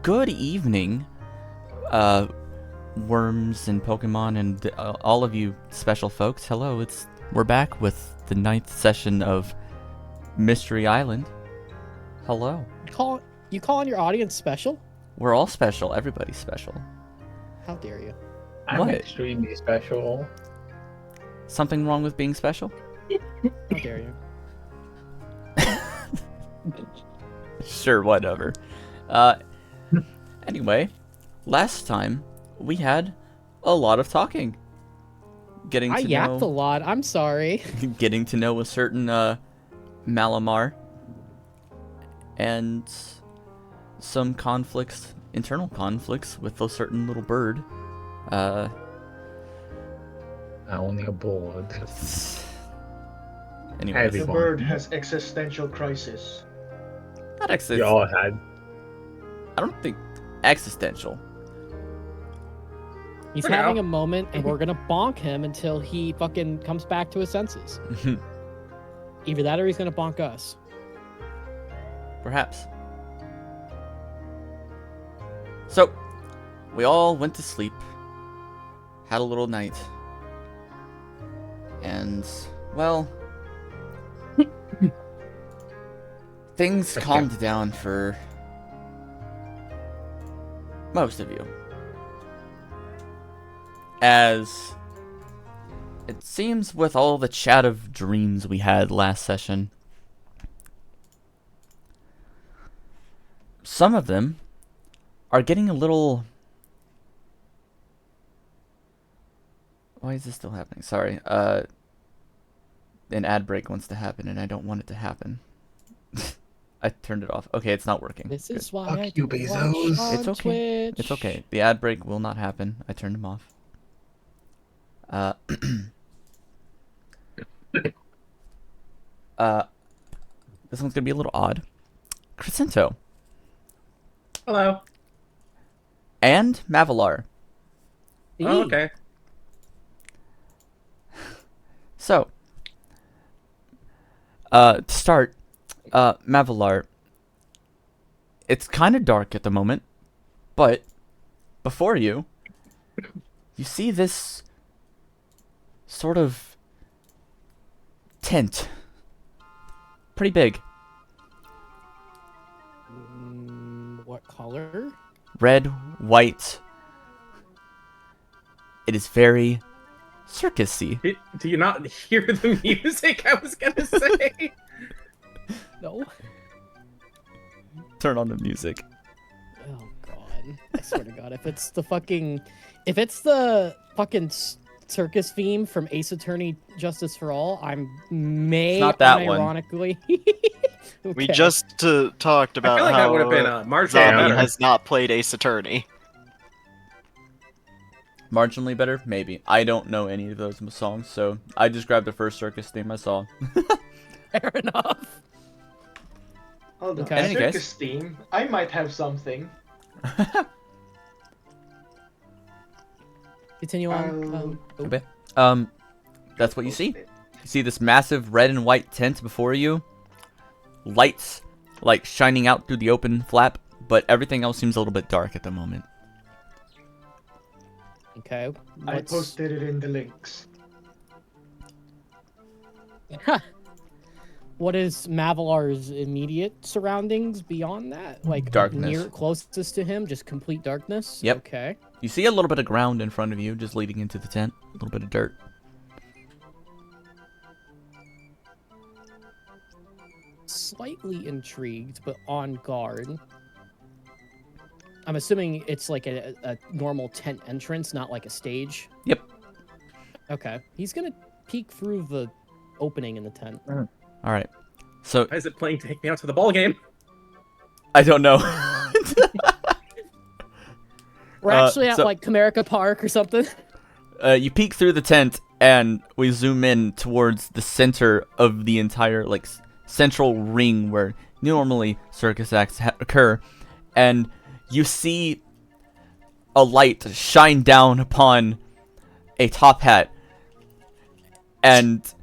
Good evening, worms and Pokemon and all of you special folks. Hello, we're back with the 9th session of Mystery Island. Hello. You calling your audience special? We're all special. Everybody's special. How dare you? I'm What? extremely special. Something wrong with being special? How dare you? Sure, whatever. Anyway, last time we had a lot of talking. I yapped a lot. I'm sorry. Getting to know a certain Malamar and some conflicts, internal conflicts with a certain little bird. Only a board. Anyways, The bird has existential crisis. not We existential. all had. I don't think existential. He's For having now. a moment, and we're gonna bonk him until he fucking comes back to his senses. Either that, or he's gonna bonk us. Perhaps. So, we all went to sleep, had a little night, and, well, things calmed down for most of you. As it seems with all the chat of dreams we had last session, some of them are getting a little... Why is this still happening? Sorry. An ad break wants to happen, and I don't want it to happen. I turned it off. Okay, it's not working. This is why Fuck I you, don't Bezos. watch on It's okay. Twitch. It's okay. The ad break will not happen. I turned them off. This one's gonna be a little odd. Cresento Hello. and Mavalar. Oh, okay. So, to start, Mavalar, it's kind of dark at the moment, but before you see this sort of tent. Pretty big. What color? Red, white. It is very circusy. Do you not hear the music? I was gonna say. No. Turn on the music. Oh god. I swear to god, if it's the fucking circus theme from Ace Attorney Justice for All, I may It's not that one. unironically. We Okay. just talked I about feel like how that would have been marginally Zombie better. has not played Ace Attorney. Marginally better? Maybe. I don't know any of those songs, so I just grabbed the first circus theme I saw. Fair enough. Hold on, Okay. Any case. circus theme. I might have something. Continue on. Okay. That's what you see. You see this massive red and white tent before you. Lights, like, shining out through the open flap, but everything else seems a little bit dark at the moment. Okay. I posted it in the links. What is Mavalar's immediate surroundings beyond that? Like Darkness. closest to him, just complete darkness? Yep. Okay. You see a little bit of ground in front of you, just leading into the tent. A little bit of dirt. Slightly intrigued, but on guard. I'm assuming it's like a normal tent entrance, not like a stage. Yep. Okay. He's gonna peek through the opening in the tent. Alright. So, Why is it playing Take Me Out to the Ball Game? I don't know. We're actually at so- like Comerica Park or something. You peek through the tent, and we zoom in towards the center of the entire, like, central ring where normally circus acts occur, and you see a light shine down upon a top hat and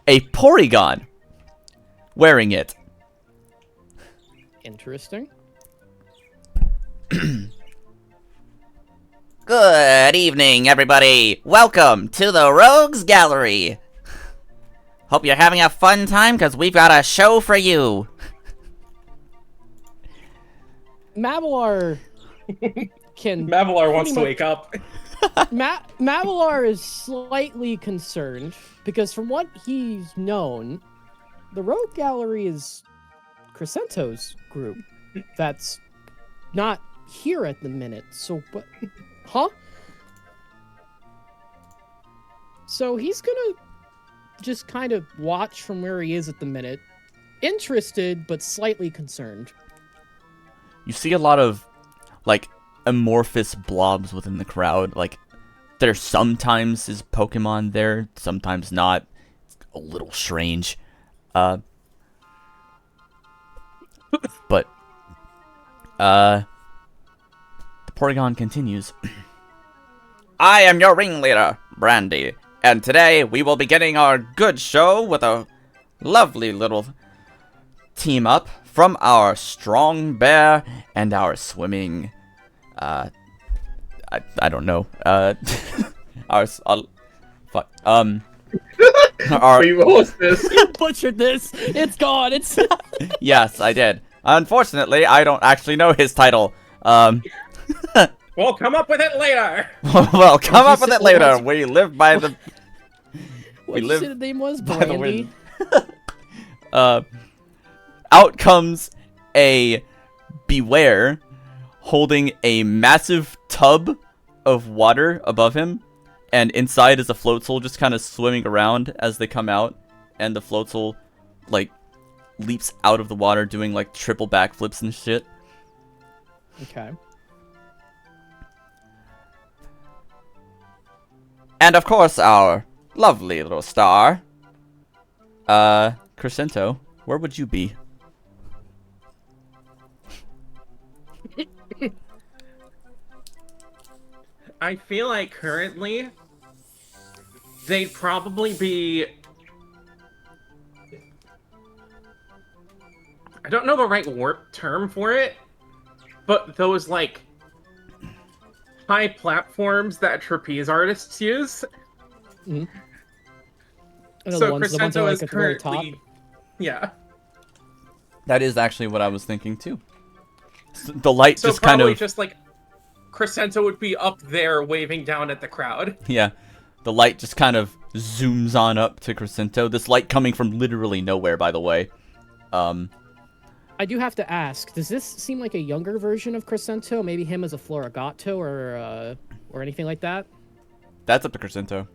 a Porygon wearing it. Interesting. Good evening, everybody. Welcome to the Rogues Gallery. Hope you're having a fun time, because we've got a show for you. Mavalar can... Mavalar wants to much- wake up. Mavalar is slightly concerned, because from what he's known, the Rogue Gallery is Cresento's group. That's not here at the minute, so what... Huh? So he's gonna just kind of watch from where he is at the minute. Interested, but slightly concerned. You see a lot of, like, amorphous blobs within the crowd. Like, there sometimes is Pokemon there, sometimes not. It's a little strange. The Porygon continues. I am your ringleader, Brandy, and today we will be getting our good show with a lovely little team up from our strong bear and our swimming, I don't know, fuck, our, Wait, what was this? You butchered this! It's gone! It's... yes, I did. Unfortunately, I don't actually know his title. We'll come up with it later. Well, come you up with say- it later. what's- We live by the... What live you say the name was? by the Brandy? wind. Out comes a Beware holding a massive tub of water above him, and inside is a Floatzel just kind of swimming around as they come out, and the Floatzel, like, leaps out of the water doing, like, triple backflips and shit. Okay. And of course, our lovely little star, Cresento, where would you be? I feel like currently they'd probably be... I don't know the right term for it, but those, like, high platforms that trapeze artists use. Mm-hmm. And So the ones that Cresento are, is like, at the very top. currently... Yeah. That is actually what I was thinking too. The light So just kind probably of... just, like, Cresento would be up there waving down at the crowd. Yeah. The light just kind of zooms on up to Cresento. This light coming from literally nowhere, by the way. I do have to ask, does this seem like a younger version of Cresento? Maybe him as a Florigato or anything like that? That's up to Cresento.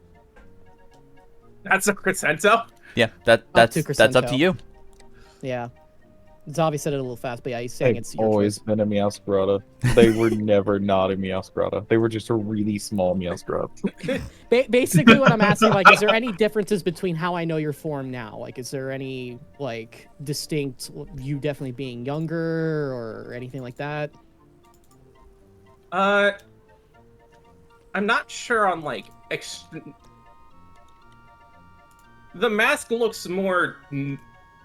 That's a Cresento? Yeah, to that's up Cresento. to you. Yeah. Zavi said it a little fast, but yeah, he's saying They've it's your always choice. been a Meowscarada. They were never not a Meowscarada. They were just a really small Meowscarada. Basically what I'm asking, like, is there any differences between how I know your form now? Like, is there any, like, distinct, you definitely being younger or anything like that? I'm not sure on, like, the mask looks more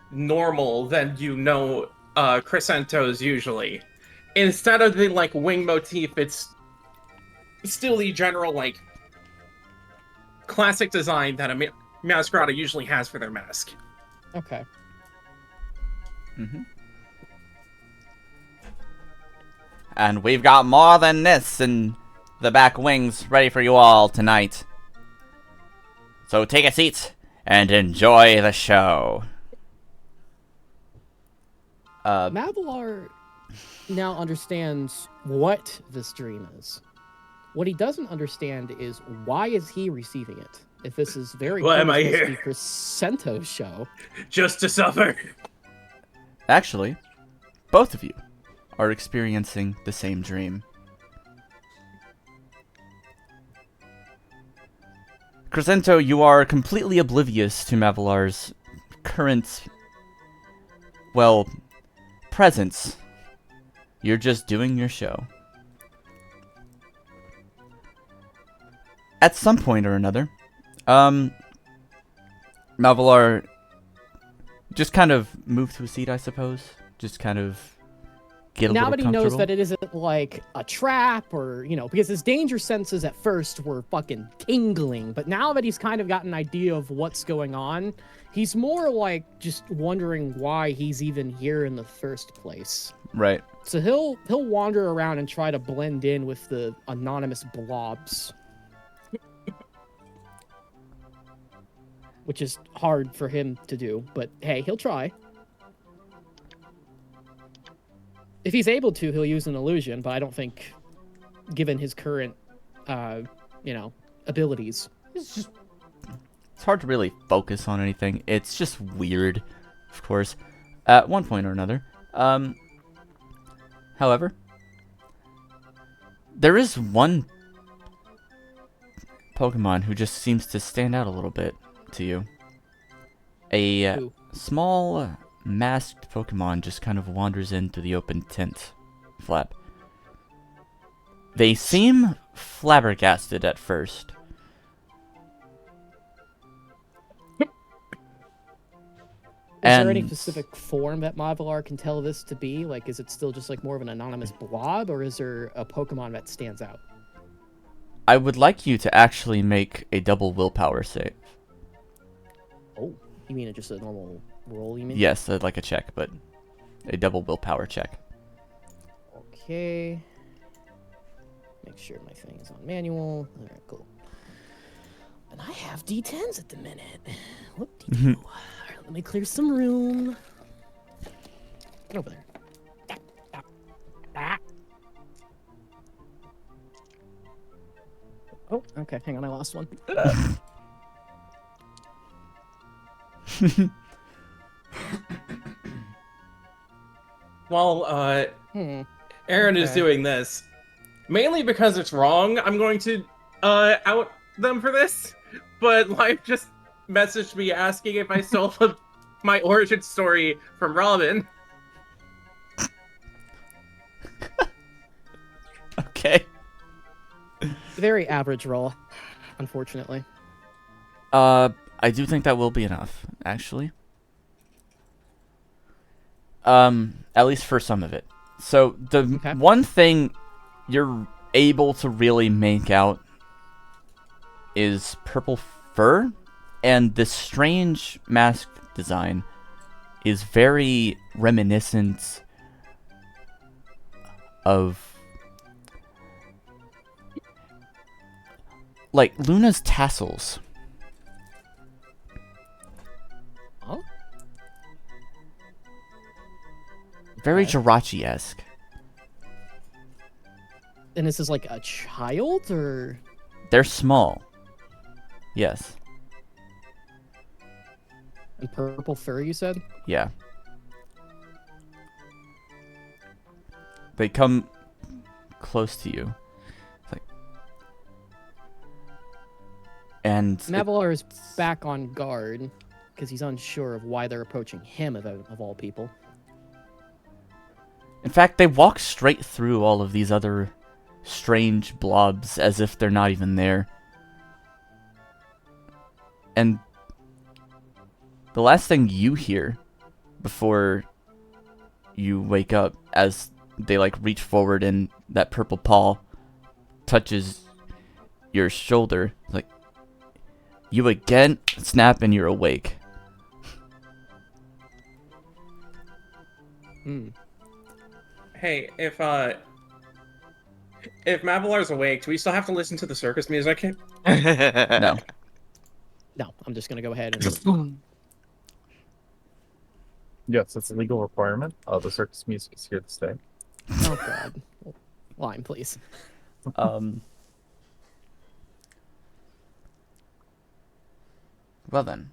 normal than Crescento's usually. Instead of the, like, wing motif, it's still the general, like, classic design that a Meowscarada usually has for their mask. Okay. Mm-hmm. And we've got more than this in the back wings ready for you all tonight. So take a seat and enjoy the show. Mavalar now understands what this dream is. What he doesn't understand is why is he receiving it? If this is very Why am I supposed to here? be Cresento's show. Just to suffer. Actually, both of you are experiencing the same dream. Cresento, you are completely oblivious to Mavalar's current, well, presence. You're just doing your show. At some point or another, Mavalar just kind of moved to a seat, I suppose. Just kind of get a now little that he comfortable. knows that it isn't like a trap or, because his danger senses at first were fucking tingling, but now that he's kind of got an idea of what's going on, he's more like just wondering why he's even here in the first place. Right. So he'll wander around and try to blend in with the anonymous blobs. Which is hard for him to do, but hey, he'll try. If he's able to, he'll use an illusion, but I don't think, given his current, abilities. It's hard to really focus on anything. It's just weird, of course, at one point or another. However, there is one Pokemon who just seems to stand out a little bit to you. A Who? small masked Pokemon just kind of wanders in through the open tent flap. They seem flabbergasted at first. Is there any specific form that Mavalar can tell this to be? Like, is it still just like more of an anonymous blob, or is there a Pokemon that stands out? I would like you to actually make a double willpower save. Oh, you mean just a normal roll, you mean? Yes, I'd like a check, but a double willpower check. Okay. Make sure my thing is on manual. Alright, cool. And I have D10s at the minute. Whoop-de-doo. Alright, let me clear some room. Get over there. Oh, okay, hang on, I lost one. While Aaron is Okay. doing this, mainly because it's wrong, I'm going to out them for this. But Life just messaged me asking if I stole my origin story from Robin. Okay. Very average roll, unfortunately. I do think that will be enough, actually. At least for some of it. So, the Okay. one thing you're able to really make out is purple fur, and this strange mask design is very reminiscent of like Luna's tassels. Huh? Very Okay. Jirachi-esque. And this is like a child, or? They're small. Yes. And purple fur, you said? Yeah. They come close to you. It's like, and Mavalar is back on guard because he's unsure of why they're approaching him of all people. in fact, they walk straight through all of these other strange blobs as if they're not even there. And the last thing you hear before you wake up, as they like reach forward and that purple paw touches your shoulder, like, you again, snap, and you're awake. Hmm. Hey, if Mavalar's awake, do we still have to listen to the circus music? No. No, I'm just gonna go ahead and. Yes, it's a legal requirement. The circus music is here to stay. Oh God. Line, please. Well then.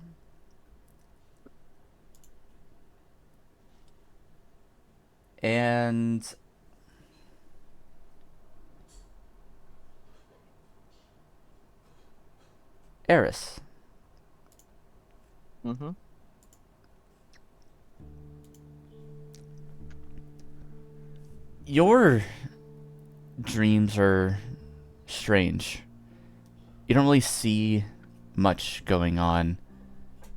And Aris. Mm-hmm. Your dreams are strange. You don't really see much going on,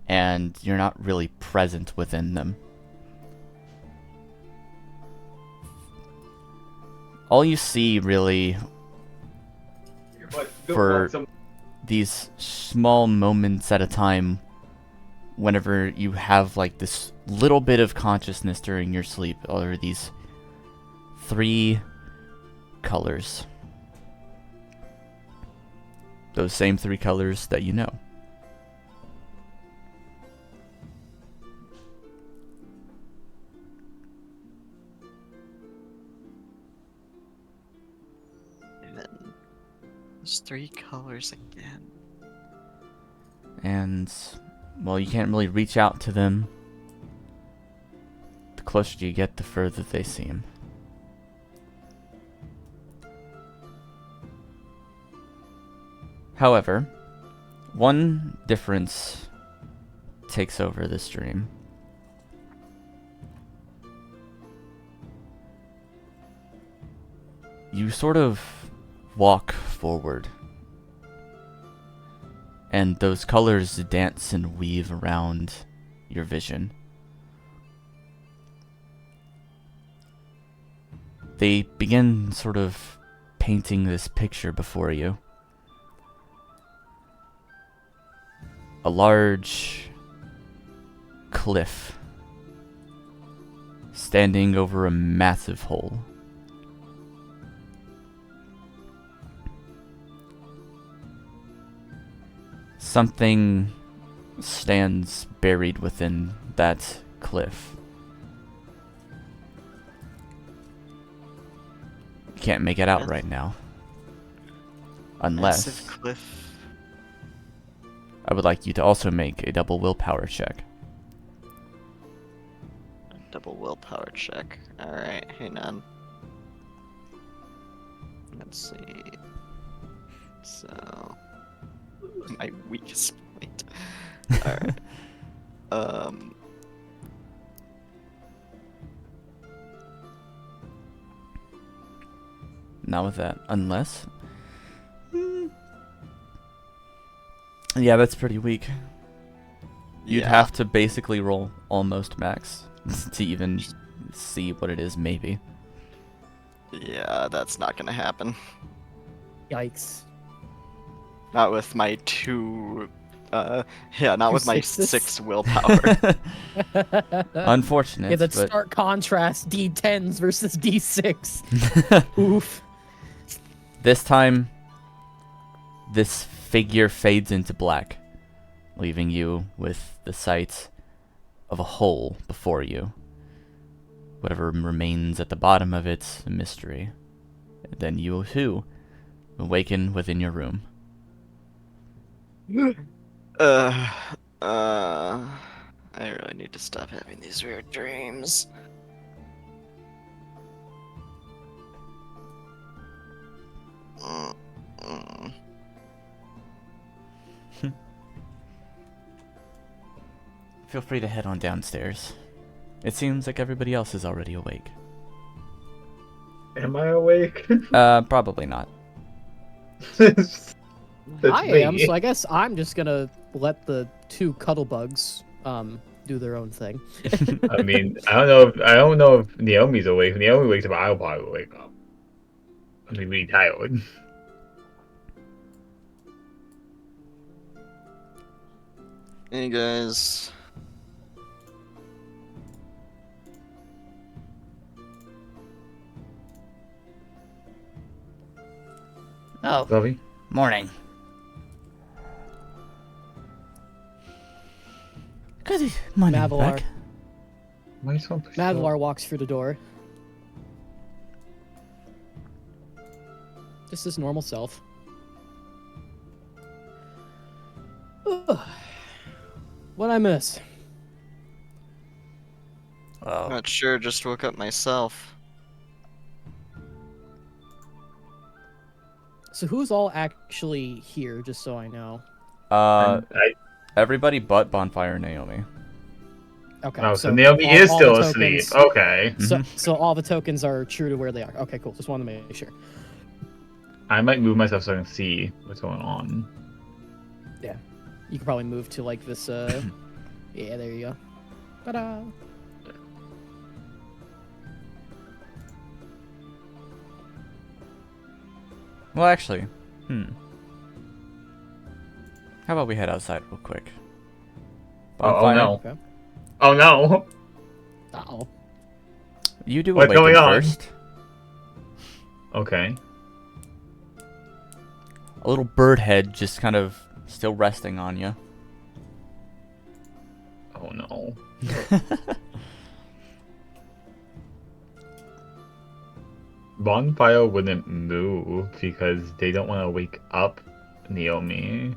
and you're not really present within them. all you see really for these small moments at a time, whenever you have like this little bit of consciousness during your sleep, are these 3 colors. Those same 3 colors that you know. And then there's 3 colors again. And, well, you can't really reach out to them. The closer you get, the further they seem. However, one difference takes over this dream. You sort of walk forward, and those colors dance and weave around your vision. They begin sort of painting this picture before you. A large cliff standing over a massive hole. Something stands buried within that cliff. You can't make it out right now. Unless Massive cliff. I would like you to also make a double willpower check. Double willpower check. Alright, hang on. Let's see. So my weakest point. Alright. Not with that. Unless. Yeah, that's pretty weak. You'd yeah. have to basically roll almost max to even see what it is, maybe. Yeah, that's not gonna happen. Yikes. Not with my 2 not with my Sixes? 6 willpower. Unfortunate, Yeah, that but stark contrast, D10s versus D6. Oof. this time, this figure fades into black, leaving you with the sight of a hole before you. Whatever remains at the bottom of it, a mystery. And then you, too, awaken within your room. I really need to stop having these weird dreams. Feel free to head on downstairs. It seems like everybody else is already awake. Am I awake? Probably not. That's I am, me. so I guess I'm just gonna let the 2 cuddlebugs do their own thing. I mean, I don't know if Naomi's awake. If Naomi wakes up, I'll probably wake up. I'll be really tired. Hey guys. Oh, Lovey? morning. Good morning, Mavalar. Beck. Why are you so pushed Mavalar walks through the door. Just his normal self. What'd I miss? Oh, Not sure, just woke up myself. So who's all actually here, just so I know? everybody but Bonfyre and Naomi. Okay. Oh, so Naomi is all still the asleep. tokens- Okay. So all the tokens are true to where they are. Okay, cool. Just wanted to make sure. I might move myself so I can see what's going on. You could probably move to like this. Yeah, there you go. Ta-da! Well, actually, how about we head outside real quick? Oh Bonfire, no. Okay. Oh no. Uh-oh. You do What's awaken going on? first. Okay. A little bird head just kind of still resting on you. Oh no. Bonfire wouldn't move because they don't want to wake up Naomi.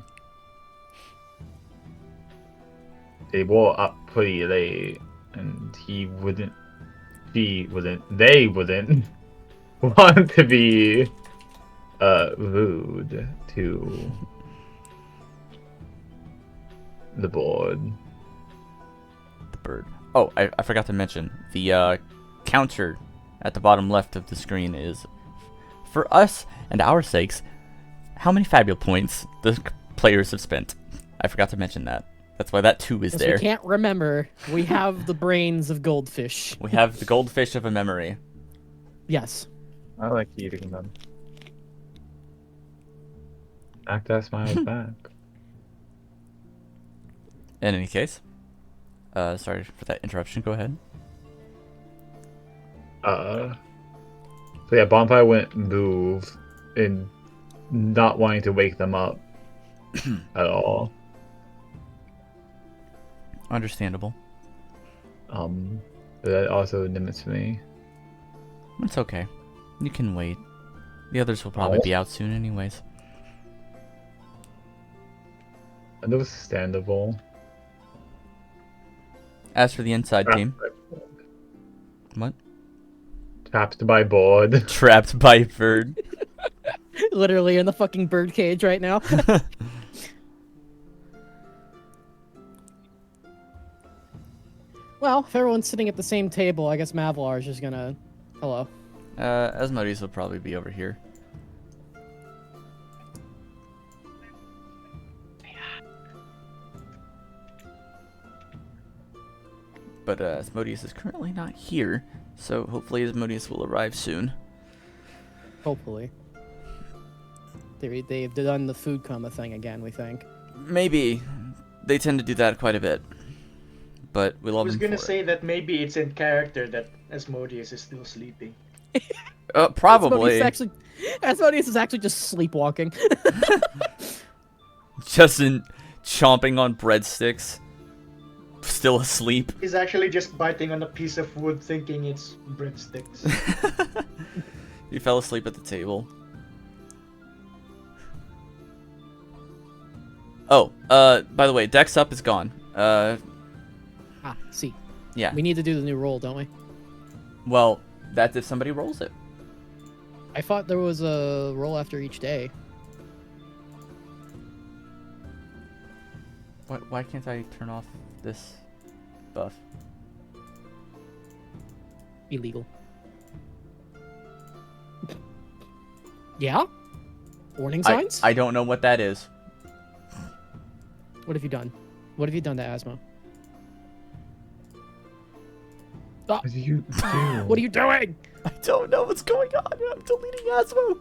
They woke up pretty late, and they wouldn't want to be rude to the board. The bird. Oh, I forgot to mention the counter at the bottom left of the screen is, for us and our sakes, how many fabulous points the players have spent. I forgot to mention that. That's why that 2 is Because there. we can't remember. We have the brains of goldfish. We have the goldfish of a memory. Yes. I like eating them. Back that smile back. In any case, sorry for that interruption. Go ahead. So yeah, Bonfire wouldn't move and not wanting to wake them up at all. Understandable. But that also limits me. It's okay. You can wait. The others will probably be out soon anyways. Understandable. As for the inside team. What? Trapped by board. Trapped by bird. Literally in the fucking bird cage right now. Well, if everyone's sitting at the same table, I guess Mavalar is just gonna... Hello. Asmodeus will probably be over here. But Asmodeus is currently not here, so hopefully Asmodeus will arrive soon. Hopefully. They've done the food coma thing again, we think. Maybe. They tend to do that quite a bit. But we I love was him gonna for say that maybe it's in character that Asmodeus is still sleeping. it. Probably. Asmodeus is actually just sleepwalking. Just chomping on breadsticks. Still asleep. He's actually just biting on a piece of wood thinking it's breadsticks. He fell asleep at the table. Oh, by the way, Dex Up is gone. See. Yeah. We need to do the new roll, don't we? Well, that's if somebody rolls it. I thought there was a roll after each day. Why can't I turn off this buff? Illegal. Yeah? Warning signs? I don't know what that is. What have you done? What have you done to Asmo? What do you do? What are you doing? I don't know what's going on. I'm deleting Asmo.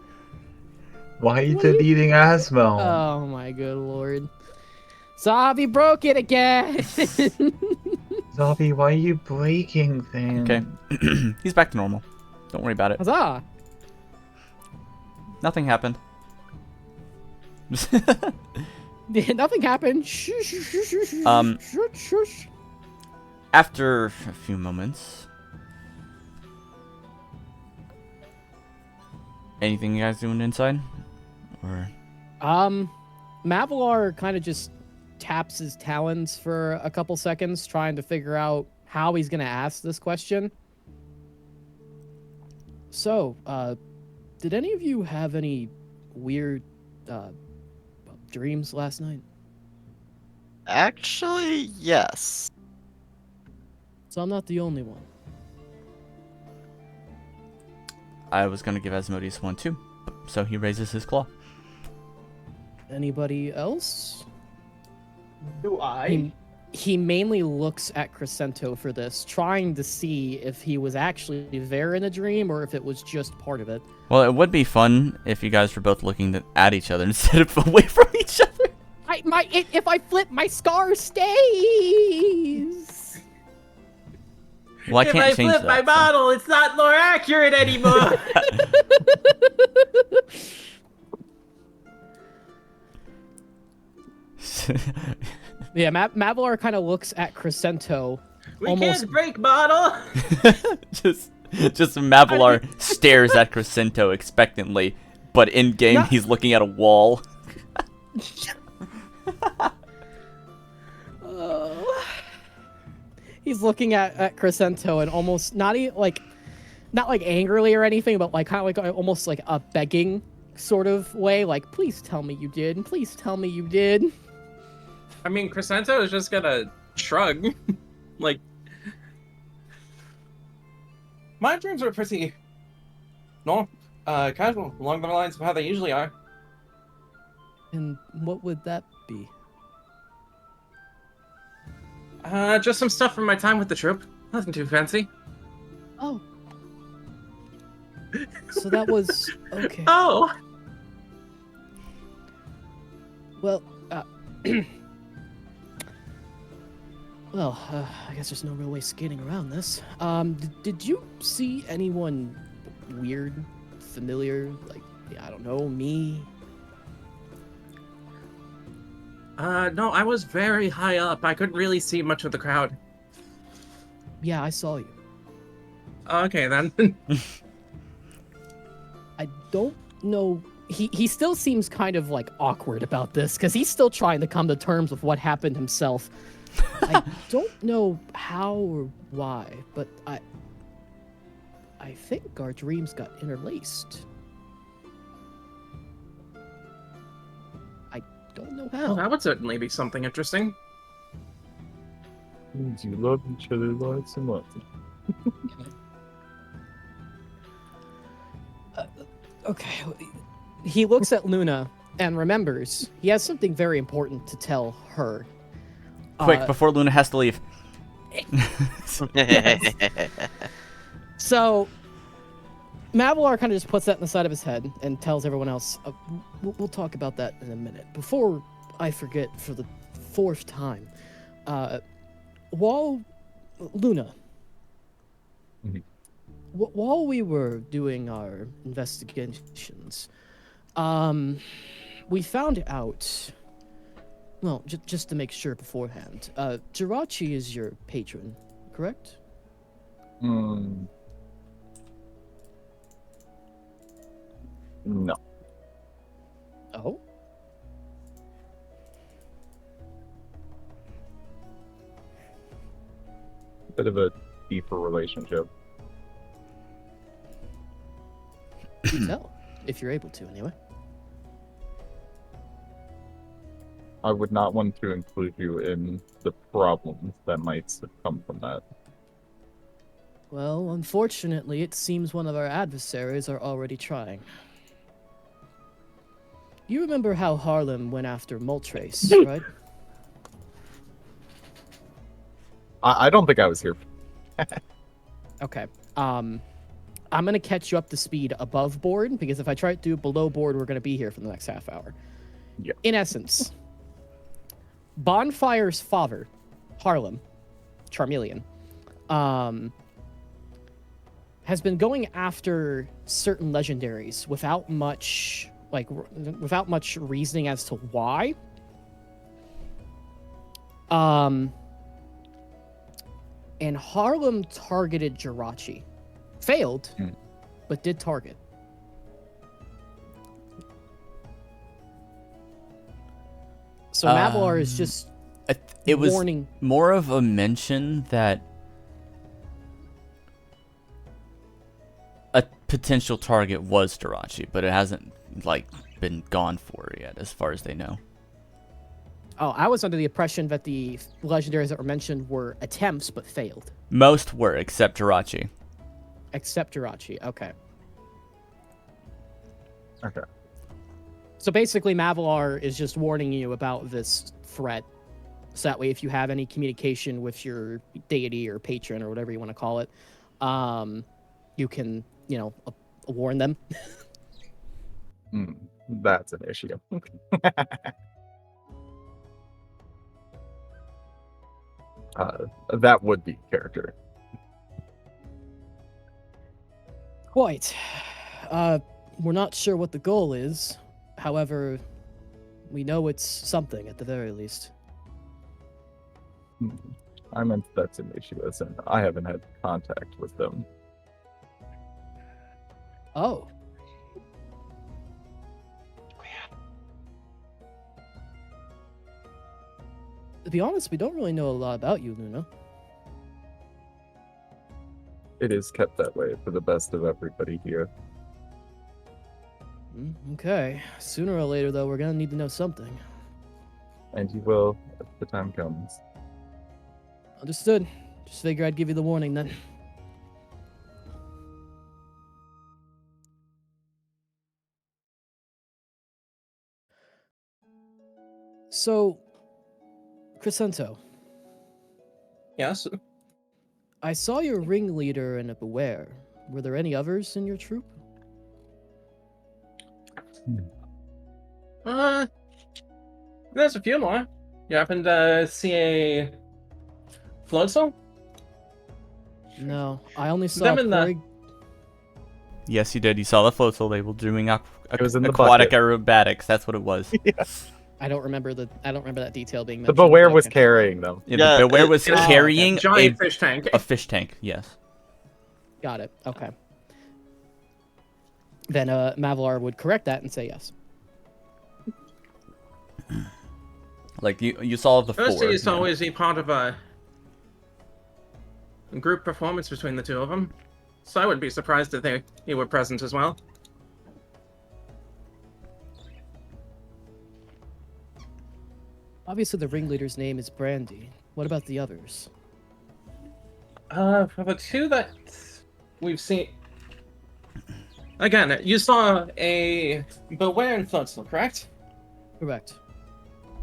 Why are you deleting Asmo? Oh my good lord. Zabi broke it again! Zombie, why are you breaking things? Okay. He's back to normal. Don't worry about it. Huzzah! Nothing happened. Nothing happened. Shh, shh, shh, shh, shh, shh, shh, shh. After a few moments. Anything you guys doing inside? Or Mavalar kind of just taps his talons for a couple seconds, trying to figure out how he's gonna ask this question. So, did any of you have any weird dreams last night? Actually, yes. So I'm not the only one. I was gonna give Asmodeus one too. So he raises his claw. Anybody else? Do I? he mainly looks at Cresento for this, trying to see if he was actually there in a dream or if it was just part of it. Well, it would be fun if you guys were both looking at each other instead of away from each other. If I flip, my scar stays. Well, I can't change that. If I flip my bottle, it's not more accurate anymore. Yeah, Mavalar kind of looks at Cresento. We can't break bottle. just Mavalar stares at Cresento expectantly, but in game he's looking at a wall. He's looking at Cresento and almost not like angrily or anything, but like kind of like almost like a begging sort of way, like, please tell me you did, please tell me you did. I mean, Cresento is just gonna shrug. Like, my dreams are pretty casual, along the lines of how they usually are. And what would that be? Just some stuff from my time with the troop. Nothing too fancy. Oh. So that was okay. Oh! Well, I guess there's no real way skating around this. Did you see anyone weird, familiar, like, I don't know, me? No, I was very high up. I couldn't really see much of the crowd. Yeah, I saw you. Okay, then. I don't know. He still seems kind of like awkward about this because he's still trying to come to terms with what happened himself. I don't know how or why, but I think our dreams got interlaced. I don't know how. Well, that would certainly be something interesting. Means you love each other lots and lots. Okay. He looks at Luna and remembers he has something very important to tell her. Quick, before Luna has to leave. So, Mavalar kind of just puts that in the side of his head and tells everyone else, we'll talk about that in a minute. Before I forget for the 4th time, while Luna, while we were doing our investigations, we found out, well, just to make sure beforehand, Jirachi is your patron, correct? No. Oh? Bit of a deeper relationship. You tell, if you're able to, anyway. I would not want to include you in the problems that might come from that. Well, unfortunately, it seems one of our adversaries are already trying. You remember how Harlem went after Moltres, right? I don't think I was here. Okay. I'm gonna catch you up to speed above board, because if I try to do below board, we're gonna be here for the next half hour. Yeah. In essence, Bonfyre's father, Harlem, Charmeleon, has been going after certain legendaries without much reasoning as to why. And Harlem targeted Jirachi. Failed, but did target. So Mavalar is just it was warning. more of a mention that a potential target was Jirachi, but it hasn't been gone for yet, as far as they know. Oh, I was under the impression that the legendaries that were mentioned were attempts but failed. Most were, except Jirachi. Except Jirachi, okay. Okay. So basically, Mavalar is just warning you about this threat So that way, if you have any communication with your deity or patron or whatever you want to call it, you can, warn them. That's an issue. That would be character. Quite. We're not sure what the goal is. However, we know it's something at the very least. I meant that's an issue, as in I haven't had contact with them. Oh. To be honest, we don't really know a lot about you, Luna. It is kept that way for the best of everybody here. Okay. Sooner or later, though, we're gonna need to know something. And you will if the time comes. Understood. Just figure I'd give you the warning then. So, Cresento, Yes. I saw your ringleader in a Beware. Were there any others in your troop? There's a few more. You happen to see a Floatzel? No, I only saw Them in the- Quary. Yes, you did. You saw the floatzel. They were doing It was in the aquatic bucket. aerobatics. That's what it was. I don't remember that detail being The mentioned. Beware was Okay. carrying them. Yeah, Yeah, but Beware was It's carrying giant fish tank. a fish tank. Yes. Got it. Okay. Then Mavalar would correct that and say yes. Like you saw the First, four. it's yeah. always a part of a group performance between the two of them. So I wouldn't be surprised if he were present as well. Obviously, the ringleader's name is Brandy. What about the others? For the two that we've seen... Again, you saw a Beware and Floatzel, correct? Correct.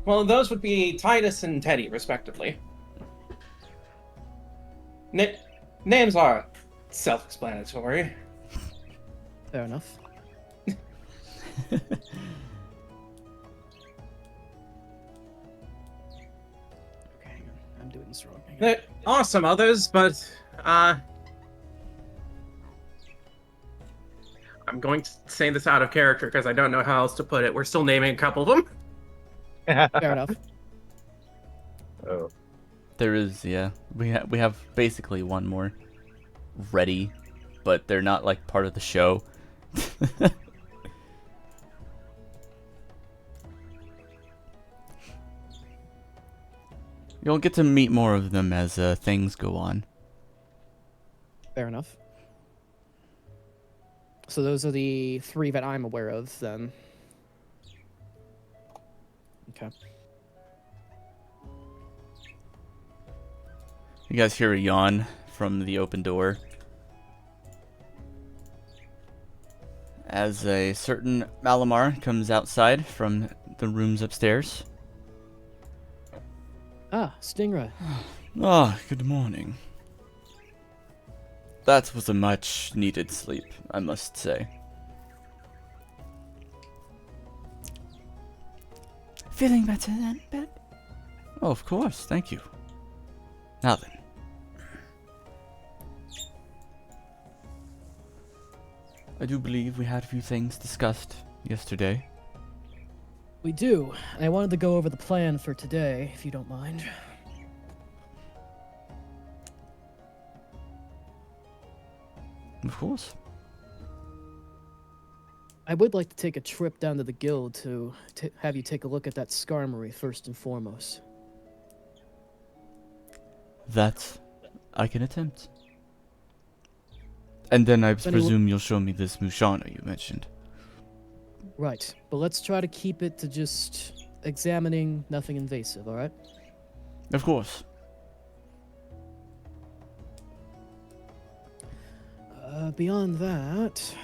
Well, those would be Titus and Teddy, respectively. Names are self-explanatory. Fair enough. Okay, hang on. I'm doing this wrong. Hang on. There are some others, but I'm going to say this out of character because I don't know how else to put it. We're still naming a couple of them. Fair enough. Oh. There is, yeah. We have basically one more ready, but they're not like part of the show. You'll get to meet more of them as things go on. Fair enough. So those are the three that I'm aware of, then. Okay. You guys hear a yawn from the open door as a certain Malamar comes outside from the rooms upstairs. Ah, Stingray. Ah, good morning. That was a much needed sleep, I must say. Feeling better then, Ben? Oh, of course, thank you. Now then. I do believe we had a few things discussed yesterday. We do. And I wanted to go over the plan for today, if you don't mind. Of course. I would like to take a trip down to the guild to have you take a look at that skarmory first and foremost. That I can attempt. And then I Then presume you'll show me this Mushana you mentioned. Right, but let's try to keep it to just examining, nothing invasive, alright? Of course. Beyond that,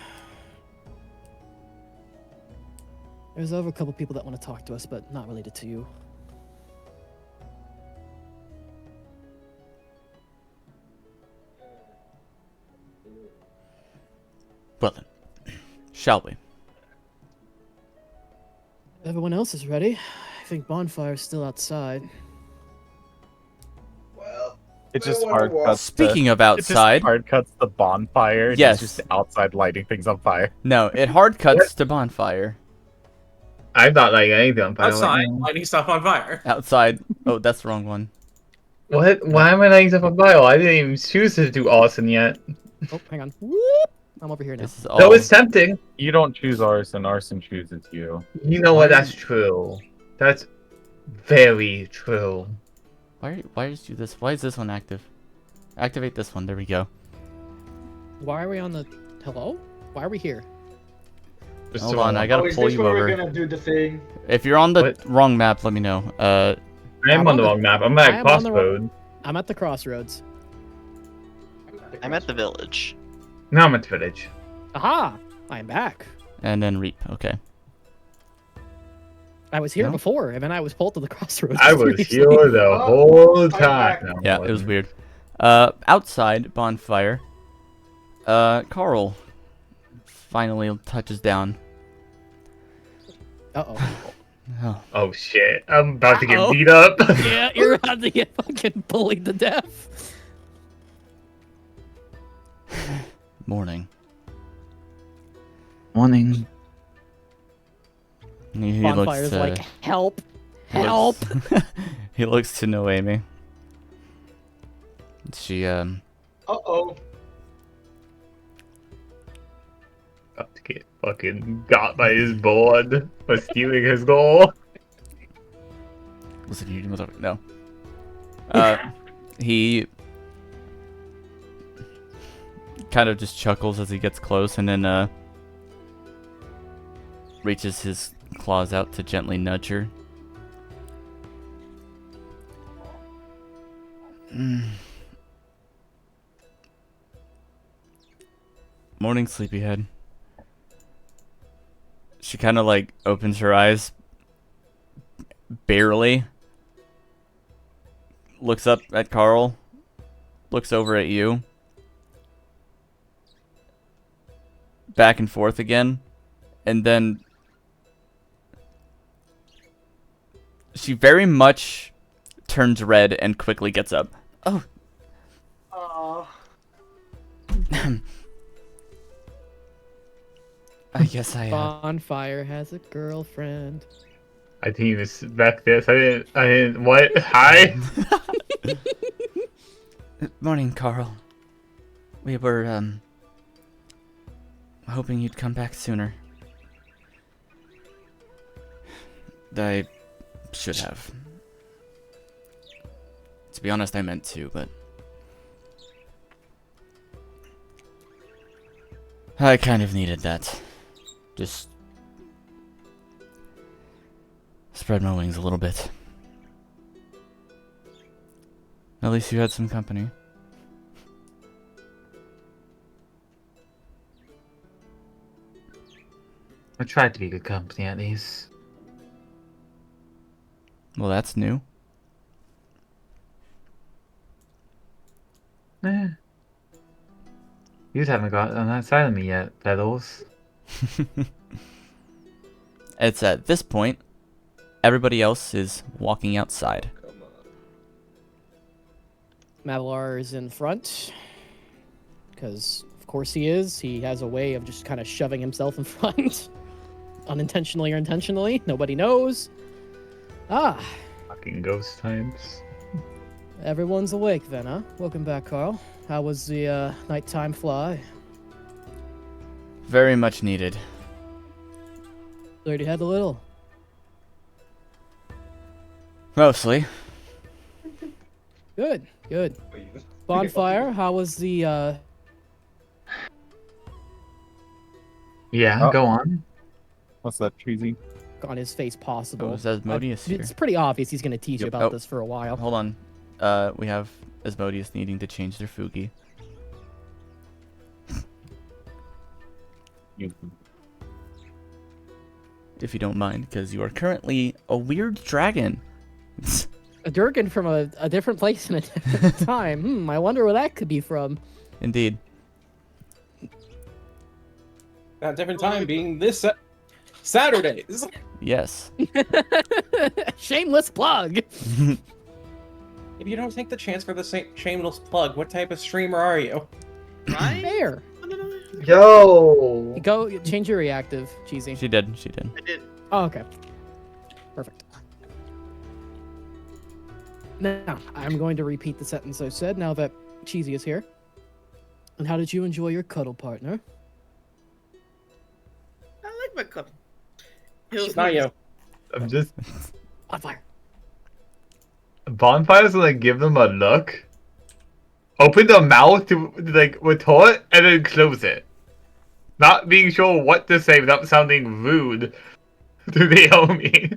there's over a couple people that want to talk to us, but not related to you. Well then, shall we? Everyone else is ready. I think Bonfyre's still outside. Well, It just I wanna hard walk. cuts. Speaking of It just outside, hard cuts the bonfire. And Yes. He's just outside lighting things on fire. no, it hard cuts to Bonfire. I'm not like anything on fire. Outside, Right now. lighting stuff on fire. Outside. Oh, that's the wrong one. What? Why am I lighting stuff on fire? I didn't even choose to do arson yet. Oh, hang on. Whoop! I'm over here now. This is all. That was tempting. You don't choose arson. Arson chooses you. You know what? That's true. That's very true. Why did you do this? Why is this one active? Activate this one. There we go. Why are we on the... Hello? Why are we here? Just Hold so on, I gotta Oh, is pull this you where over. we're gonna do the thing? If you're on the What? wrong map, let me know. I am I'm on the wrong map. I'm at I a am on the crossroad. I'm at the crossroads. I'm at the village. Now I'm at the village. Aha! I'm back. and then reap. Okay. I was here No? before, and then I was pulled to the crossroads. I was previously. here the Oh, whole I'm time. back. No, I Yeah, it was wasn't. weird. Outside Bonfire, Carl finally touches down. Uh-oh. Oh, Oh shit! I'm about to get Uh-oh. beat up. Yeah, you're about to get fucking bullied to death. morning. Morning. He Bonfire's looks. like, help, he looks- help. he looks to Noemi. She Uh-oh. About to get fucking got by his board for stealing his goal. listen, you motherfucker. No. He kind of just chuckles as he gets close, and then reaches his claws out to gently nudge her. Morning, sleepyhead. She kind of like opens her eyes barely, looks up at Carl, looks over at you, back and forth again, and then she very much turns red and quickly gets up. Oh, Aw. I guess I Bonfire has a girlfriend. I didn't even expect this. I didn't. What? Hi. Morning, Carl. We were hoping you'd come back sooner. I should have. To be honest, I meant to, but I kind of needed that. Just spread my wings a little bit. At least you had some company. I tried to be good company at least. Well, that's new. Eh. You haven't got on that side of me yet, Pedals. It's at this point, everybody else is walking outside. Mavalar is in front. Because, of course, he is. He has a way of just kind of shoving himself in front. Unintentionally or intentionally. Nobody knows. Ah, Fucking ghost times. everyone's awake then, huh? Welcome back, Carl. How was the nighttime fly? Very much needed. Already had a little. Mostly. Good, good. Bonfire, how was the Yeah, Oh. go on. What's that, cheesy? on his face possible? Oh, is Asmodeus here? It's pretty obvious he's gonna teach you Yep. about Oh. this for a while. Hold on. We have Asmodeus needing to change their Fugi. If you don't mind, because you are currently a weird dragon. A Durgan from a different place and a different time. I wonder where that could be from. Indeed. That different time being this Saturdays. Yes. Shameless plug. If you don't take the chance for the shameless plug, what type of streamer are you? Right? There. Yo. Go change your reactive, Cheesy. She did. She did. I did. Oh, okay. Perfect. Now, I'm going to repeat the sentence I said now that Cheesy is here. And how did you enjoy your cuddle partner? I like my cup. It was Not you. I'm just. On fire. Bonfire's gonna give them a look. Open the mouth to like retort and then close it. Not being sure what to say without sounding rude to Naomi,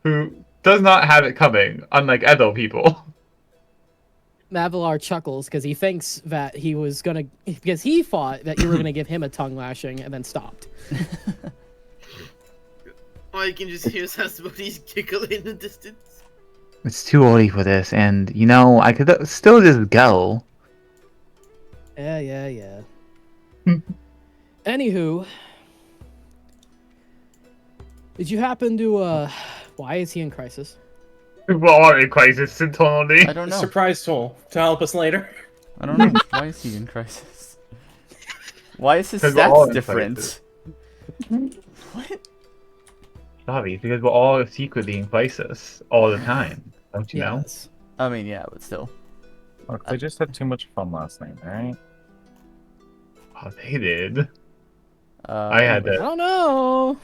who does not have it coming, unlike other people. Mavalar chuckles because he thinks that he was gonna, because he thought that you were gonna give him a tongue lashing and then stopped. All you can just hear is Asmodeus giggle in the distance. It's too early for this, and you know I could still just go. Yeah. Anywho, did you happen to, why is he in crisis? We're all in crisis internally. I don't know. Surprise tool to help us later. I don't know. Why is he in crisis? Why is his 'Cause we're all stats in different? crisis. What? Sorry, because we're all secretly in crisis all the time. Don't you know? Yes. I mean, yeah, but still. Look, they just had too much fun last night, alright? Oh, they did. I had I to. don't know.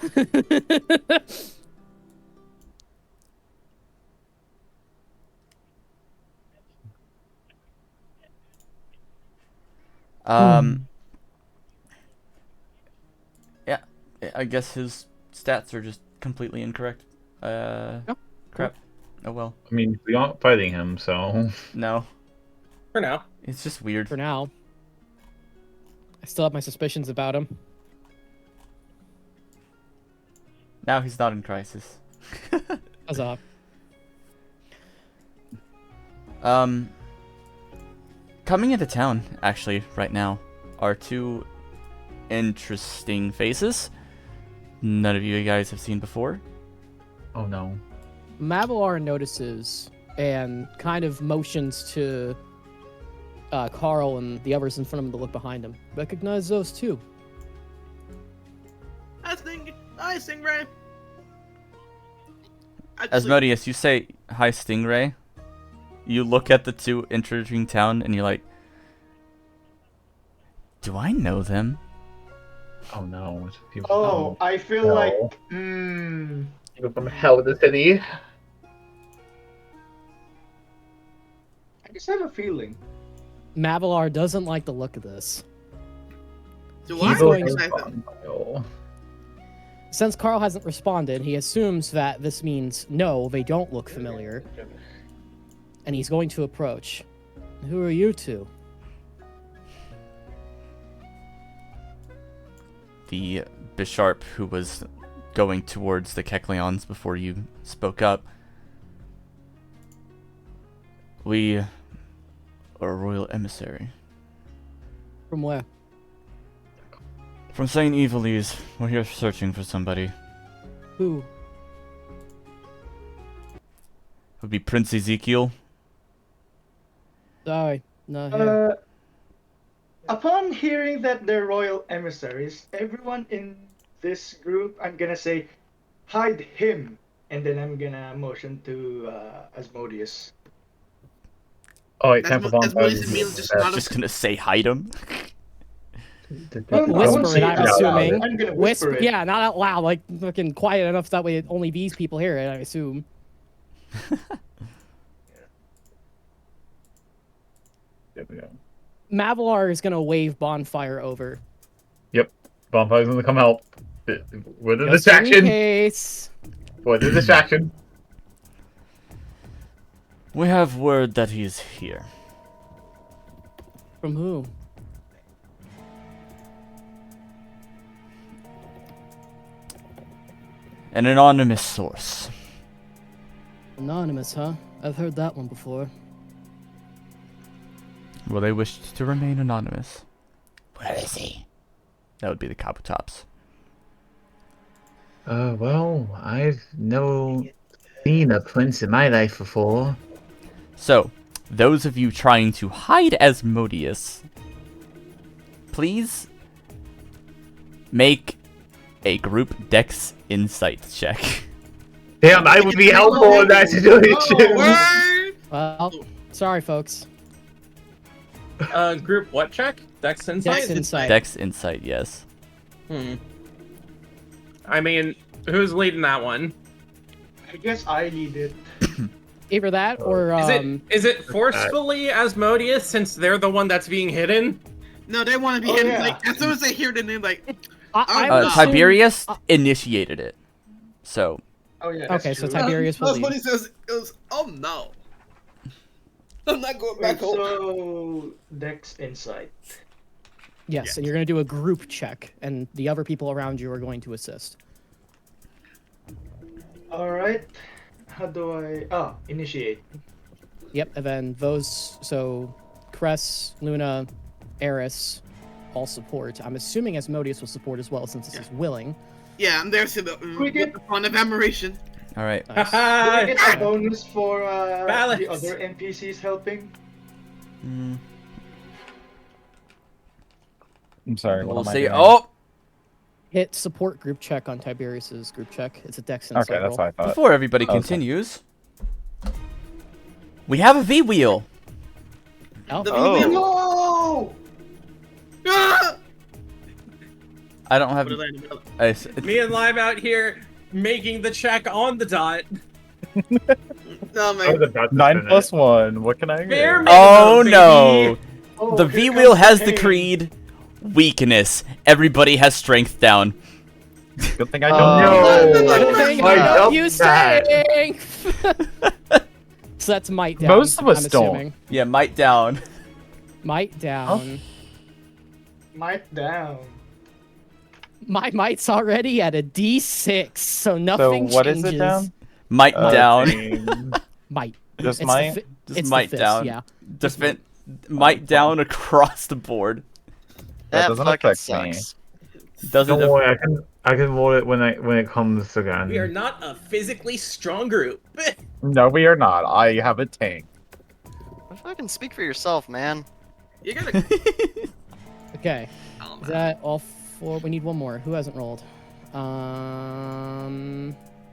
Yeah, I guess his stats are just completely incorrect. Crap. Oh well. I mean, we aren't fighting him, so. No, For now. it's just weird. For now. I still have my suspicions about him. Now he's not in crisis. Huzzah. Coming into town, actually, right now, are two interesting faces. None of you guys have seen before. Oh no. Mavalar notices and kind of motions to Carl and the others in front of him to look behind him. Recognize those two. Hi, Stingray. Asmodeus, you say, "Hi, Stingray." You look at the two entering town, and you're like, "Do I know them?" Oh no. Oh, I feel No. like. People from hell of the city. I just have a feeling. Mavalar doesn't like the look of this. Do He's I going- recognize them? Since Carl hasn't responded, he assumes that this means no, they don't look familiar. And he's going to approach. Who are you two? The Bisharp who was going towards the Kecleons before you spoke up. We are a royal emissary. From where? From St. Evilise, we're here searching for somebody. Who? Would be Prince Ezekiel. Sorry, not here. Upon hearing that they're royal emissaries, everyone in this group, I'm gonna say, hide him, and then I'm gonna motion to Asmodeus. Oh wait, time for Asmodeus immediately just I'm not just gonna say hide him. Whisper it, I'm assuming. I'm gonna whisper it. Yeah, not out loud, like fucking quiet enough so that way only these people hear it, I assume. There we go. Mavalar is gonna wave Bonfyre over. Bonfire's gonna come help. With the Just in distraction. case. With the distraction. We have word that he's here. From who? An anonymous source. Anonymous, huh? I've heard that one before. Well, they wished to remain anonymous. Where is he? That would be the Kabutops. Well, I've never seen a prince in my life before. So, those of you trying to hide Asmodeus, please make a group Dex Insight check. Damn, I would be helpful in that situation. Word! Well, sorry, folks. Group what check? Dex Insight? Dex Insight. Dex Insight, yes. I mean, who's leading that one? I guess I lead it. Either that or Is it forcefully Asmodeus since they're the one that's being hidden? No, they want to be Oh, hidden. yeah. Like, as soon as they hear the name, like, I would assume- Tiberius initiated it. So, Oh yeah. That's Okay, so true. Tiberius will that's what lead. he says. Goes, oh no. I'm not going back home. So Dex Insight. Yes, and you're going to do a group check, and the other people around you are going to assist. All right. How do I? Oh, initiate. Yep, and then those, so Cress, Luna, Aris, all support. I'm assuming Asmodeus will support as well, since this is willing. Yeah, I'm there to the, with the fun of admiration. alright. Do I get a bonus for Balance. the other NPCs helping? I'm sorry. What We'll am I see. doing? Oh! Hit support group check on Tiberius's group check. It's a Dex Insight Okay, that's roll. what I thought. Before everybody Okay. continues, we have a V-Wheel. Oh, The Oh. No! Ah! I don't have... Put it in the middle. Me and Live out here making the check on the dot. No, I man. was about to 9 spin it. plus 1. What can I Fair get? ma- Oh baby. no! Oh, The here V-Wheel comes has the pain. creed, weakness. Everybody has strength down. Good thing I Oh, don't know. No! Good thing I I know love you that. strength! So that's might down. Most of us I'm don't. assuming. Yeah, might down. Might down. Might down. My might's already at a D6, so So nothing what is changes. it down? Might down. 13. Might. Just It's might? The, Just it's might the fist, down. Yeah. Defend. Might down across the board. That That doesn't fucking affect me. sucks. Doesn't. Don't worry, I can roll it when it comes again. We are not a physically strong group. No, we are not. I have a tank. Fucking speak for yourself, man. You gotta. Okay. Oh, Is man. that all four? We need one more. Who hasn't rolled?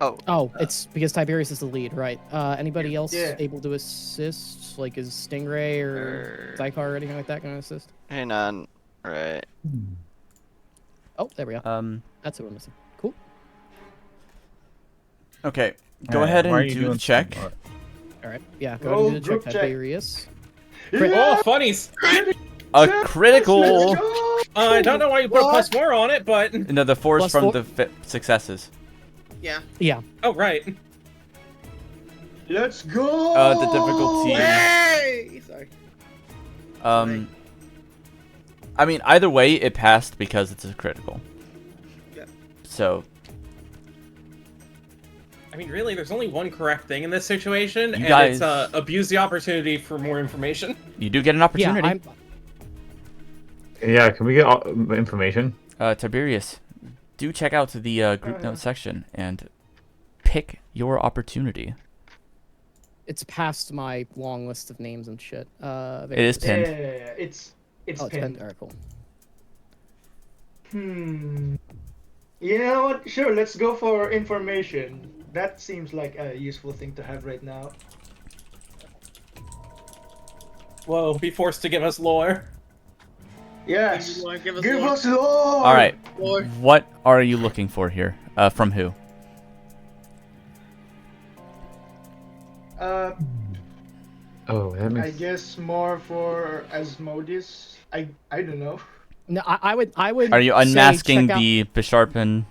Oh, it's because Tiberius is the lead, right? Anybody else Yeah. able to assist? Like, is Stingray or Zycar or anything like that going to assist? Hang on. Right. Oh, there we go. That's who we're missing. Cool. Okay. Go Alright, ahead why are and you do the doing check. some- All right. Yeah, go Roll ahead and do the group check, check. Tiberius. Oh, funnies. A Let's critical. go! I don't know why you put What? +4 on it, but No, the 4 is Plus from four? the successes. Yeah. Yeah. oh right. Let's go! The difficulty. Hey! Sorry. I mean, either way, it passed because it's a critical. Yeah. So, I mean, really, there's only one correct thing in this situation, and guys- it's abuse the opportunity for more information. you do get an Yeah, opportunity. Yeah, can we get information? Tiberius, do check out the group note section and pick your opportunity. It's past my long list of names and shit. It is Yeah, pinned. it's Oh, it's pinned. pinned. Alright, cool. You know what? Sure, let's go for information. That seems like a useful thing to have right now. Whoa, be forced to give us lore. Yes. You wanna give us Give more? us lore. All right. Lore? What are you looking for here? From who? Oh, that I makes guess more for Asmodeus. I don't know. No, I would. Are you say unmasking check out- the Bisharpen?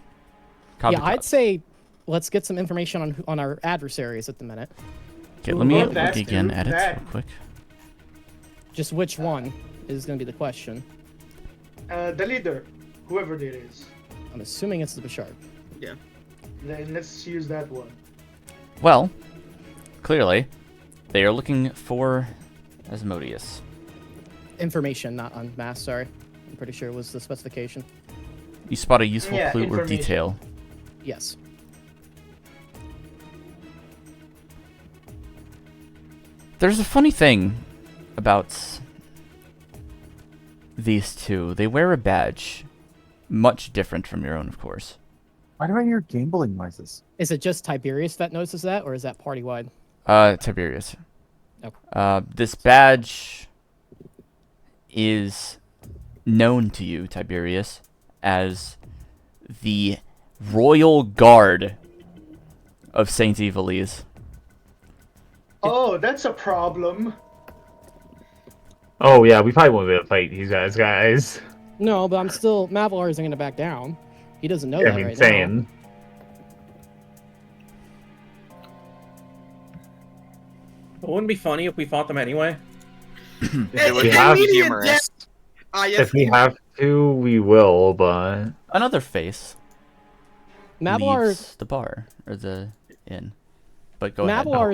Yeah, I'd say let's get some information on our adversaries at the minute. Okay, let me Well, look that's again true, at it that- real quick. Just which one is going to be the question. The leader, whoever it is. I'm assuming it's the Bisharp. Then let's use that one. Well, clearly, they are looking for Asmodeus. Information, not unmasked. Sorry, I'm pretty sure it was the specification. You spot a useful Yeah, clue or information. detail. Yes. There's a funny thing about these two. They wear a badge, much different from your own, of course. Why do I hear gambling noises? Is it just Tiberius that notices that, or is that party wide? Tiberius. Okay. This badge is known to you, Tiberius, as the Royal Guard of Saint Evilise. Oh, that's a problem. Oh yeah, we probably won't be able to fight these guys. No, but I'm still. Mavalar isn't gonna back down. He doesn't know I that mean, right same. It wouldn't be funny if we fought them anyway. It would we be have- humorous. Yes. If we have to, we will, but... Another face now. Mavalar, leaves the bar, or the inn. But go ahead. Mavalar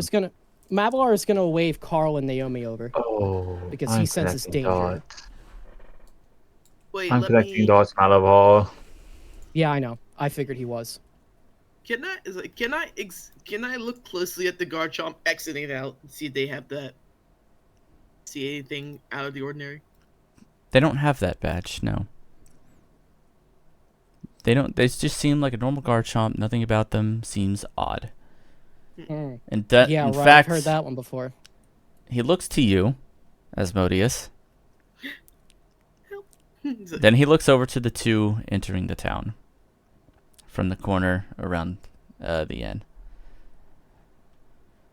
is gonna wave Carl and Naomi over Oh, because I'm he senses connecting danger. dots. Wait, I'm let connecting me. dots, Malamar. Yeah, I know. I figured he was. Can I look closely at the Garchomp exiting out and see if they have that? See anything out of the ordinary? They don't have that badge, no. They don't. They just seem like a normal Garchomp. Nothing about them seems odd. Mm. And that, Yeah, in right. fact, I've heard that one before. he looks to you, Asmodeus. He's like, Then he looks over to the two entering the town from the corner around the inn.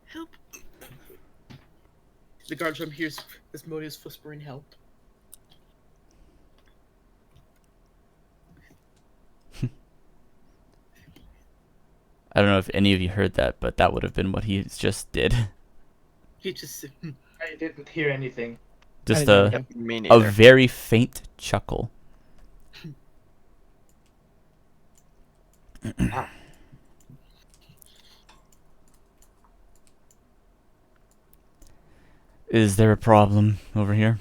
help! The Garchomp hears Asmodeus whispering help. I don't know if any of you heard that, but that would have been what he just did. He just I didn't hear anything. Just didn't a hear Me a neither. very faint chuckle. Is there a problem over here?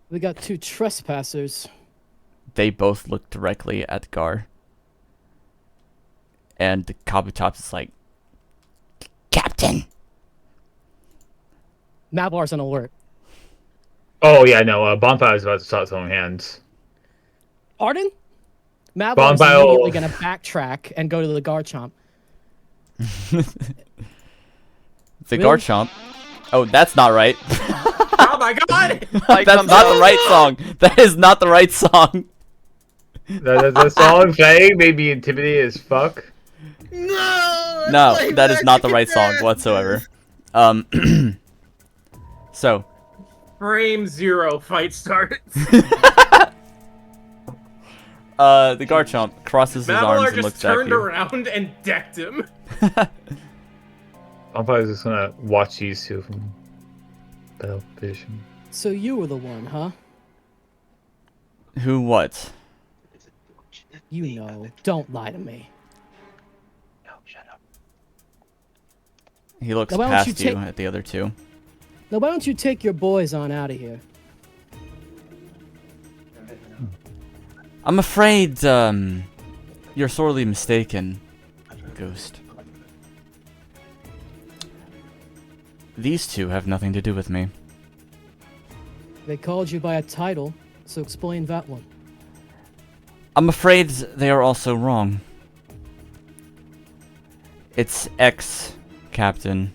We got two trespassers. They both look directly at Gar. And the Kabutops is like, Captain! Mavalar's on alert. Oh yeah, no, Bonfyre is about to start throwing hands. Pardon? Mavalar's Bonfire- immediately gonna backtrack and go to the Garchomp. The Really? Garchomp. Oh, that's not right. Oh my god! That's comes not out. the right song. That is not the right song. The song playing made me intimidated as fuck. no. No, Like that is not the Mexican right song dances. whatsoever. So, Frame 0 fight starts. the Garchomp crosses his arms Mavalar and just looks back at turned you. around and decked him. Bonfyre is just gonna watch these two from better vision. So you were the one, huh? Who what? You know. Don't lie to me. No, shut up. He looks Now, why don't you past you take- at the other two. Now why don't you take your boys on out of here? I'm afraid, you're sorely mistaken, Ghost. These two have nothing to do with me. They called you by a title, so explain that one. I'm afraid they are also wrong. It's ex-captain.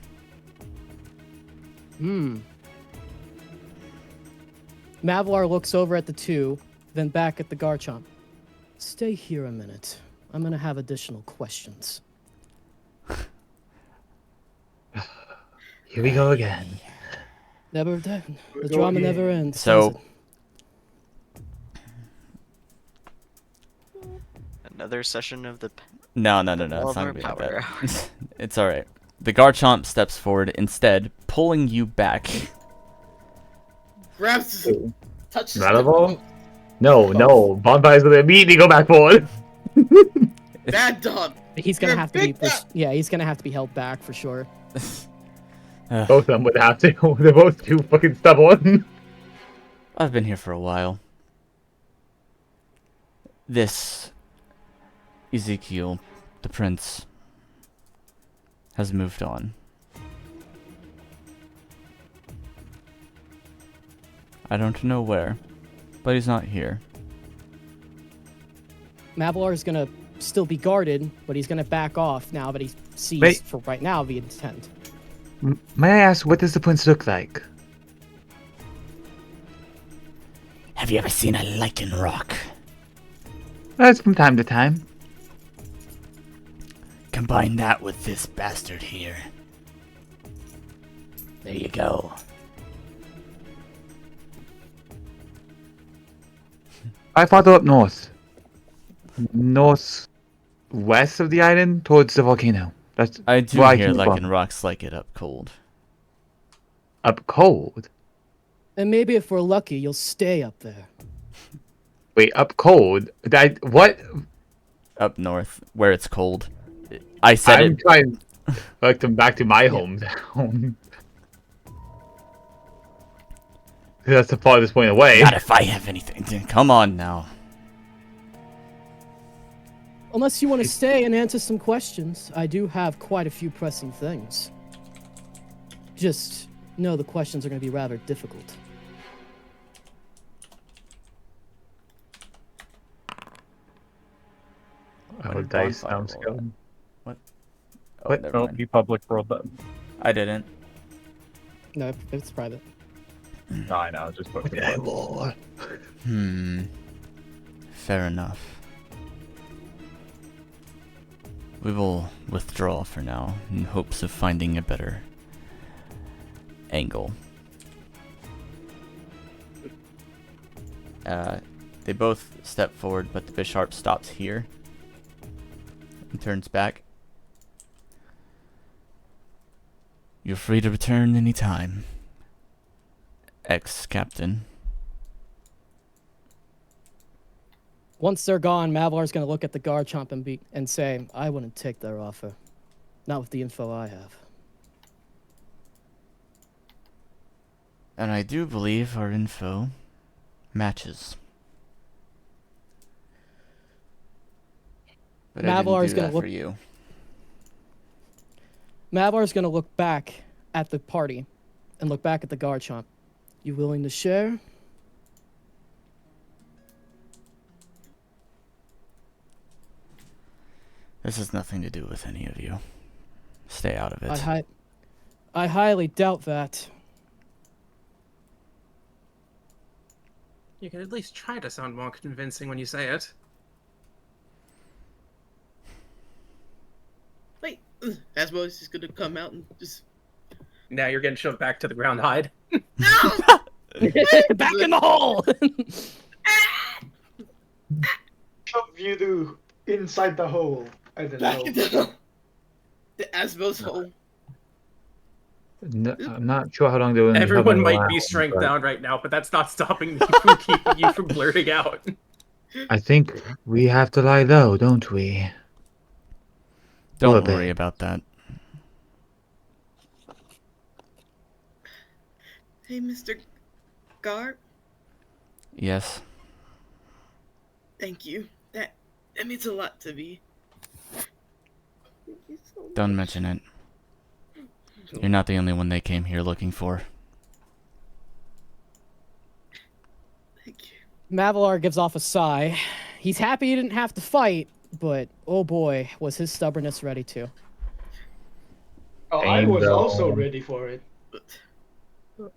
Mavalar looks over at the two, then back at the Garchomp. Stay here a minute. I'm gonna have additional questions. Here we go again. The drama never ends. So- does it? Another session of the. No. It's not All of gonna our be like power that. It's alright. The Garchomp steps forward, instead pulling you back. Grabs, touches. Malamar? No. Bonfire's gonna immediately go back forward. Bad dog. He's gonna You're have to be. big guy. Yeah, he's gonna have to be held back for sure. Both of them would have to. They're both too fucking stubborn. I've been here for a while. this Ezekiel, the prince, has moved on. I don't know where, but he's not here. Mavalar is gonna still be guarded, but he's gonna back off now that he sees, Wait. for right now, the intent. May I ask, what does the prince look like? Have you ever seen a lichen rock? That's from time to time. Combine that with this bastard here. There you go. I farther up north. Northwest of the island, towards the volcano. That's I do where hear came lichen from. rocks like it up cold. Up cold? And maybe if we're lucky, you'll stay up there. Wait, up cold? What? Up north, where it's cold. I said I'm it. trying like to back to my hometown. That's the farthest point away. Not if I have anything. Come on now. Unless you want to stay and answer some questions, I do have quite a few pressing things. Just know the questions are going to be rather difficult. Oh, dice sounds good. What? Oh, What? never Don't mind. be public world then. I didn't. No, it's private. No, I know. Just put it. Fair enough. We will withdraw for now in hopes of finding a better angle. They both step forward, but the Bisharp stops here and turns back. You're free to return anytime, ex-captain. Once they're gone, Mavalar's going to look at the Garchomp and say, I wouldn't take their offer. Not with the info I have. And I do believe our info matches. But I didn't Mavalar's do gonna that look- for you. Mavalar's going to look back at the party and look back at the Garchomp. You willing to share? This has nothing to do with any of you. Stay out of it. I highly doubt that. You can at least try to sound more convincing when you say it. Wait, Asmodeus is gonna come out and just. Now you're getting shoved back to the ground. Hide. No! Back in the hole! Shove you do inside the hole. I don't Back know. into the Asmodeus hole. No, I'm not sure how long they will. Everyone might be strength down right now, but that's not stopping me from keeping you from blurting out. I think we have to lie low, don't we? Don't Well, worry about that. Hey, Mr. Gar, Yes. thank you. That means a lot to me. Thank you so much. Don't mention it. You're not the only one they came here looking for. Thank you. Mavalar gives off a sigh. He's happy he didn't have to fight, but oh boy, was his stubbornness ready to. Oh, I And, was also ready for it.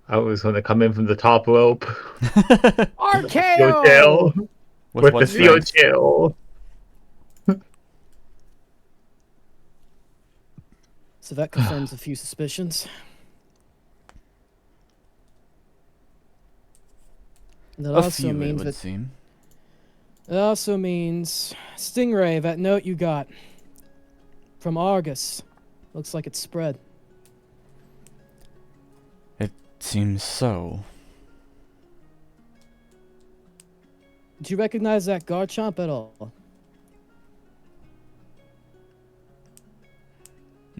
I was going to come in from the top rope. RKO! Steel tail. With what the steel strength? tail. So that confirms a few suspicions. That A also few, it means would that seem. it also means Stingray, that note you got from Argus, looks like it's spread. It seems so. Did you recognize that Garchomp at all?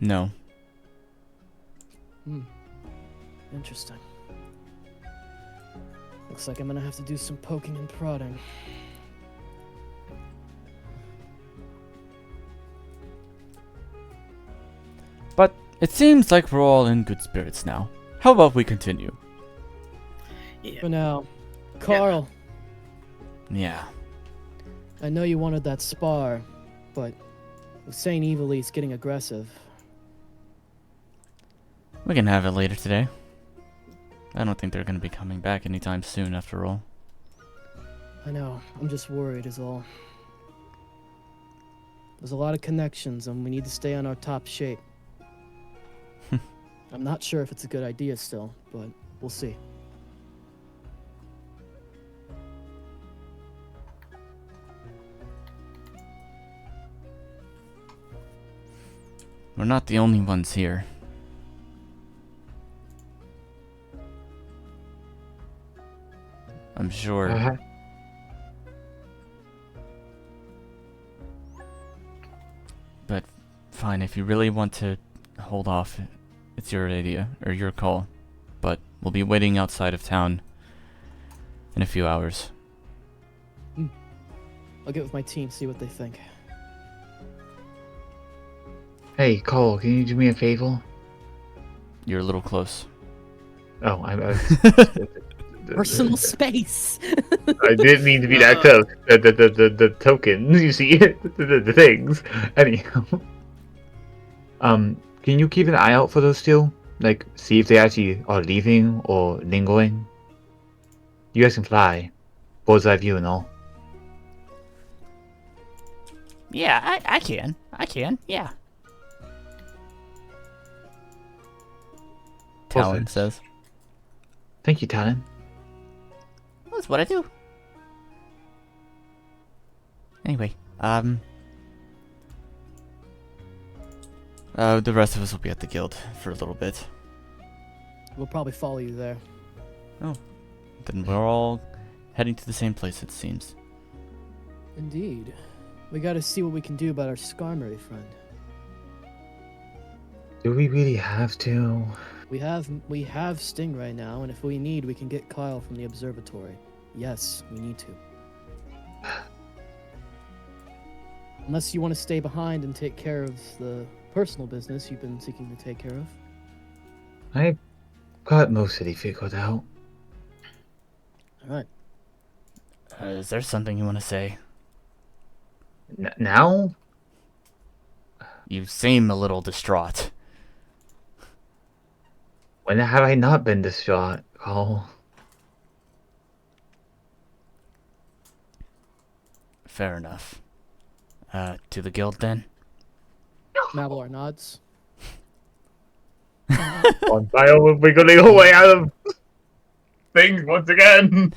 No. Interesting. Looks like I'm gonna have to do some poking and prodding. But it seems like we're all in good spirits now. How about we continue? Yeah. For now. Carl, Yeah. I know you wanted that spar, but with Saint Evilly's getting aggressive. We can have it later today. I don't think they're going to be coming back anytime soon after all. I know, I'm just worried is all. There's a lot of connections and we need to stay on our top shape. I'm not sure if it's a good idea still, but we'll see. We're not the only ones here. I'm sure. But fine, if you really want to hold off, it's your idea, or your call. But we'll be waiting outside of town in a few hours. I'll get with my team, see what they think. Hey, Cole, can you do me a favor? You're a little close. Oh, I Personal space! I didn't mean to be that close. The tokens, you see, the things. Anyhow, can you keep an eye out for those two? Like, see if they actually are leaving or lingering. You guys can fly, bird's eye view and all. Yeah, I can, yeah. Talon Perfect. says. Thank you, Talon. That's what I do. Anyway, the rest of us will be at the guild for a little bit. We'll probably follow you there. Then we're all heading to the same place, it seems. Indeed. We gotta see what we can do about our Skarmory friend. Do we really have to? We have Stingray now, and if we need, we can get Kyle from the observatory. Yes, we need to. Unless you want to stay behind and take care of the personal business you've been seeking to take care of. I've got most of it figured out. Alright. Is there something you want to say? Now? You seem a little distraught. When have I not been distraught, Cole? Fair enough. To the guild then? Mavalar nods. Bonfyre will be going away out of things once again.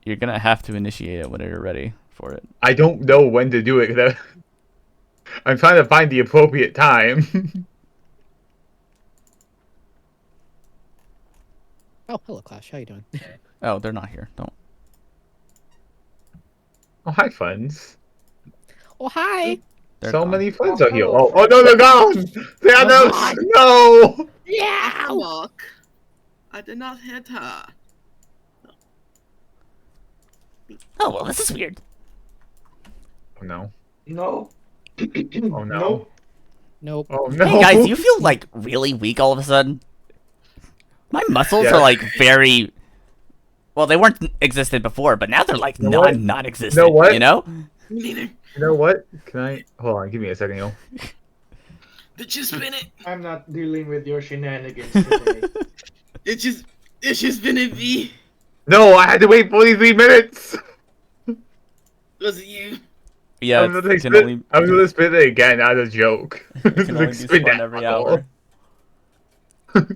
You're gonna have to initiate it whenever you're ready for it. I don't know when to do it because I'm trying to find the appropriate time. Oh, hello, Clash. How you doing? Oh, they're not here. Don't. Oh, hi, friends. Oh, hi! They're So gone. many friends are here. Oh no, they're gone! They are no! Yeah! Look, I did not hit her. Oh, well, this is weird. Oh no. No. Oh no. Nope. Oh no. Hey, guys, do you feel, like, really weak all of a sudden? My muscles Yeah. are, like, very... Well, they weren't existent before, but now they're, like, You know what? non-existent, You know what? you know? Me neither. You know what? Can I... Hold on, give me a second, yo. Did you spin it? I'm not dealing with your shenanigans today. It's just been a V. No, I had to wait 43 minutes! Was it you? Yeah, I was it can only, gonna spin it again as a joke. it can only be Spin spun that every bottle. hour.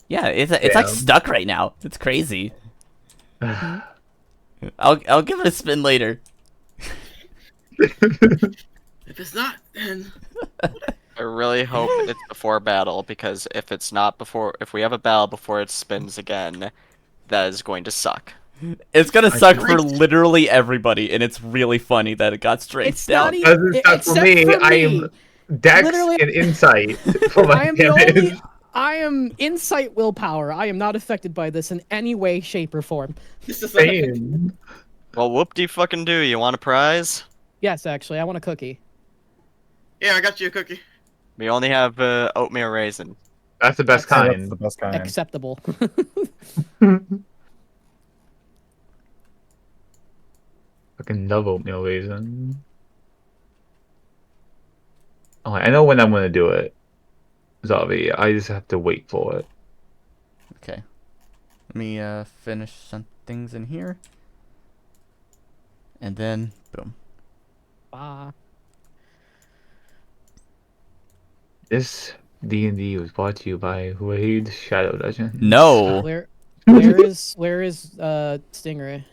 Yeah, it's like Damn. stuck right now. It's crazy. I'll give it a spin later. If it's not, then I really hope it's before battle, because if it's not before, if we have a battle before it spins again, that is going to suck. It's gonna suck for Right. literally everybody, and it's really funny that it got straight It's down. not even... Doesn't suck for except me, for I me. am Dex Literally- and Insight for my I am the damage. only... I am insight willpower. I am not affected by this in any way, shape, or form. this is like, Same. Well, whoop-de-fucking do. You want a prize? Yes, actually, I want a cookie. Yeah, I got you a cookie. We only have oatmeal raisin. That's the best That's- Yeah, that's kind. the best kind. Acceptable. Fucking love oatmeal raisin. Oh, I know when I'm gonna do it. Zavi, I just have to wait for it. Okay. Let me finish some things in here. And then, boom. Bah. This D&D was brought to you by Raid Shadow Legends. No! Where is Stingray?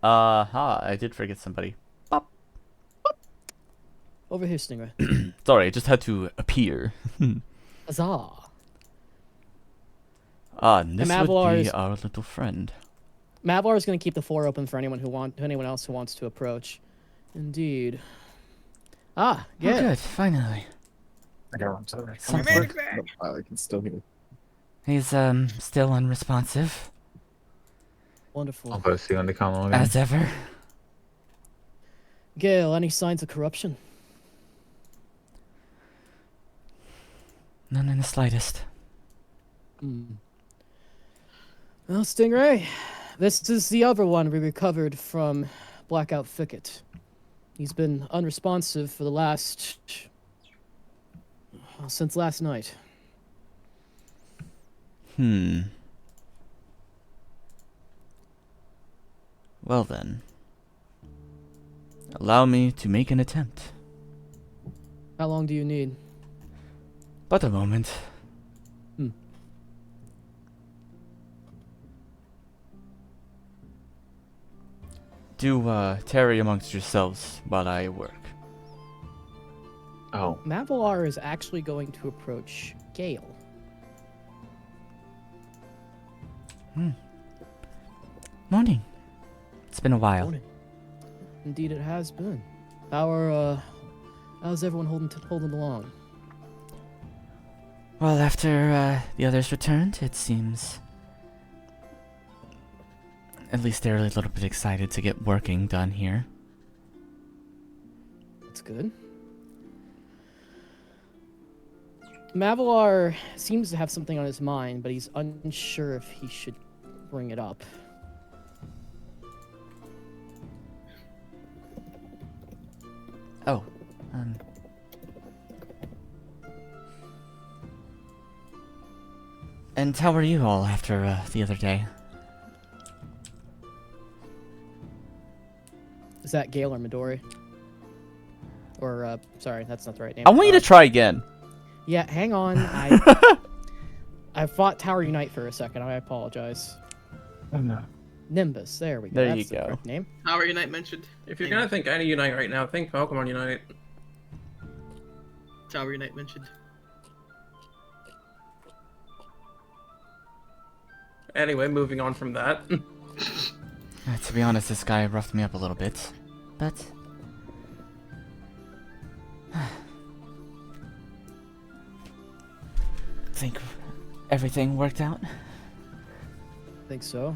I did forget somebody. Over here, Stingray. Sorry, I just had to appear. Huzzah. And this would Mavalar be is- our little friend. Mavalar is going to keep the floor open for anyone else who wants to approach. Indeed. Ah, Oh, yeah. good, finally. I got one. Sorry. Some made work. it back. I can still hear. He's still unresponsive, Wonderful. I'll go see on the common again. as ever. Gale, any signs of corruption? None in the slightest. Well, Stingray, this is the other one we recovered from Blackout Thicket. He's been unresponsive for the last... well, since last night. Well then. Allow me to make an attempt. How long do you need? But a moment. Do tarry amongst yourselves while I work. Oh, Mavalar is actually going to approach Gale. Morning. It's been a while. Morning. Indeed, it has been. How's everyone holding along? Well, after the others returned, it seems. At least they're a little bit excited to get working done here. That's good. Mavalar seems to have something on his mind, but he's unsure if he should bring it up. Oh, And how are you all after the other day? Is that Gale or Midori? Or, sorry, that's not the right name. I want you to try again. Yeah, hang on. I fought Tower Unite for a second. I apologize. Oh no. Nimbus, there we go. There That's you the go. correct name. Power Unite mentioned. If you're gonna think any Unite right now, think Pokemon Unite. Tower Unite mentioned. Anyway, moving on from that. To be honest, this guy roughed me up a little bit, but I think everything worked out. Think so.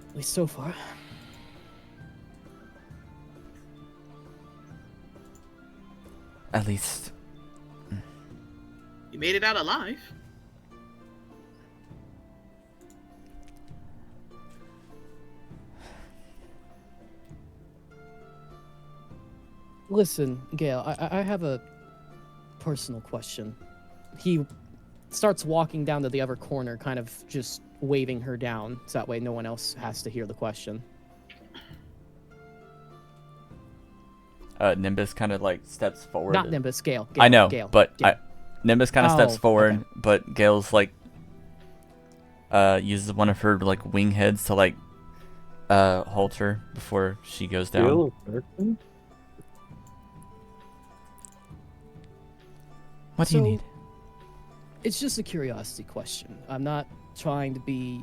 At least so far. At least, You made it out alive. Listen, Gale, I have a personal question. He starts walking down to the other corner, kind of just waving her down, so that way no one else has to hear the question. Nimbus kind of like steps forward. Not Nimbus, Gale. I know, Gale, but Gale. Nimbus kind of steps Oh, forward, okay. but Gale's like uses one of her like wing heads to like hold her before she goes down. What do you So, need? It's just a curiosity question. I'm not trying to be,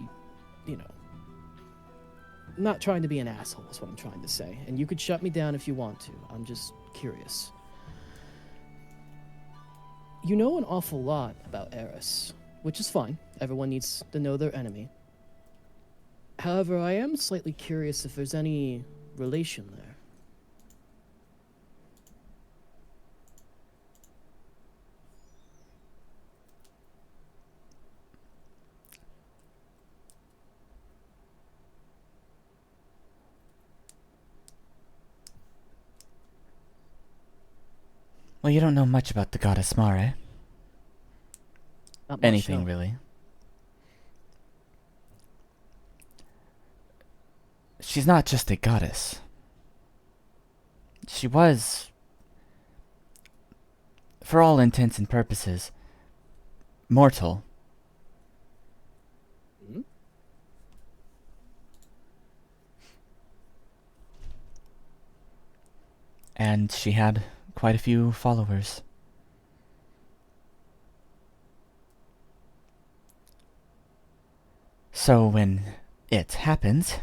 not trying to be an asshole is what I'm trying to say. And you could shut me down if you want to. I'm just curious. You know an awful lot about Aris, which is fine. Everyone needs to know their enemy. However, I am slightly curious if there's any relation there. Well, you don't know much about the goddess Mare. Not much, Anything, no. really. She's not just a goddess. She was, for all intents and purposes, mortal. Hmm? And she had quite a few followers. So when it happens,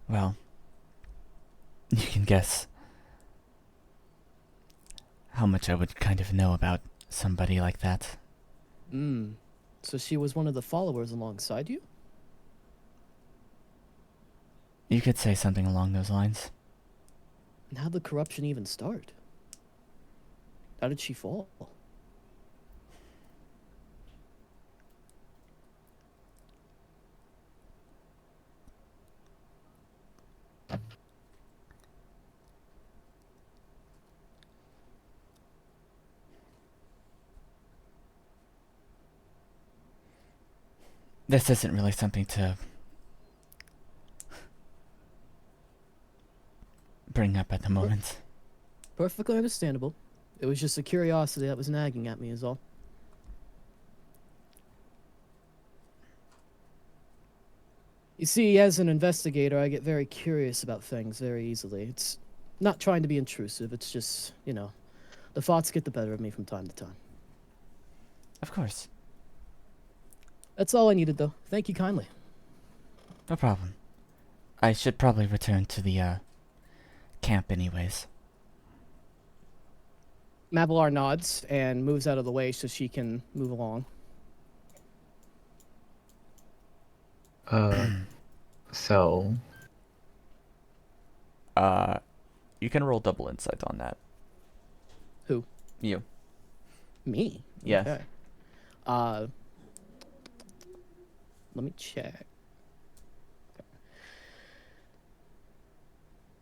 well, you can guess how much I would kind of know about somebody like that. Hmm. So she was one of the followers alongside you? You could say something along those lines. And how'd the corruption even start? How did she fall? This isn't really something to bring up at the moment. Perfectly understandable. It was just a curiosity that was nagging at me is all. You see, as an investigator, I get very curious about things very easily. It's not trying to be intrusive, it's just, you know, the thoughts get the better of me from time to time. Of course. That's all I needed, though. Thank you kindly. No problem. I should probably return to the, camp anyways. Mavalar nods and moves out of the way so she can move along. So You can roll double insight on that. Who? You. Me? Yes. Okay. Let me check.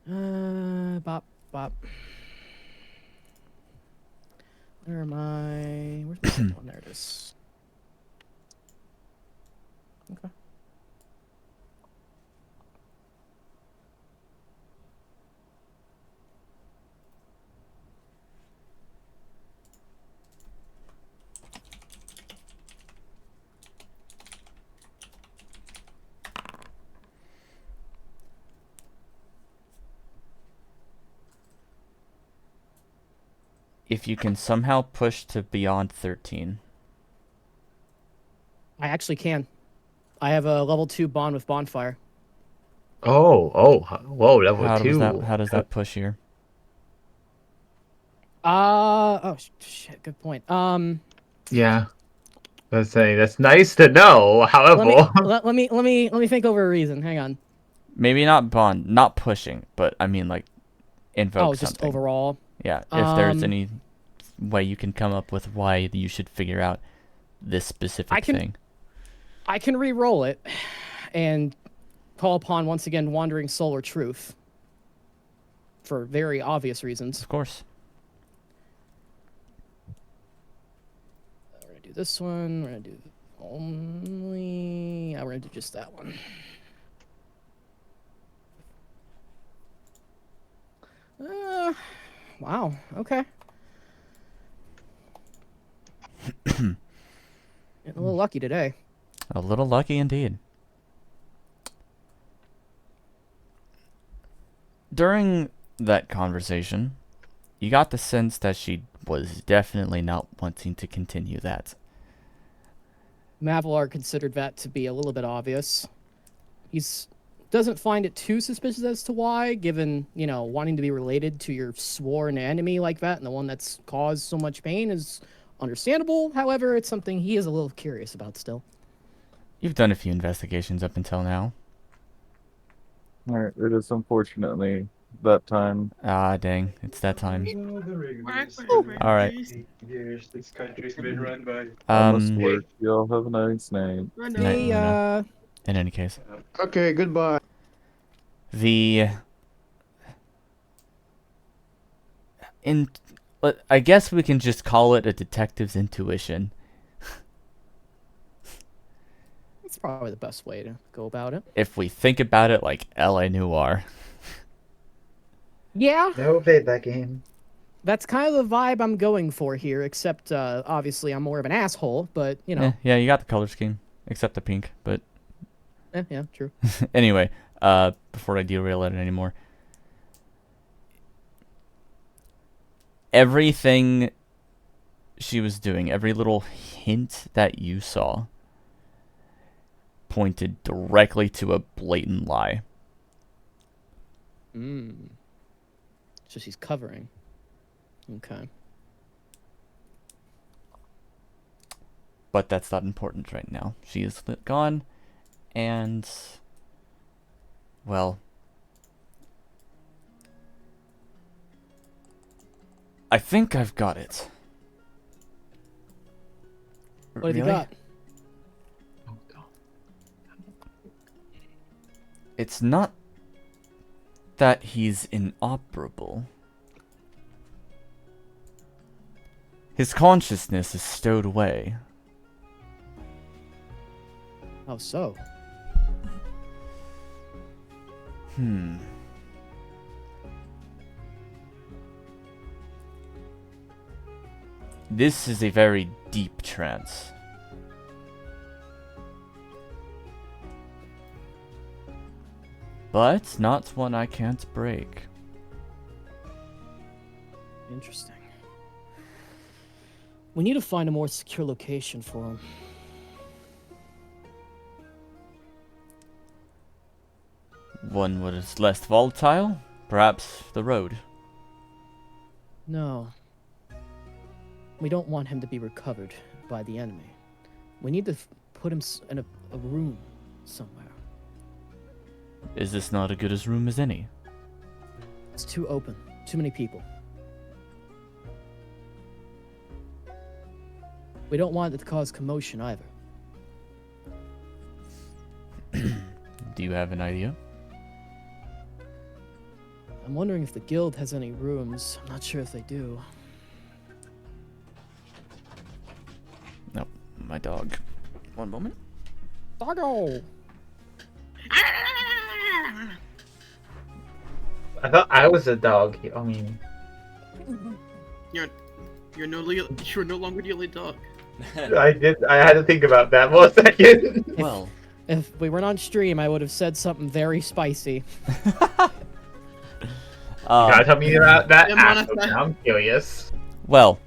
Bop, bop. Where am I? Where's my phone? There it is. Okay. If you can somehow push to beyond 13. I actually can. I have a level 2 bond with Bonfyre. whoa, level How does 2. that push here? Oh shit, good point. Yeah. I was saying that's nice to know. However, let me think over a reason. Hang on. Maybe not bond, not pushing, but I mean like invoke Oh, just something. overall. Yeah, if there's any way you can come up with why you should figure out this specific thing. I can re-roll it and call upon once again Wandering Soul or Truth for very obvious reasons. Of course. We're gonna do this one. We're gonna do only. Yeah, we're gonna do just that one. Wow. Okay. Getting a little lucky today. A little lucky indeed. During that conversation, you got the sense that she was definitely not wanting to continue that. Mavalar considered that to be a little bit obvious. He's doesn't find it too suspicious as to why, given, you know, wanting to be related to your sworn enemy like that and the one that's caused so much pain is understandable. However, it's something he is a little curious about still. You've done a few investigations up until now. Alright, it is unfortunately that time. Ah, dang. It's that time. All Alright. Years this country's been run by. I must work. Y'all have a nice night. Night, Hey, Luna. In any case. Okay, goodbye. I guess we can just call it a detective's intuition. it's probably the best way to go about it. If we think about it like L.A. Noire. Yeah, Never played that game. that's kind of the vibe I'm going for here, except obviously I'm more of an asshole, but, you know. Yeah, you got the color scheme. Except the pink, but... Yeah, true. Anyway, before I derail it anymore. Everything she was doing, every little hint that you saw, pointed directly to a blatant lie. So she's covering. Okay. But that's not important right now. She is gone, and... well... I think I've got it. What have you got? It's not that he's inoperable. His consciousness is stowed away. How so? This is a very deep trance. But not one I can't break. Interesting. We need to find a more secure location for him. One what is less volatile? Perhaps the road. No. We don't want him to be recovered by the enemy. We need to put him in a room somewhere. Is this not as good a room as any? It's too open. Too many people. We don't want it to cause commotion either. Do you have an idea? I'm wondering if the guild has any rooms. I'm not sure if they do. No, my dog. One moment. Doggo! I thought I was a dog. I mean, You're no longer the only dog. I had to think about that for a second. Well, If we weren't on stream, I would have said something very spicy. Gotta tell me about that Yeah, asshole. Monica. Now I'm curious. well.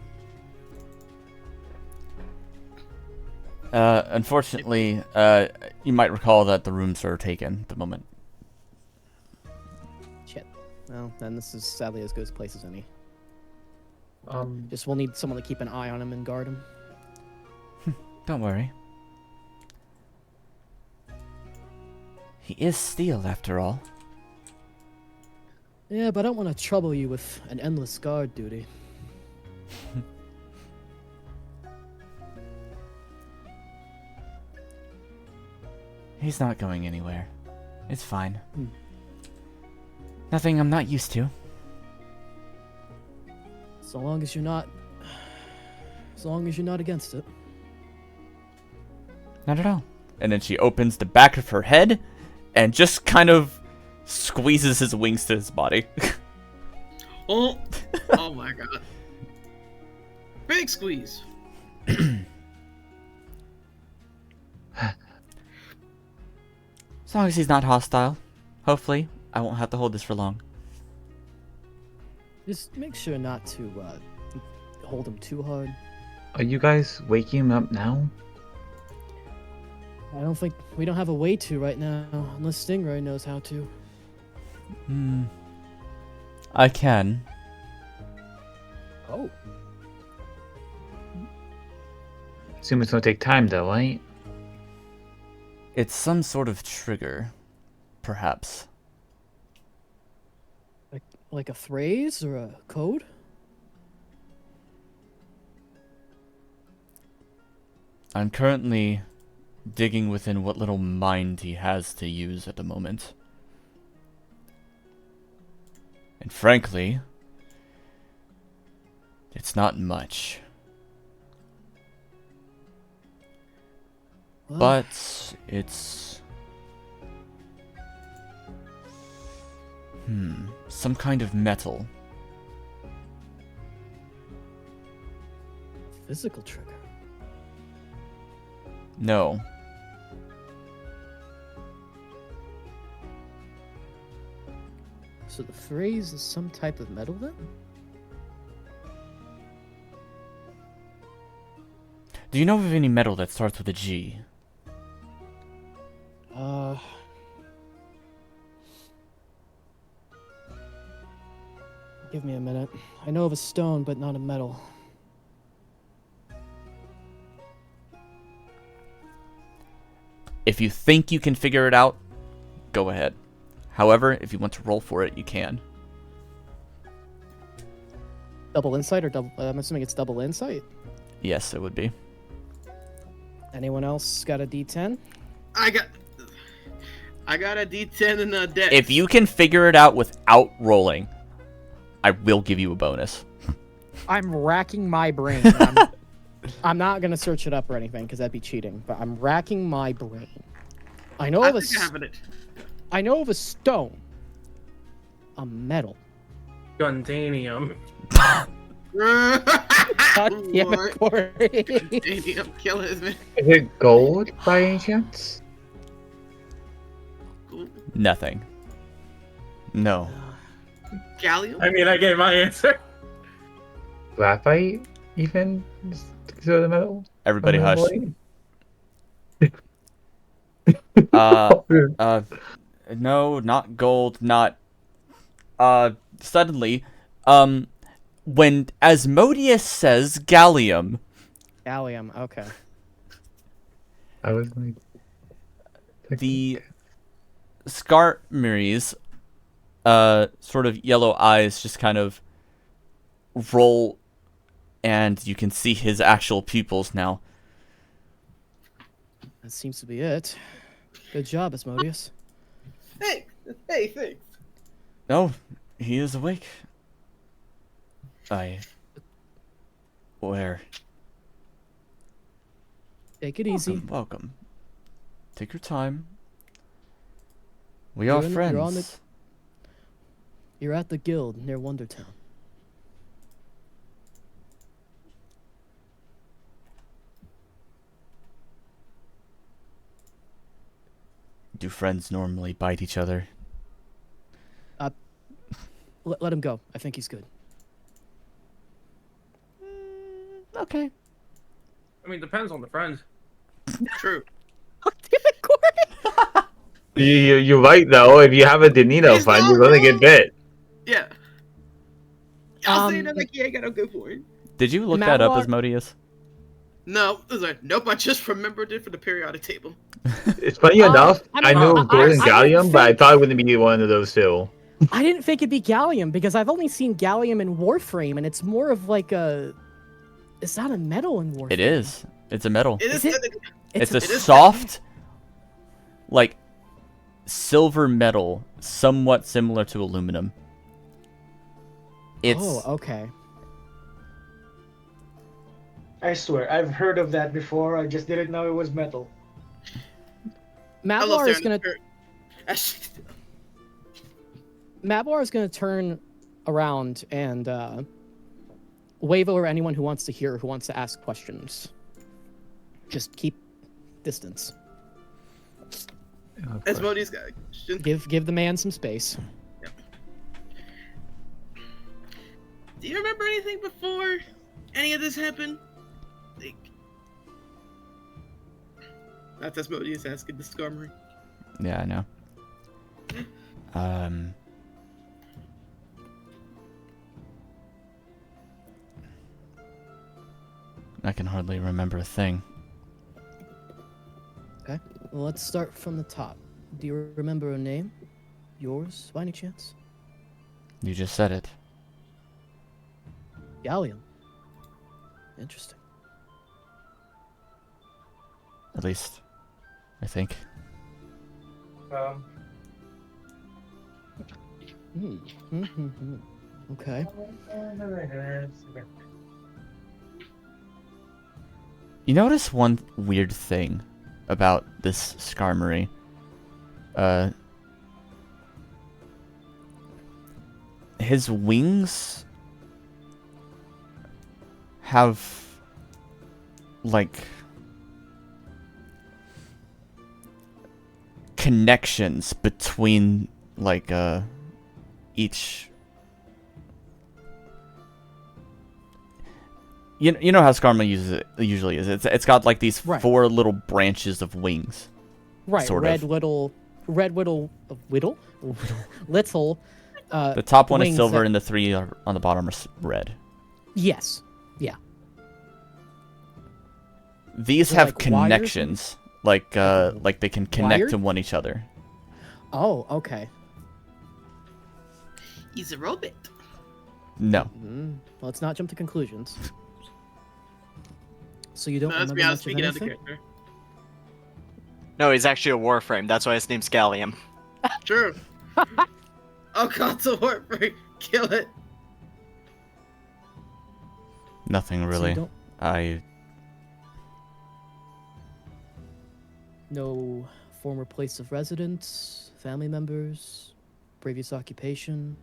Unfortunately, you might recall that the rooms are taken at the moment. Shit. Well, then this is sadly as good a place as any. Um, Just we'll need someone to keep an eye on him and guard him. Don't worry. He is steel, after all. Yeah, but I don't want to trouble you with an endless guard duty. He's not going anywhere. It's fine. Nothing I'm not used to. So long as you're not... As long as you're not against it. Not at all. And then she opens the back of her head and just kind of squeezes his wings to his body. Oh, oh my god. Big squeeze. As long as he's not hostile. Hopefully, I won't have to hold this for long. Just make sure not to hold him too hard. are you guys waking him up now? I don't think... We don't have a way to right now, unless Stingray knows how to. I can. Oh. Assume it's gonna take time though, right? It's some sort of trigger, perhaps. Like a phrase or a code? I'm currently digging within what little mind he has to use at the moment. And frankly, it's not much. Well, But it's... some kind of metal. physical trigger. No. So the phrase is some type of metal then? Do you know of any metal that starts with a G? Give me a minute. I know of a stone, but not a metal. If you think you can figure it out, go ahead. However, if you want to roll for it, you can. Double insight or double? I'm assuming it's double insight. Yes, it would be. Anyone else got a D10? I got a D10 and a dex. If you can figure it out without rolling, I will give you a bonus. I'm racking my brain. I'm not gonna search it up or anything because that'd be cheating. But I'm racking my brain. I know of a. I know of a stone. A metal. Guntanium. God damn it, Quary. Guntanium killers, man. Is it gold by any chance? Nothing. No. Gallium? I mean, I gave my answer. Graphite, even? Is considered a metal? Everybody hush. No, not gold, not... Suddenly, when Asmodeus says gallium... Gallium, okay. I was like... The Skarmory's sort of yellow eyes just kind of roll, and you can see his actual pupils now. That seems to be it. Good job, Asmodeus. Hey, thanks. No, he is awake. Where? Take it easy. Welcome. Take your time. We are friends. You're at the guild near Wondertown. Do friends normally bite each other? Let him go. I think he's good. Okay. I mean, depends on the friend. True. You're right though. If you have a Danito He's friend, not you're gonna get wrong. bit. Yeah. I'll say that like, yeah, I gotta go for it. Did you look that up, Mavalar- Asmodeus? No, it was like, nope, I just remembered it for the periodic table. It's funny enough, I knew I- gold and I gallium, didn't but I think- thought it wouldn't be one of those two. I didn't think it'd be gallium because I've only seen gallium in Warframe, and it's more of like a. It's not a metal in Warframe. It is. It's a metal. It is. Is it? It's a it is soft, like, silver metal, somewhat similar to aluminum. It's Oh, okay. I swear, I've heard of that before. I just didn't know it was metal. Mavalar is gonna. Actually, Mavalar is gonna turn around and wave over anyone who wants to hear, who wants to ask questions. Just keep distance. Asmodeus got a question. Give the man some space. Do you remember anything before any of this happened? Like, that's Asmodeus asking the Skarmory. yeah, I know. I can hardly remember a thing. Well, let's start from the top. Do you remember a name? Yours, by any chance? You just said it. Galleon. Interesting. At least, I think. Okay. You notice one weird thing about this Skarmory. His wings have like connections between like each. You know how Skarmory usually is. It's got like these Right. 4 little branches of wings. Right. Sort red of. little little. The top one is wings silver that- and the 3 on the bottom are red. Yes. Yeah. These They're have like wires? connections, like they can connect Wired? to one each other. Oh, okay. He's a robot. No, Well, let's not jump to conclusions. So you don't No, that's remember me. I was much of speaking out of anything? character. No, he's actually a Warframe. That's why his name's Gallium. True. Oh, console warfare. Kill it. nothing So you really. don't know former place of residence, family members, previous occupation.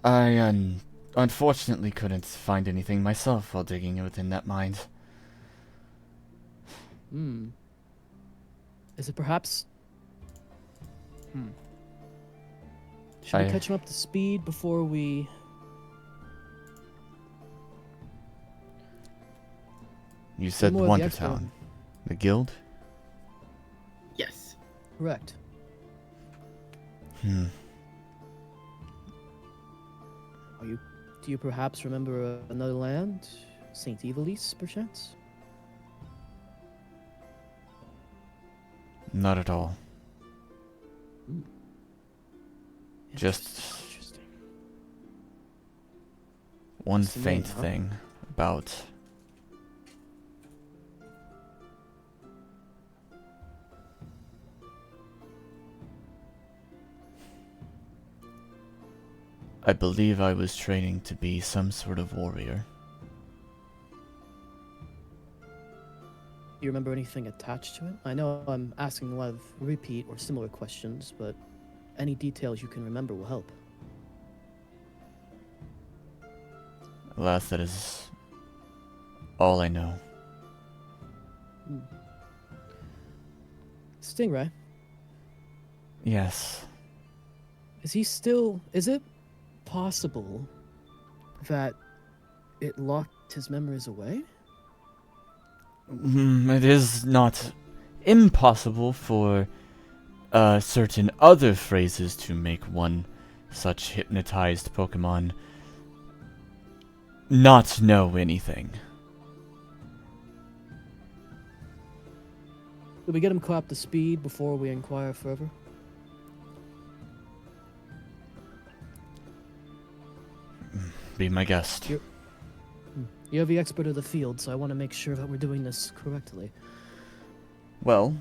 I unfortunately couldn't find anything myself while digging within that mine. Is it perhaps? Should we catch him up to speed before we? You said more of the expert. Wondertown, the guild. Yes. Correct. Do you perhaps remember another land, Saint Evilise, perchance? Not at all. Just Interesting. one Just a name, faint huh? thing about. I believe I was training to be some sort of warrior. Do you remember anything attached to it? I know I'm asking a lot of repeat or similar questions, but any details you can remember will help. Alas, that is all I know. Stingray, Yes. is it possible that it locked his memories away? It is not impossible for certain other phrases to make one such hypnotized Pokemon not know anything. Did we get him caught up to speed before we inquire further? Be my guest. You're the expert of the field, so I want to make sure that we're doing this correctly. Well,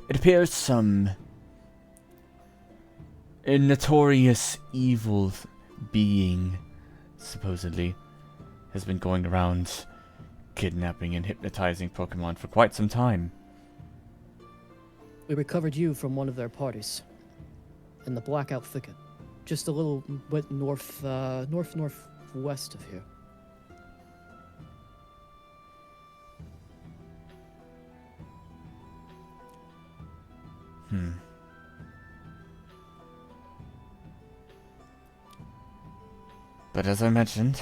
it appears some notorious evil being, supposedly, has been going around kidnapping and hypnotizing Pokemon for quite some time. We recovered you from one of their parties in the Blackout Thicket, just a little bit northwest of here. But as I mentioned,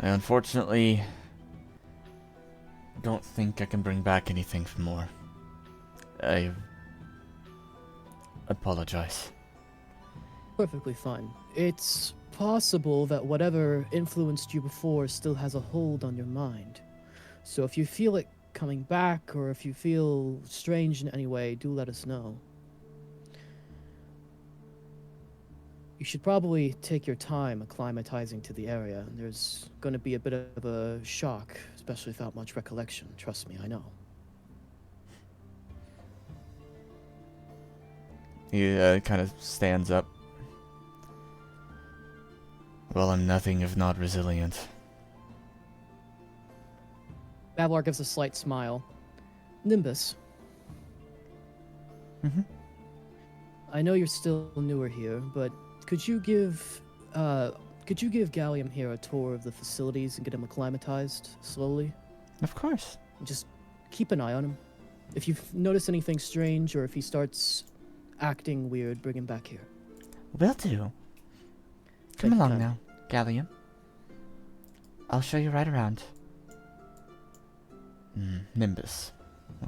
I unfortunately don't think I can bring back anything for more. I apologize. Perfectly fine. It's possible that whatever influenced you before still has a hold on your mind. So if you feel it coming back, or if you feel strange in any way, do let us know. You should probably take your time acclimatizing to the area. There's going to be a bit of a shock, especially without much recollection. Trust me, I know. He kind of stands up. Well, I'm nothing if not resilient. Mavalar gives a slight smile. Nimbus. Mm-hmm. I know you're still newer here, but could you give Gallium here a tour of the facilities and get him acclimatized slowly? Of course. Just keep an eye on him. If you notice anything strange or if he starts acting weird, bring him back here. Will do. Come along now, Gallium. I'll show you right around. Nimbus.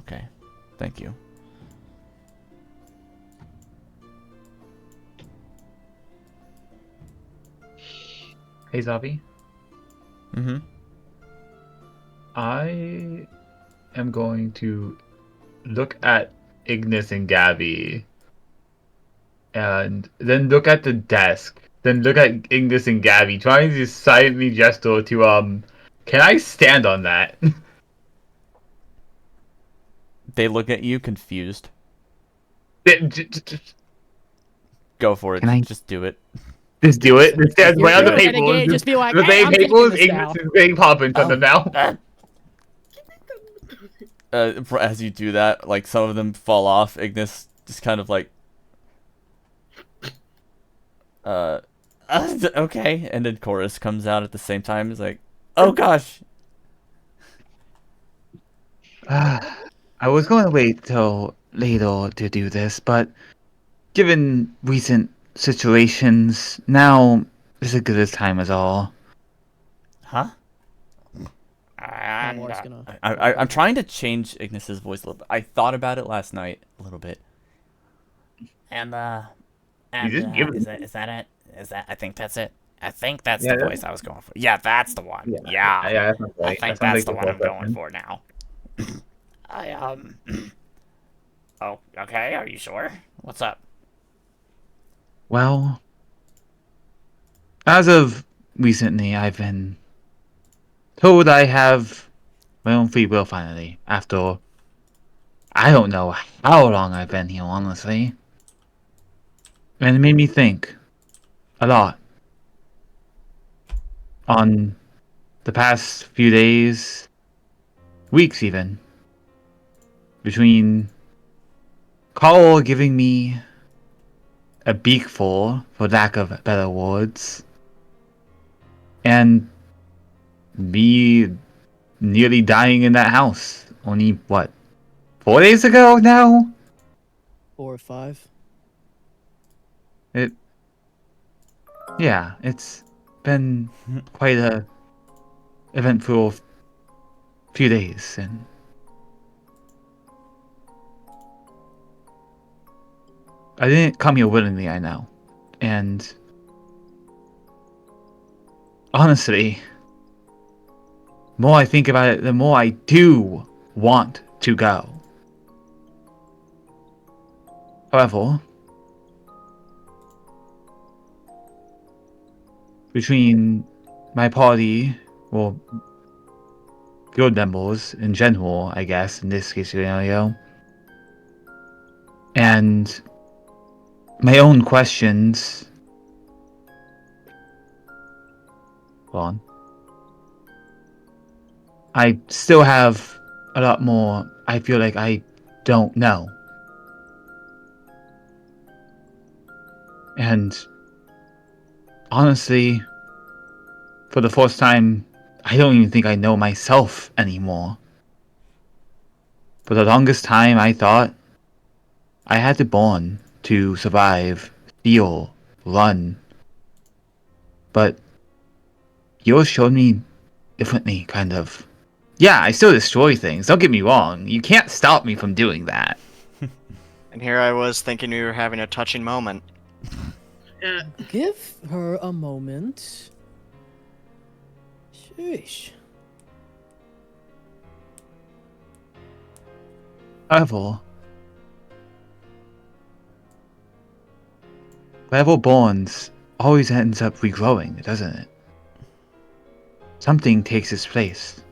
Okay. Thank you. Hey, Zavi. Mm-hmm. I am going to look at Ignis and Gabby, and then look at the desk. Then look at Ignis and Gabby, trying to silently gesture to Can I stand on that? They look at you confused. Just Go for it. Can I- Just do it. do it. It stands You're right on the doing it table. again, just be like, The "Hey, same I'm taking table. this Ignis now." is getting popping on them now. As you do that, like some of them fall off. Ignis just kind of like, okay, and then Chorus comes out at the same time. He's like, oh gosh. I was going to wait till later to do this, but given recent situations, now is as good a time as all. Huh? Malamar's gonna- I'm trying to change Ignis's voice a little bit. I thought about it last night a little bit. And just give it- is that it? Is that? I think that's it. I think that's Yeah, the voice I was going for. Yeah, that's the one. Yeah, that sounds right. I think That sounds that's like the one I'm whole going question. for now. Oh, okay. Are you sure? What's up? Well, as of recently, I've been told I have my own free will finally, after I don't know how long I've been here, honestly. And it made me think a lot on the past few days, weeks even, between Carl giving me a beakful, for lack of better words, and me nearly dying in that house only, what, 4 days ago now? 4 or 5. Yeah, it's been quite a eventful few days, and I didn't come here willingly, I know. And honestly, the more I think about it, the more I do want to go. However, between my party, well, guild members in general, I guess, in this case scenario, and my own questions. Hold on. I still have a lot more I feel like I don't know. And honestly, for the first time, I don't even think I know myself anymore. For the longest time, I thought I had to born to survive, steal, run. But yours showed me differently, kind of. Yeah, I still destroy things, don't get me wrong. You can't stop me from doing that. And here I was thinking we were having a touching moment. Give her a moment. Sheesh. Whatever borns always ends up regrowing, doesn't it? Something takes its place.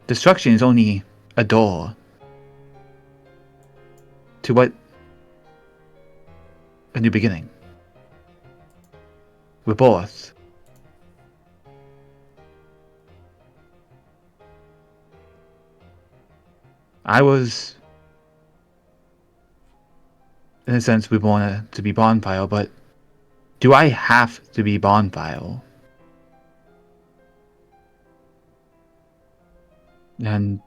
Destruction is only a door to what? A new beginning. Rebirth. I was, in a sense, reborn to be Bonfyre, but do I have to be Bonfyre? And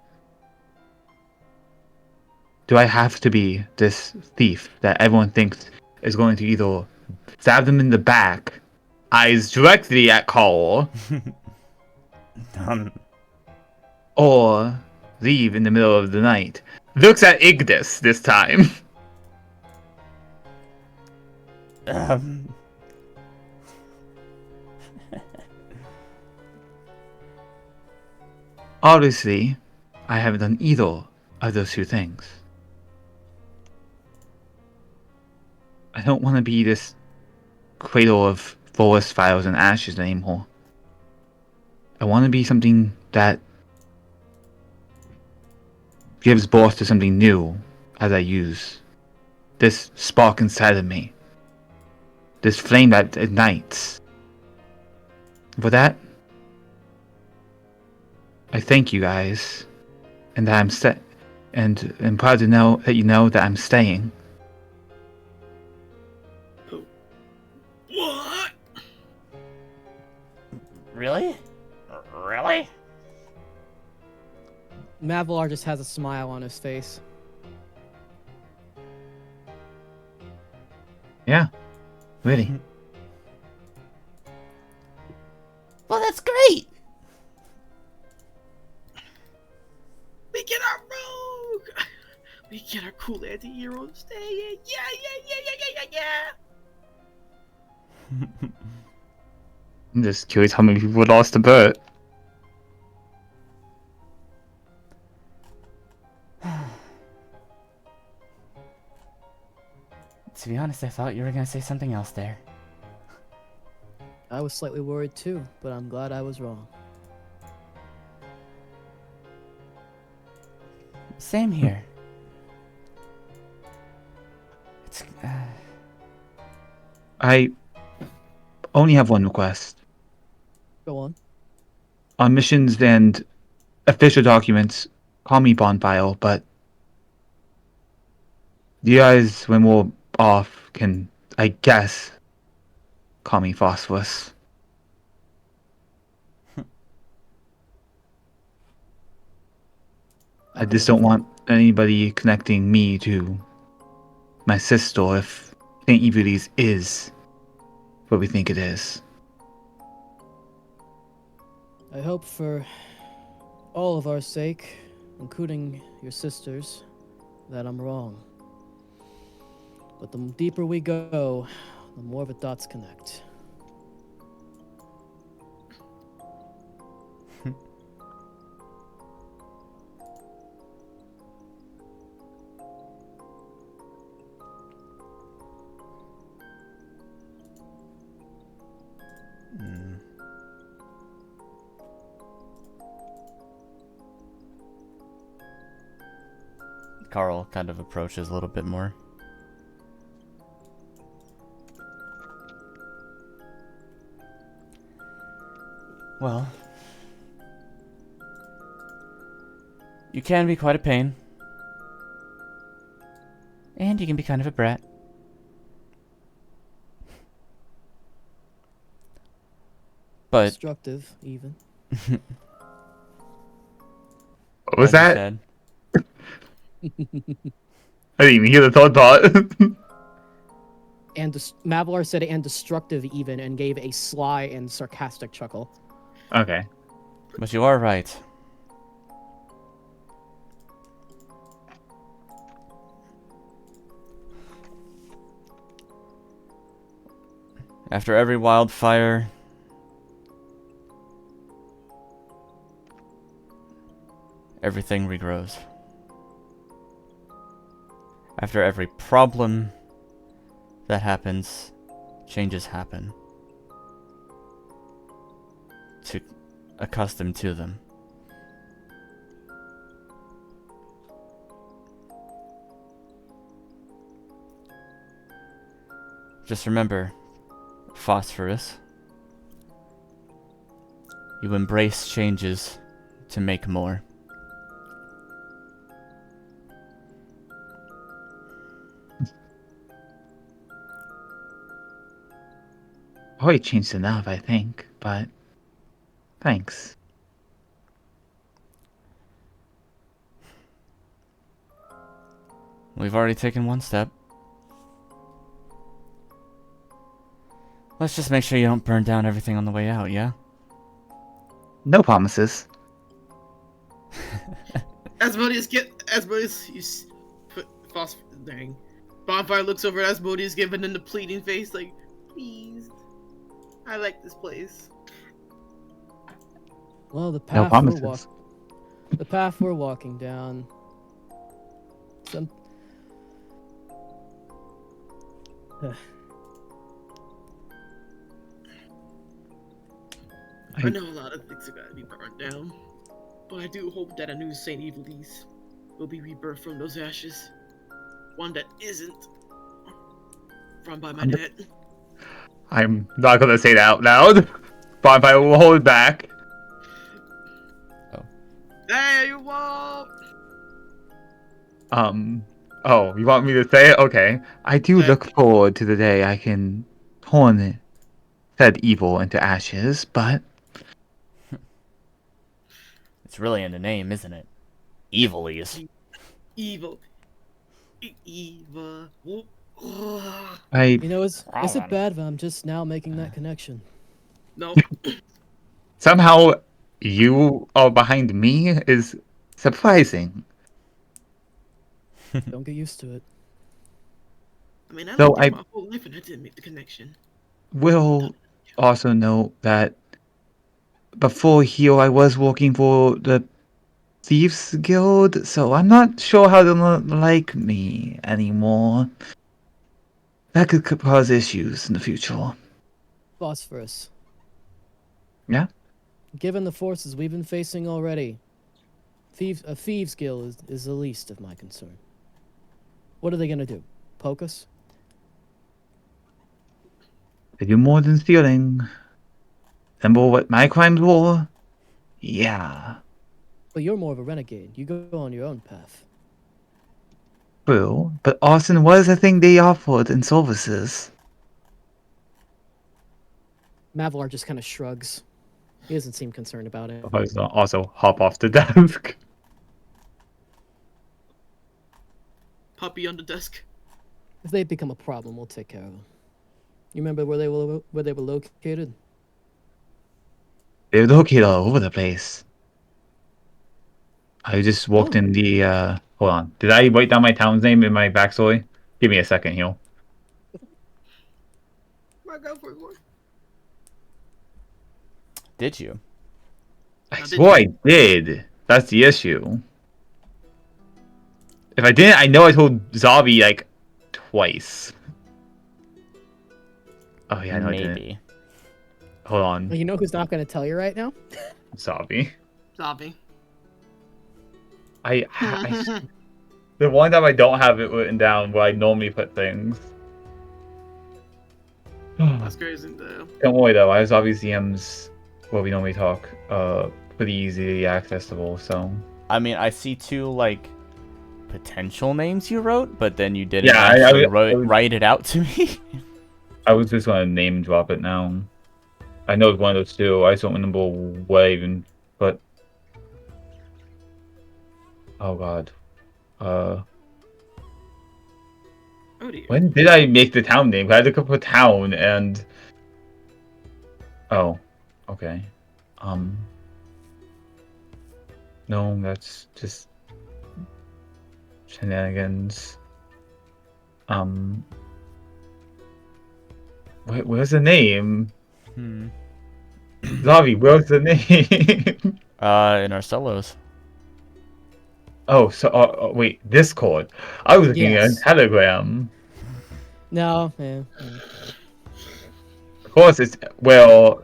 do I have to be this thief that everyone thinks is going to either stab them in the back, eyes directly at Carl, or leave in the middle of the night? Looks at Ignis this time. Obviously, I haven't done either of those two things. I don't want to be this cradle of forest fires and ashes anymore. I want to be something that gives birth to something new as I use this spark inside of me. This flame that ignites. For that, I thank you guys, and that I'm proud to know that you know that I'm staying. What? Really? Really? Mavalar just has a smile on his face. Yeah, really. Well, that's great. We get our rogue! We get our cool anti-hero staying! Yeah! I'm just curious how many people lost a bet. To be honest, I thought you were gonna say something else there. I was slightly worried too, but I'm glad I was wrong. Same here. It's, I only have one request. Go on. On missions and official documents, call me Bonfyre, but you guys, when we're off, can, I guess, call me Phosphorus. I just don't want anybody connecting me to my sister if St. Evilise is what we think it is. I hope for all of our sake, including your sisters, that I'm wrong. But the deeper we go, the more the dots connect. Carl kind of approaches a little bit more. Well, you can be quite a pain. And you can be kind of a brat. But Destructive, even. What was as you that? said, I didn't even hear the third part. And Mavalar said and destructive even and gave a sly and sarcastic chuckle. Okay. but you are right. After every wildfire, everything regrows. After every problem that happens, changes happen. To accustom to them. Just remember, Phosphorus, you embrace changes to make more. Already changed enough, I think, but thanks. We've already taken one step. Let's just make sure you don't burn down everything on the way out, yeah? No promises. Asmodeus, dang. Bonfire looks over at Asmodeus, giving him the pleading face, like, please. I like this place. Well, the No path promises. the path we're walking down. Some. I know a lot of things are gonna be burned down, but I do hope that a new Saint Evilise will be rebirthed from those ashes. One that isn't run by my dad. I'm not gonna say that out loud. Bonfire will hold back. There you are! Oh, you want me to say it? Okay. I do Okay. look forward to the day I can turn said evil into ashes, but It's really in the name, isn't it? Evilies. Evil. Evil. I You know, is Wrong it one. bad if I'm just now making that connection? No. Somehow you are behind me is surprising. Don't get used to it. I mean, I So lived here I- my whole life and I didn't make the connection. will also note that before here I was working for the Thieves Guild, so I'm not sure how they'll like me anymore. That could cause issues in the future. Phosphorus. Yeah? Given the forces we've been facing already, a thieves guild is the least of my concern. What are they gonna do? Poke us? They do more than stealing. Remember what my crimes were? Yeah. But you're more of a renegade. You go on your own path. True, but arson was a thing they offered in services. Mavalar just kind of shrugs. He doesn't seem concerned about it. I was gonna also hop off the desk. Puppy on the desk. If they become a problem, we'll take care of them. You remember where they were located? They're located all over the place. I just walked Oh. in the, hold on. Did I write down my town's name in my backstory? Give me a second, here. Go for it, boy. Did you? I Now, did swore I you? did. That's the issue. If I didn't, I know I told Zabi, like, twice. Oh, yeah, I know I didn't. Maybe. Hold on. Well, you know who's not going to tell you right now? Zabi. Zombie. The one time I don't have it written down where I normally put things. That's crazy, though. Don't worry though, I have Zabi's DMs where we normally talk, pretty easily accessible, so. I mean, I see two, like, potential names you wrote, but then you didn't Yeah, actually I was- write it out to me. I was just gonna name drop it now. I know it's one of those two, I just don't remember what I even put. Oh god. Oh dear. When did I make the town name? I had to come up with town and... Oh. Okay. No, that's just... shenanigans. Where's the name? Hmm. Zavi, where's the name? In our solos. Oh, so wait, Discord. I was looking at Yes. Telegram. No, yeah. Of course, it's well.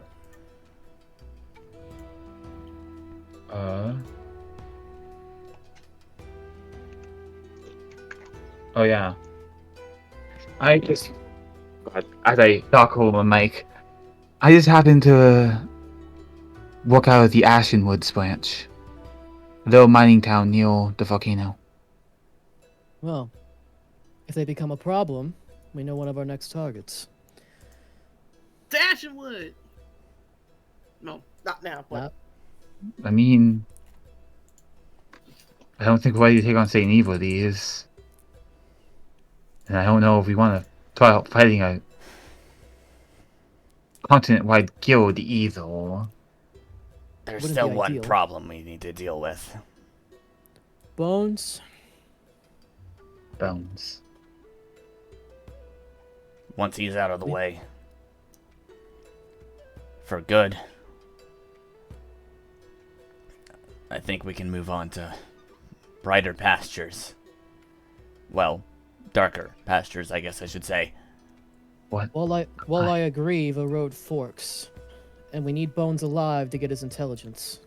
Oh yeah. I just, as I talk over my mic, I just happened to walk out of the Ashenwoods branch, a little mining town near the volcano. Well, if they become a problem, we know one of our next targets. Dashenwood! No, not now, but... Not- I mean, I don't think we're ready to take on Satan Evil these. And I don't know if we want to try out fighting a continent-wide guild either. There's Wouldn't still be one ideal. problem we need to deal with. Bones. Bones. Once he's out of the way. For good. I think we can move on to brighter pastures. Well, darker pastures, I guess I should say. What? Well, I agree. The road forks, and we need Bones alive to get his intelligence.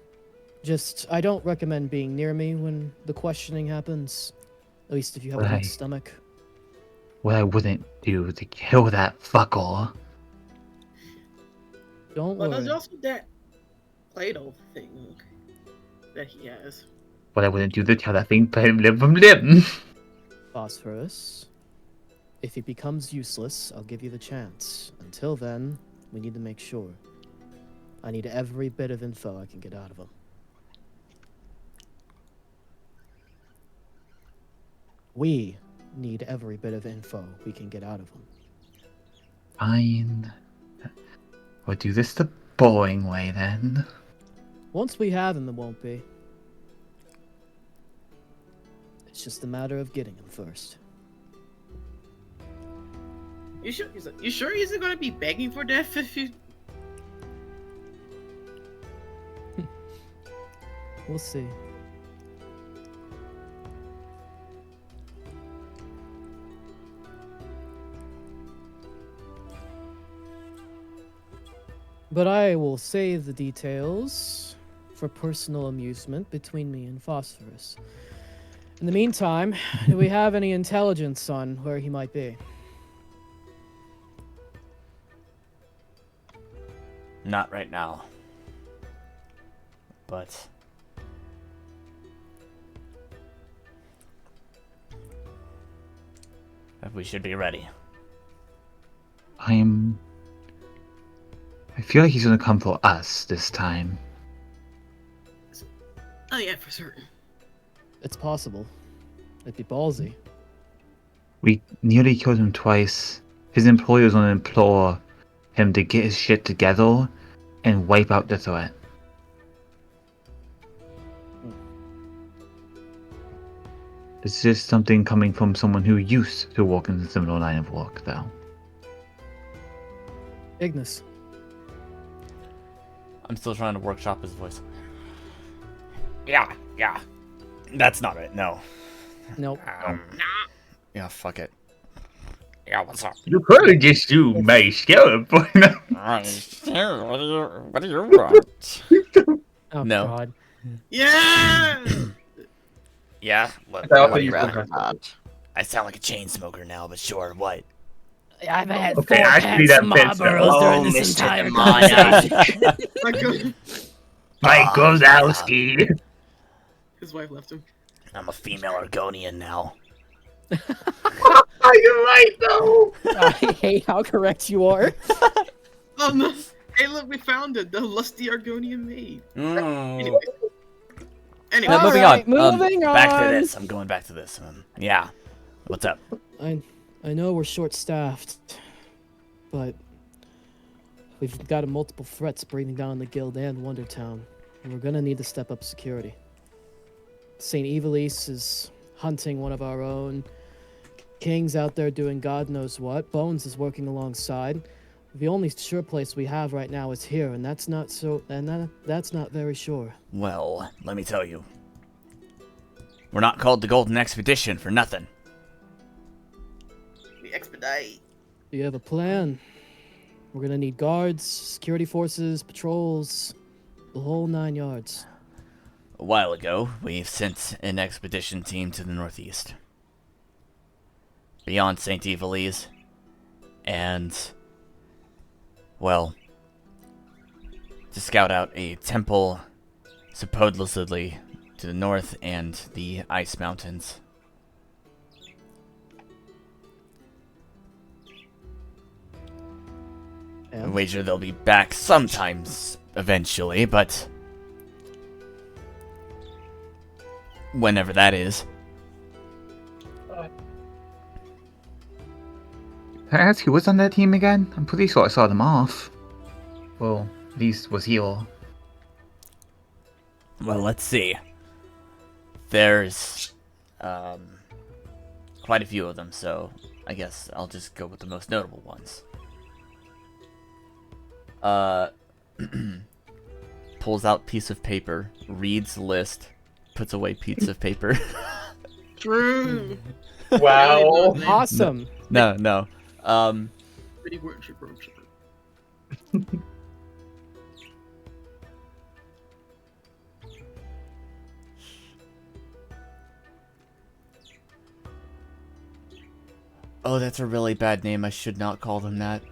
Just, I don't recommend being near me when the questioning happens. At least if you have a Right. weak stomach. What I wouldn't do to kill that fucker. Don't Well, worry. there's also that Play-Doh thing that he has. What I wouldn't do to tell that thing to him limb from limb. Phosphorus. If he becomes useless, I'll give you the chance. Until then, we need to make sure. I need every bit of info I can get out of him. We need every bit of info we can get out of him. Fine. We'll do this the boring way then. Once we have him, it won't be. It's just a matter of getting him first. You sure he isn't gonna be begging for death if you... We'll see. But I will save the details for personal amusement between me and Phosphorus. In the meantime, do we have any intelligence on where he might be? Not right now. But... we should be ready. I feel like he's gonna come for us this time. Oh yeah, for certain. It's possible. It'd be ballsy. We nearly killed him twice. His employers gonna implore him to get his shit together and wipe out the threat. It's just something coming from someone who used to work in a similar line of work, though. Ignis. I'm still trying to workshop his voice. Yeah. That's not it, no. Nope. Yeah, fuck it. Yeah, what's up? You could just do my scallop. What do you want? Oh, No. God. Yeah! Yeah? I also Would use rather the- not. I sound like a chain smoker now, but sure, what? I've had Okay, 4 actually, packs that of fits, though. Marlboros Oh, during this Mr. entire Demonic. conversation. My God. Mike Gozowski. His wife left him. I'm a female Argonian now. Are you right, though? I hate how correct you are. Hey look, we found it. The lusty Argonian maid. Mm. Anyway. Anyway. Yeah, moving Alright, on. moving on. Back to this. I'm going back to this. Yeah. What's up? I know we're short-staffed, but we've got multiple threats breathing down on the guild and Wondertown, and we're gonna need to step up security. St. Evilise is hunting one of our own. King's out there doing God knows what. Bones is working alongside. The only sure place we have right now is here, and that's not very sure. Well, let me tell you. We're not called the Golden Expedition for nothing. We expedite. Do you have a plan? We're gonna need guards, security forces, patrols, the whole 9 yards. A while ago, we've sent an expedition team to the northeast. Beyond St. Evilise. And, well, to scout out a temple supposedly to the north and the Ice Mountains. I wager they'll be back sometimes eventually, but whenever that is. Can I ask who was on that team again? I'm pretty sure I saw them off. Well, at least was here. Well, let's see. There's quite a few of them, so I guess I'll just go with the most notable ones. Pulls out piece of paper, reads list, puts away piece of paper. True. Wow. Awesome. No. Pretty worship. Oh, that's a really bad name. I should not call them that.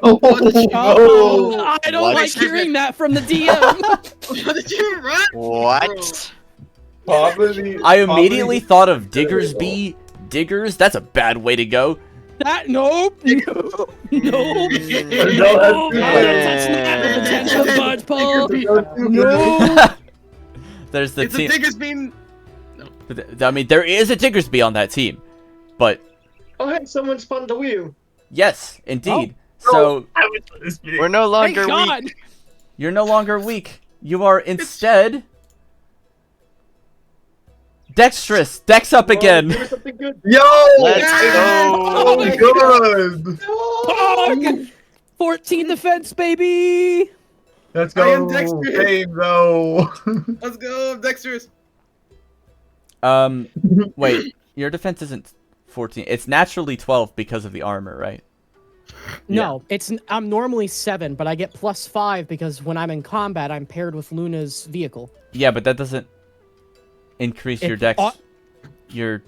Oh, Oh, I don't What? like hearing that from the DM. What did you run? What? Probably. I immediately thought of Diggersby. Diggers? That's a bad way to go. That nope. No. No, That's not the potential budge, Paul. No. There's the It's a team. digger's bean. I mean, there is a Diggersby on that team, but Oh, hey, someone spun the wheel. yes, indeed. So We're no Thank longer God. weak. you're no longer weak. You are instead dexterous. Dex up again. Give me something good. Yo! Let's Oh, go. good! Pog! 14 defense, baby. Let's I am go! dexterous. Same though! Let's go, dexterous. Wait. Your defense isn't 14. It's naturally 12 because of the armor, right? No, I'm normally 7, but I get +5 because when I'm in combat, I'm paired with Luna's vehicle. Yeah, but that doesn't increase your It dex. ought- Your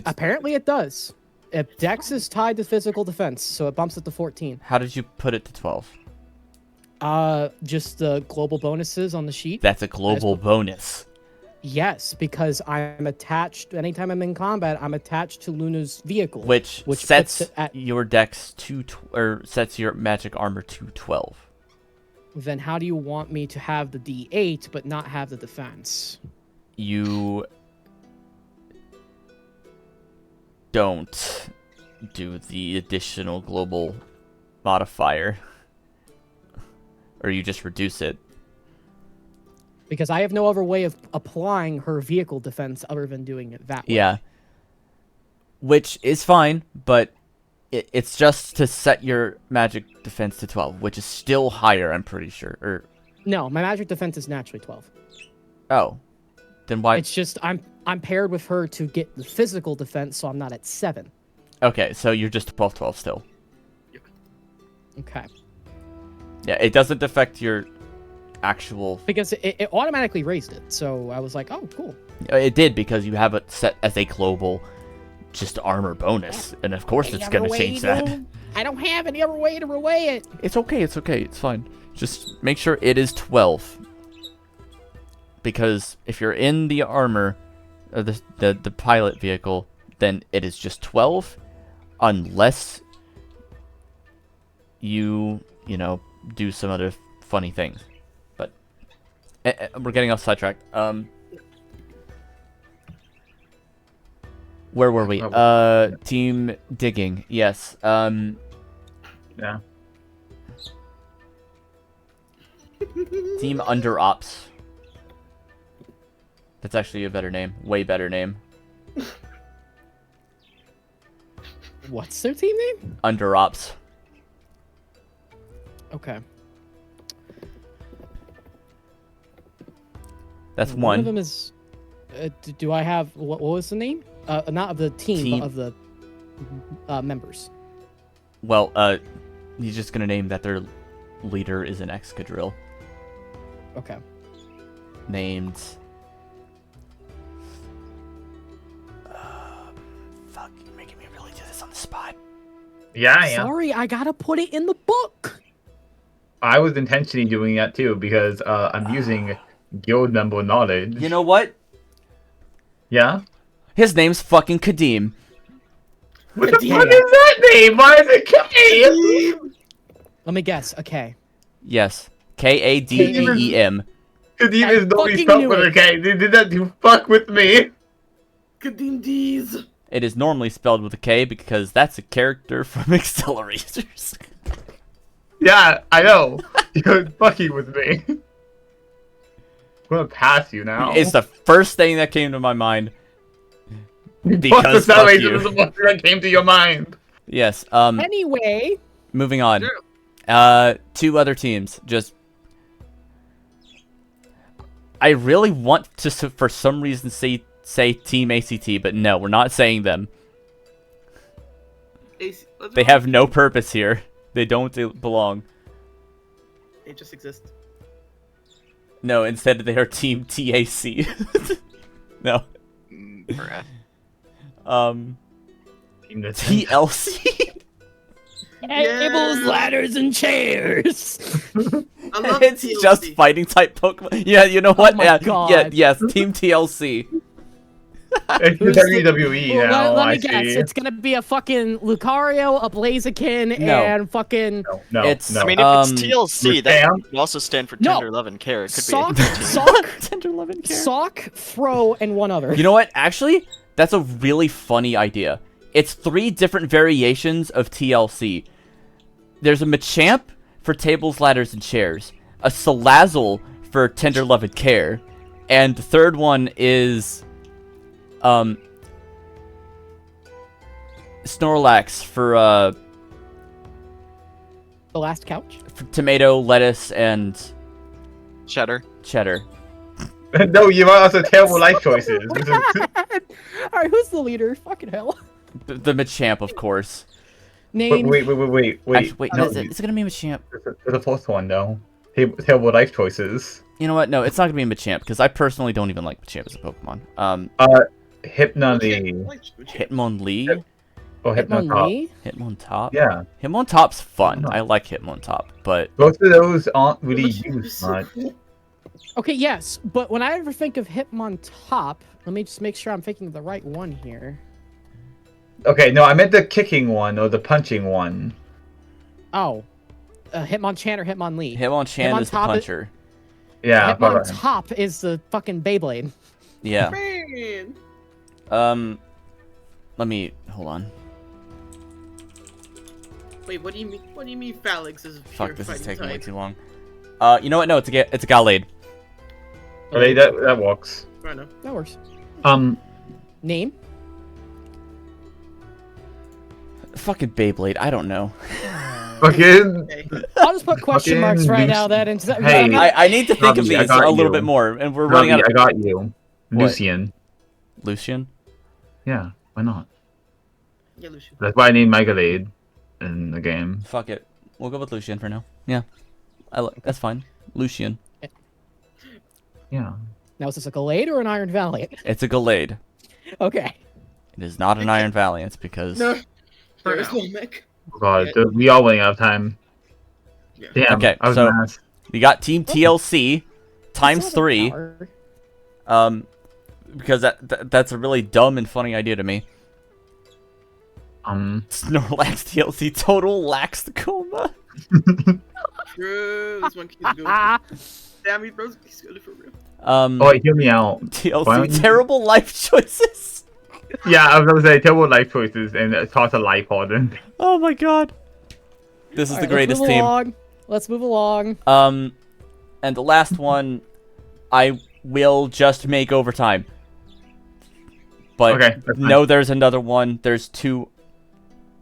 Apparently, it does. If Dex is tied to physical defense, so it bumps it to 14. How did you put it to 12? Just the global bonuses on the sheet. That's a global bonus. Yes, because I'm attached. Anytime I'm in combat, I'm attached to Luna's vehicle, Which puts sets it at. your dex to or sets your magic armor to 12. Then how do you want me to have the D8 but not have the defense? You don't do the additional global modifier, or you just reduce it. Because I have no other way of applying her vehicle defense other than doing it that way. Yeah. Which is fine, but it's just to set your magic defense to 12, which is still higher, I'm pretty sure. Or No, my magic defense is naturally 12. oh, then why? It's just I'm paired with her to get the physical defense, so I'm not at 7. Okay, so you're just 12/12 still. Okay. Yeah, it doesn't affect your actual. Because it automatically raised it, so I was like, oh, cool. It did because you have it set as a global, just armor bonus, and of course it's gonna change that. I don't have any other way to relay it. It's okay. It's okay. It's fine. Just make sure it is 12. Because if you're in the armor, or the pilot vehicle, then it is just 12, unless you know, do some other funny things. But we're getting off sidetracked. Where were we? Team digging. Yes. Yeah. Team under ops. That's actually a better name. Way better name. What's their team name? Under ops. Okay. That's One one. of them is. Do I have what was the name? Not of the team, but of the members. Well, he's just gonna name that their leader is an Excadrill. Okay. Named. Fuck, you're making me really do this on the spot. Yeah, I am. Sorry, I gotta put it in the book. I was intentionally doing that too because I'm using guild member knowledge. You know what? Yeah? His name's fucking Kadim. What the Damn. fuck is that name? Why is it K? Let me guess. Okay. Yes. Kadeem. Kadim I is not fucking spelled knew with a it. K. They did that to fuck with me. Kadim D's. It is normally spelled with a K because that's a character from Accelerators. Yeah, I know. You're fucking with me. I'm gonna pass you now. It's the first thing that came to my mind. What Because the fuck is you. the one that came to your mind? Yes. Anyway, Moving on. Sure. 2 other teams. Just. I really want to, for some reason, say Team ACT, but no, we're not saying them. They have no purpose here. They don't belong. They just exist. No, instead they are Team TAC. No. Bruh. Team this- TLC. tables, ladders, and chairs. I love It's TLC. just fighting type Pokemon. Yeah, you know what? my Yeah, God. yeah, yes, Team TLC. It's Who's the the- WWE Well, now. let I me guess. see. It's gonna be a fucking Lucario, a Blaziken, No. and fucking No, It's- no. I mean, if it's Um, TLC, that Sam? could also stand for No. Tender Love and Care. It could Sock, be. Sock, Tender Love and Care. Sock, Fro, and one other. You know what? Actually, that's a really funny idea. It's 3 different variations of TLC. There's a Machamp for tables, ladders, and chairs, a Salazzle for Tender Love and Care, and the third one is Snorlax for The last couch. tomato, lettuce, and Cheddar. cheddar. No, you are also terrible life choices. All right, who's the leader? Fucking hell. The Machamp, of course. Name. wait. Actually, wait, no, No, is it gonna be Machamp? the fourth one, though. Terrible life choices. You know what? No, it's not gonna be Machamp because I personally don't even like Machamp as a Pokemon. Hypnoly. Hitmonlee, Oh, Hypnotop. Hitmonlee? Hitmontop. Yeah. Hitmontop's fun. No. I like Hitmontop, but Both of those aren't really used much. Okay, yes, but when I ever think of Hitmontop, let me just make sure I'm thinking of the right one here. Okay, no, I meant the kicking one or the punching one. Oh, Hitmonchan or Hitmonlee? Hitmonchan is the Hitmontop puncher. Yeah, brother. Hitmontop is the fucking Beyblade. Yeah. Man. Let me hold on. Wait, what do you mean? What do you mean, Phalanx is a pure Fuck, this is fighting taking way type? too long. You know what? No, it's a Gallade. Okay, that works. Fair enough. That works. Name? Fucking Beyblade. I don't know. Fucking. Okay. I'll just put question marks Fucking right Lucy. now. That into that. Hey. I need to think of Robbie, I these got a little you. bit more, and we're running Robbie, out. I got you. What? Lucian. Lucian. Yeah, why not? Yeah, Lucian. That's why I named Megalade in the game. Fuck it. We'll go with Lucian for now. Yeah. That's fine. Lucian. Yeah. Now is this a Gallade or an Iron Valiant? It's a Gallade. Okay. It is not an Iron Valiant because. No. For There is now. no mech. Oh god, we all running out of time. Yeah. Damn. Okay, I was so- gonna ask. We got Team TLC times It's not 3. an hour. Because that's a really dumb and funny idea to me. Snorlax TLC total lax the coma. True. This one keeps going. Ah, Damn, he bros. He's good for real. Oh wait, hear me out. Why TLC don't you- terrible life choices. Yeah, I was gonna say terrible life choices and toss a life harden. Oh my god. This is all the right, greatest let's move team. Along. Let's move along. And the last one, I will just make overtime. But Okay, that's fine. no, there's another one. There's 2.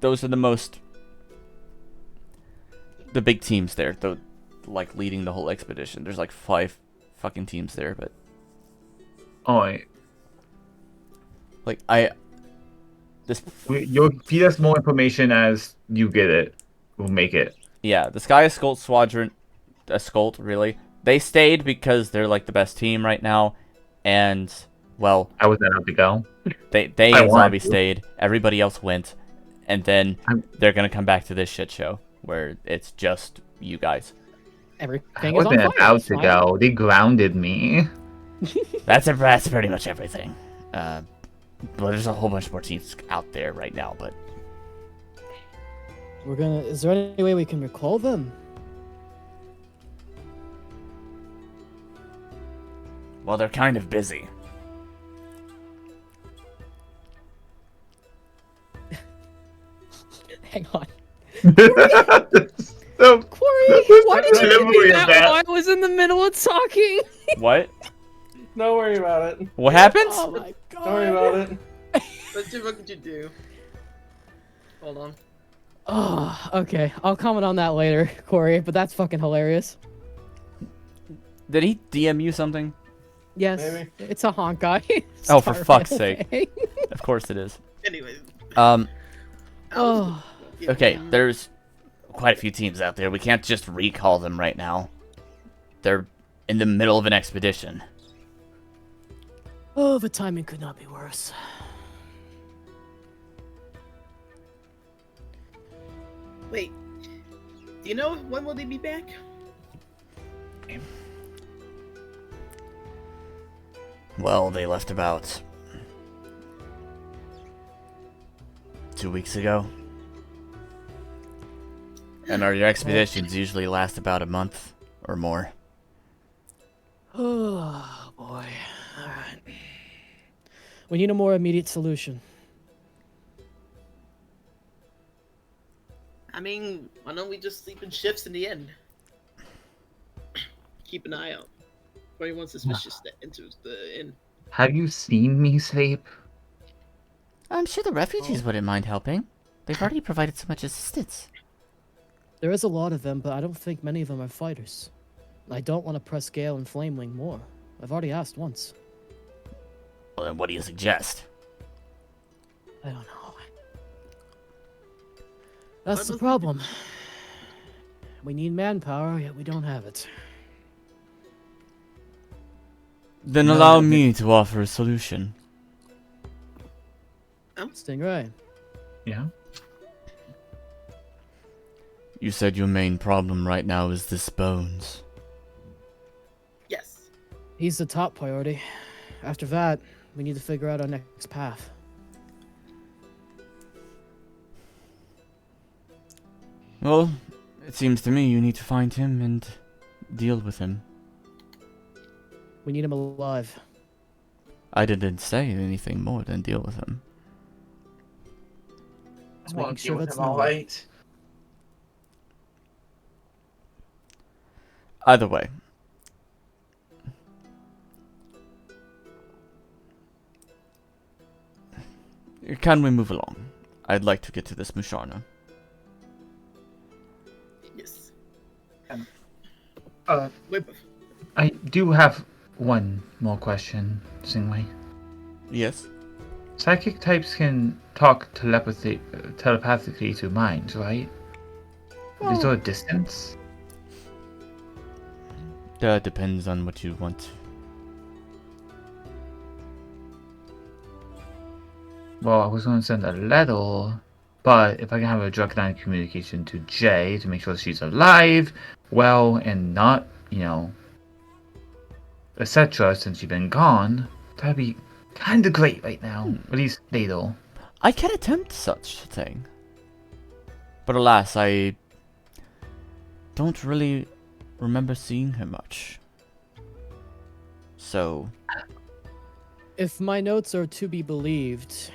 Those are the most. the big teams there, the like leading the whole expedition. There's like 5 fucking teams there, but Alright. like You'll feed us more information as you get it. We'll make it. yeah, the Sky Assault Squadron, Assault really, they stayed because they're like the best team right now, and well, I was not out to go. they I and wanted Zombie to. stayed. Everybody else went, and then they're gonna come back to this shit show where it's just you guys. I Everything is on wasn't fire. about It's to fine. go. They grounded me. That's pretty much everything. Well, there's a whole bunch more teams out there right now, but Is there any way we can recall them? well, they're kind of busy. Hang on. So, Quary, why did you give me Delivery of that that. while I was in the middle of talking? What? Don't worry about it. What happens? Oh my god. Don't worry about it. What the fuck did you do? Hold on. Oh, okay. I'll comment on that later, Corey, but that's fucking hilarious. Did he DM you something? Yes, Maybe. it's a Honkai. Oh, for Star fuck's Rail sake. thing. Of course it is. Anyway. Oh, Yeah, Okay, there's quite a few teams out there. We can't just recall them right now. They're in the middle of an expedition. oh, the timing could not be worse. Wait. Do you know when will they be back? Well, they left about 2 weeks ago. And our expeditions usually last about a month or more. Oh boy. Alright. We need a more immediate solution. I mean, why don't we just sleep in shifts in the end? Keep an eye out for anyone suspicious that enters the inn. have you seen me sleep? I'm sure the refugees wouldn't mind helping. They've already provided so much assistance. There is a lot of them, but I don't think many of them are fighters. I don't want to press Gale and Flamewing more. I've already asked once. Well, then what do you suggest? I don't know. That's the was- problem. We need manpower, yet we don't have it. Then No, allow no, me to offer a solution. Stingray. Yeah. You said your main problem right now is this Bones. Yes. He's the top priority. After that, we need to figure out our next path. Well, it seems to me you need to find him and deal with him. We need him alive. I didn't say anything more than deal with him. Just making sure that's known. Either way. Can we move along? I'd like to get to this Musharna. Yes. Uh, Wait, I do have one more question, Stingray. Yes? Psychic types can talk telepathically to minds, right? Is there a distance? That depends on what you want. Well, I was going to send a letter, but if I can have a direct line of communication to Jay to make sure she's alive, well, and not, etc., since she's been gone, that'd be kind of great right now. At least later. I can attempt such a thing. But alas, I don't really remember seeing her much. So, If my notes are to be believed,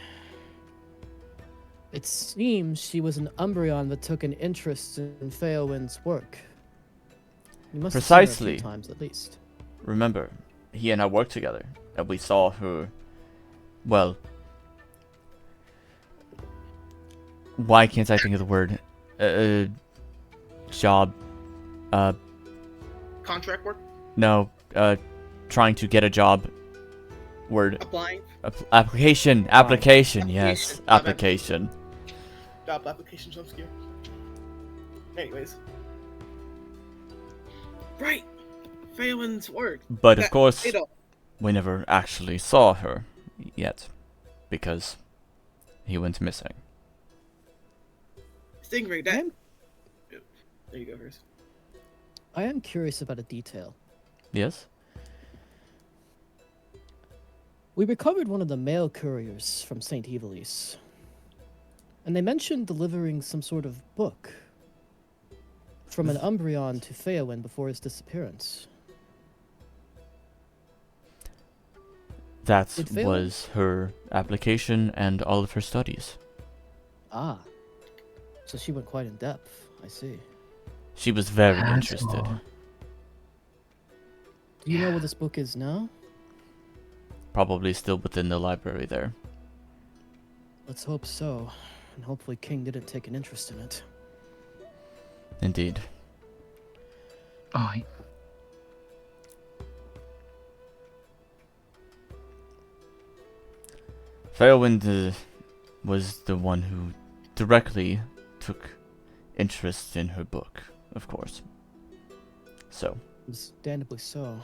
it seems she was an Umbreon that took an interest in Feowin's work. You must have seen her a few Precisely. times at least. remember, he and I worked together, and we saw her, well, why can't I think of the word? job. Contract work? No, trying to get a job. Word. Applying? Application. Yes, application. Job application jump scare. Anyways. Right! Phelan's work. But of course, You know, we never actually saw her yet, because he went missing. Stingray, that. There you go, first. I am curious about a detail. Yes? We recovered one of the mail couriers from St. Evilise, and they mentioned delivering some sort of book from an Umbreon to Phelan before his disappearance. That Did Phelan- was her application and all of her studies. Ah. So she went quite in depth, I see. She was very That's interested. all. Do you know where this book is now? Probably still within the library there. Let's hope so. And hopefully King didn't take an interest in it. Indeed. Oh, Fairwind was the one who directly took interest in her book, of course. So, Understandably so.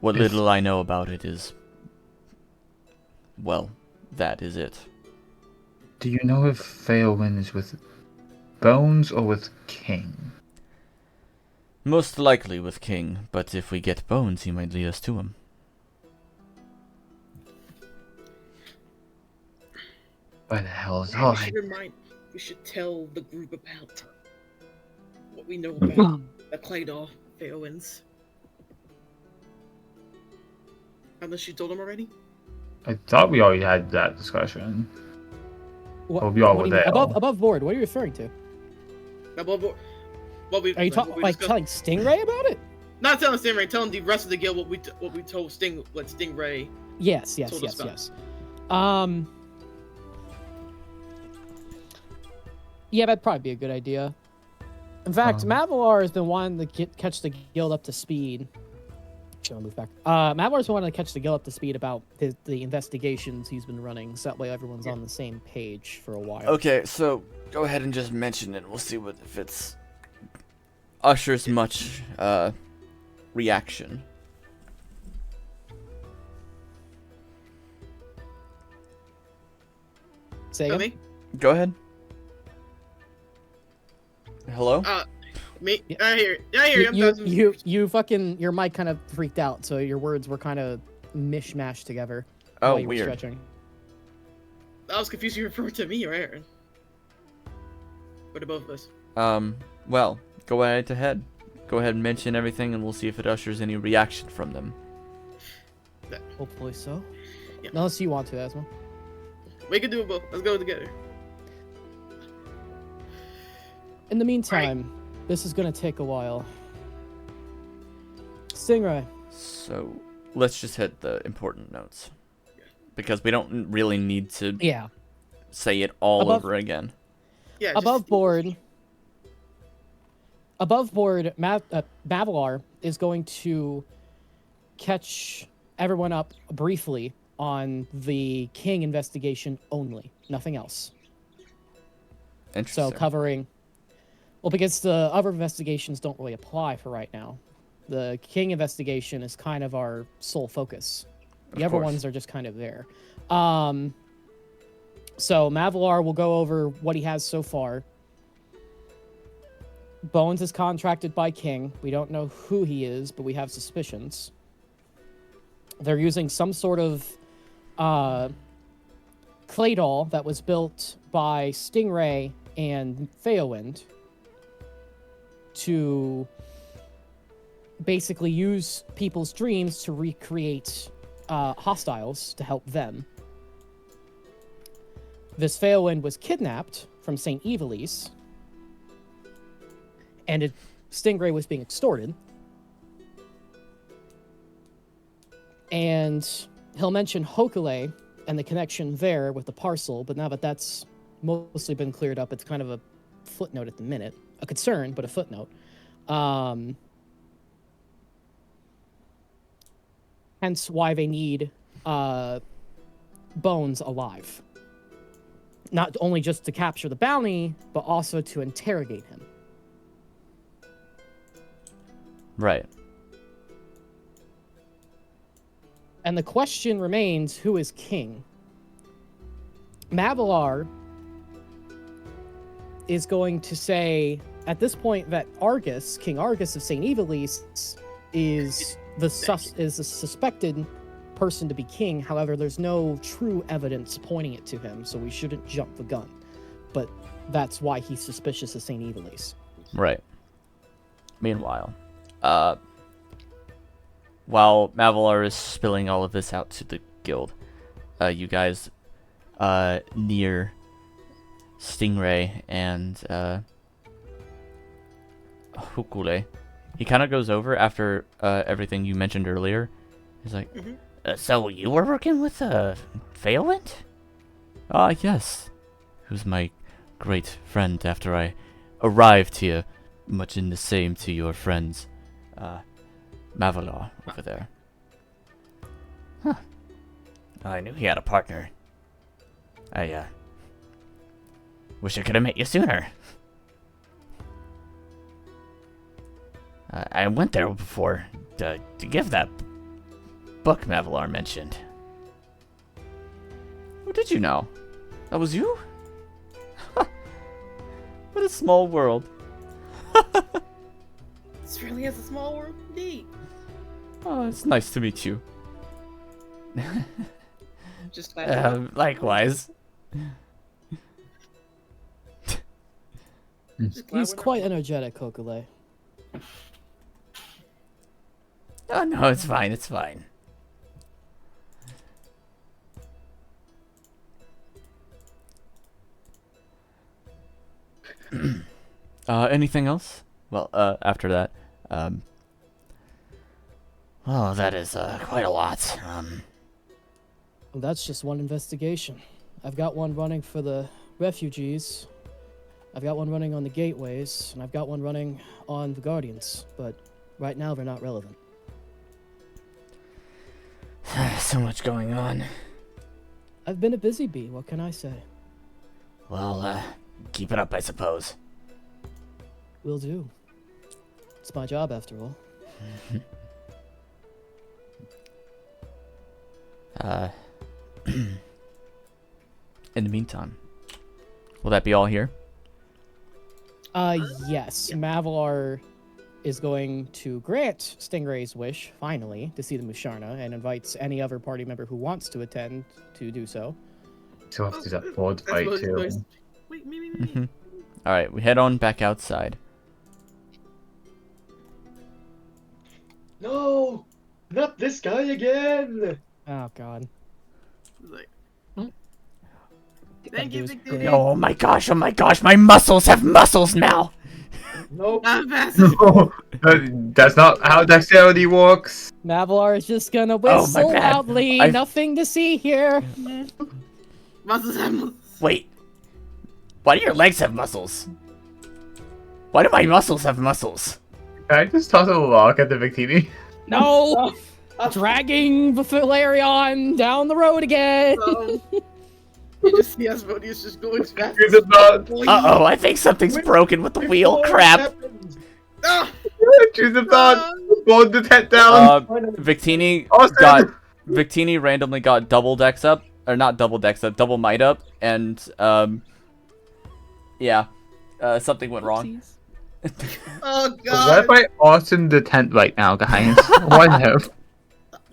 what If- little I know about it is, well, that is it. do you know if Phelan is with Bones or with King? Most likely with King, but if we get Bones, he might lead us to him. Why the hell is We should we should tell the group about what we know about the Claydol Phelan's. Unless you told them already? I thought we already had that discussion. What, Oh, we all what were do you mean? there. Above board, what are you referring to? Are you talking like telling Stingray about it? Not telling Stingray, telling the rest of the guild what we told Stingray. Yes. Told us about. Yeah, that'd probably be a good idea. In fact, Mavalar has been wanting to catch the guild up to speed. Should I move back? Mavalar's been wanting to catch the guild up to speed about the investigations he's been running, so that way everyone's on the same page for a while. Okay, so go ahead and just mention it. We'll see if it's ushers much reaction. Say again? Me? Go ahead. Hello? Me? I hear you. You fucking your mic kind of freaked out, so your words were kind of mishmashed together. Oh, while you were weird. stretching. I was confused. You referred to me, right? What are both of us? Well, go ahead. Go ahead and mention everything, and we'll see if it ushers any reaction from them. Hopefully so. Yeah. Unless you want to, Asmo. We can do it both. Let's go together. In the meantime, this is gonna take a while. Stingray. So, let's just hit the important notes. Because we don't really need to say it all over again. Yeah. Above board, Mavalar is going to catch everyone up briefly on the King investigation only, nothing else. Interesting. So covering, well, because the other investigations don't really apply for right now. The King investigation is kind of our sole focus. The other ones are just kind of there. So Mavalar will go over what he has so far. Bones is contracted by King. We don't know who he is, but we have suspicions. They're using some sort of clay doll that was built by Stingray and Pheowind to basically use people's dreams to recreate hostiles to help them. This Pheowind was kidnapped from St. Evilise, and Stingray was being extorted. And he'll mention Hokule and the connection there with the parcel, but now that that's mostly been cleared up, it's kind of a footnote at the minute. a concern, but a footnote. Hence why they need Bones alive. Not only just to capture the bounty, but also to interrogate him. Right. And the question remains, who is king? Mavalar is going to say, at this point, that Argus, King Argus of St. Evilise, is the suspected person to be king. However, there's no true evidence pointing it to him, so we shouldn't jump the gun. But that's why he's suspicious of St. Evilise. Right. Meanwhile, while Mavalar is spilling all of this out to the guild, you guys near Stingray and Hukule. He kind of goes over after everything you mentioned earlier. He's like, so you were working with Phaelint? Yes. Who's my great friend after I arrived here, much in the same to your friends, Mavalar over there. Huh. I knew he had a partner. I wish I could have met you sooner. I went there before to give that book Mavalar mentioned. How did you know? That was you? What a small world. This really is a small world indeed. Oh, it's nice to meet you. Just glad. Likewise. Just glad He's we're not- quite energetic, Kokule. Oh, no, it's fine, it's fine. Anything else? Well, after that, well, that is, quite a lot. Well, that's just one investigation. I've got one running for the refugees. I've got one running on the gateways, and I've got one running on the guardians. But right now, they're not relevant. So much going on. I've been a busy bee. What can I say? Well, keep it up, I suppose. Will do. It's my job, after all. In the meantime, will that be all here? Yes. Mavalar is going to grant Stingray's wish, finally, to see the Musharna, and invites any other party member who wants to attend to do so. So have to do that board fight That's too. nice. Wait, me. Alright, we head on back outside. No! Not this guy again! Oh, God. Like, That thank you, dude's Big great. Dude. Oh my gosh, my muscles have muscles now! Nope. Not fast. No, that's not how dexterity works. Mavalar is just gonna Oh, my whistle bad. loudly. I've- Nothing to see here. Muscles have muscles. Wait. Why do your legs have muscles? Why do my muscles have muscles? Can I just toss a rock at the Victini? No! Dragging the Valerion down the road again. You just see Asmodeus just going fast. Use it not. Uh-oh, I think something's broken with the wheel. Before it Crap. happens. Ah! Choose the not. Hold the tent down. Victini Austin! got Victini randomly got double dex up, or not double dex up, double might up, and yeah, something went wrong. Oh What god. if I Austin the tent right now, guys? What if?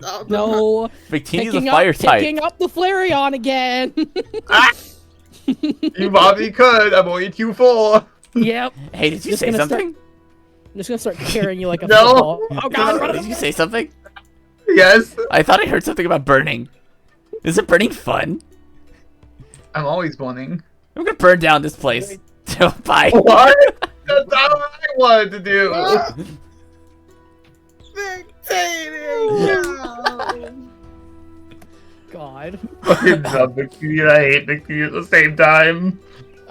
Oh, No. Victini's a fire type. Picking up the Flareon again. You probably could. I'm only Q4. Yep. Hey, did you Just say gonna start- something? I'm just gonna start carrying you like a No. football. Oh, God. Did you say something? Yes. I thought I heard something about burning. Isn't burning fun? I'm always burning. I'm gonna burn down this place. Bye. What? That's not what I wanted to do. Spectating. God. Fucking love Victini and I hate Victini at the same time.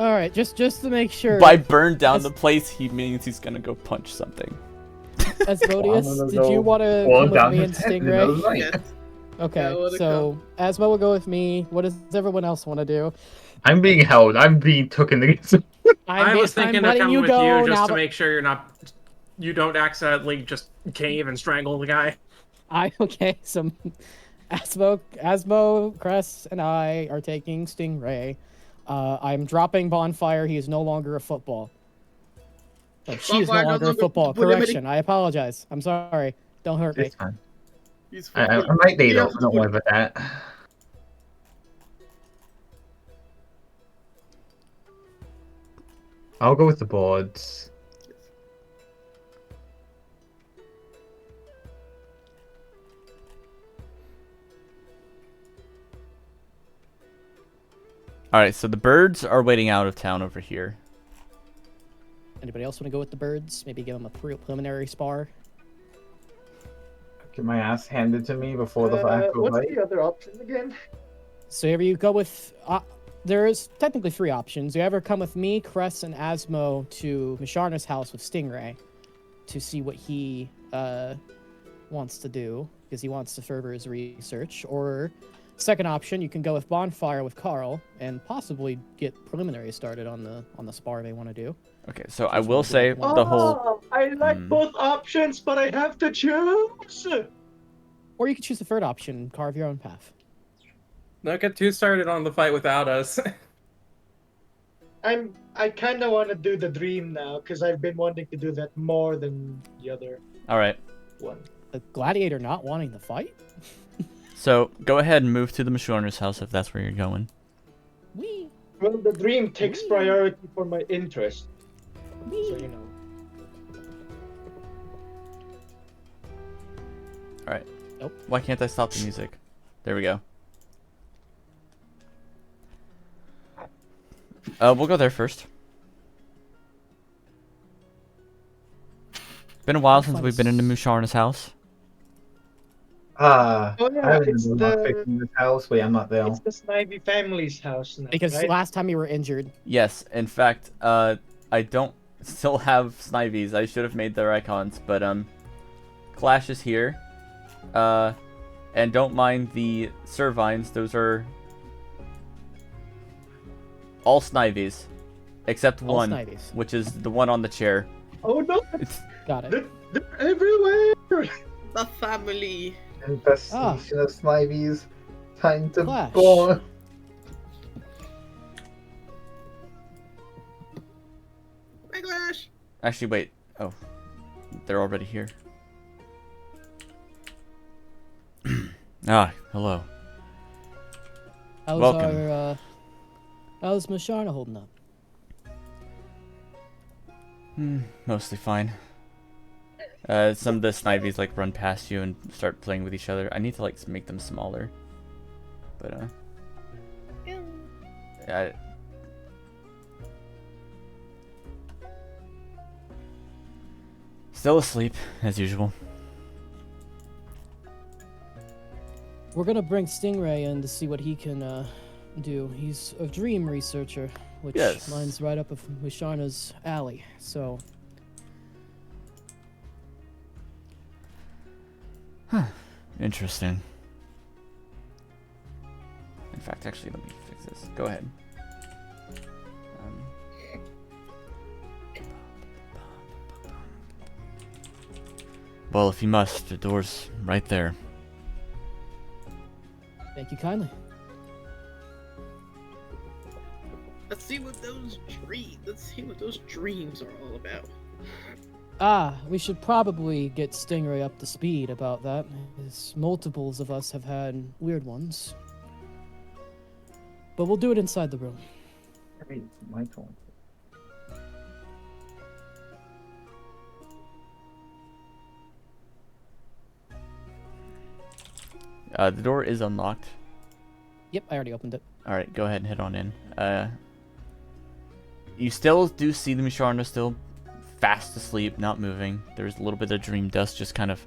All right, just to make sure. By burn down As- the place, he means he's gonna go punch something. Asmodeus, Well, I'm gonna did you go want to fall come with down me his and head in Stingray? another night. Yes. Okay, I wanna so Asmo will go with me. What does everyone else want to do? I'm being held. I'm being taken against. I was thinking of letting coming you with go you just now to that- make sure you don't accidentally just cave and strangle the guy. Okay, so Asmo, Cress, and I are taking Stingray. I'm dropping Bonfire. He is no longer a football. Oh, she is no Bonfire no longer a longer football. put him in- Correction. I apologize. I'm sorry. Don't hurt me. It's fine. He's I might be Yeah, though. Don't worry about that. I'll go with the boards. Alright, so the birds are waiting out of town over here. Anybody else want to go with the birds? Maybe give them a preliminary spar. Get my ass handed to me before the actual What's fight. the other option again? So if you go with, there is technically 3 options. You ever come with me, Cress, and Asmo to Misharna's house with Stingray to see what he wants to do because he wants to further his research. Or second option, you can go with Bonfire with Carl and possibly get preliminary started on the spar they want to do. Okay, so I will say the whole... Oh, I like both options, but I have to choose. Or you could choose the third option and carve your own path. Don't get too started on the fight without us. I kind of want to do the dream now because I've been wanting to do that more than the other Alright, one. The gladiator not wanting the fight? so go ahead and move to the Mishorner's house if that's where you're going. Wee. Well, the dream takes priority for my interest, so you know. Alright. Nope. Why can't I stop the music? There we go. We'll go there first. Been a while since we've been into Musharna's house. Ah, Oh, yeah, I haven't it's been the- fixing this house. Wait, I'm not there. It's the Snivy family's house now, Because right? last time you were injured. Yes, in fact, I don't still have Snivies. I should have made their icons, but Clash is here. And don't mind the Servines, those are all Snivies. Except All one, Snivies. which is the one on the chair. Oh no, Got it. they're everywhere. The family. Infestation of Snivies. Time to Clash. born. Backlash. Actually, wait. Oh, they're already here. Hello. How's Welcome. How's Misharna holding up? Mostly fine. Some of the Snivies like run past you and start playing with each other. I need to like make them smaller. But I... Still asleep, as usual. We're gonna bring Stingray in to see what he can do. He's a dream researcher, which Yes. lines right up with Misharna's alley. So Interesting. In fact, actually, let me fix this. Go ahead. Well, if you must, the door's right there. thank you kindly. Let's see what those dreams are all about. We should probably get Stingray up to speed about that, as multiples of us have had weird ones. But we'll do it inside the room. Wait, my turn. The door is unlocked. Yep, I already opened it. Alright, go ahead and head on in. You still do see the Misharna still fast asleep, not moving. There's a little bit of dream dust just kind of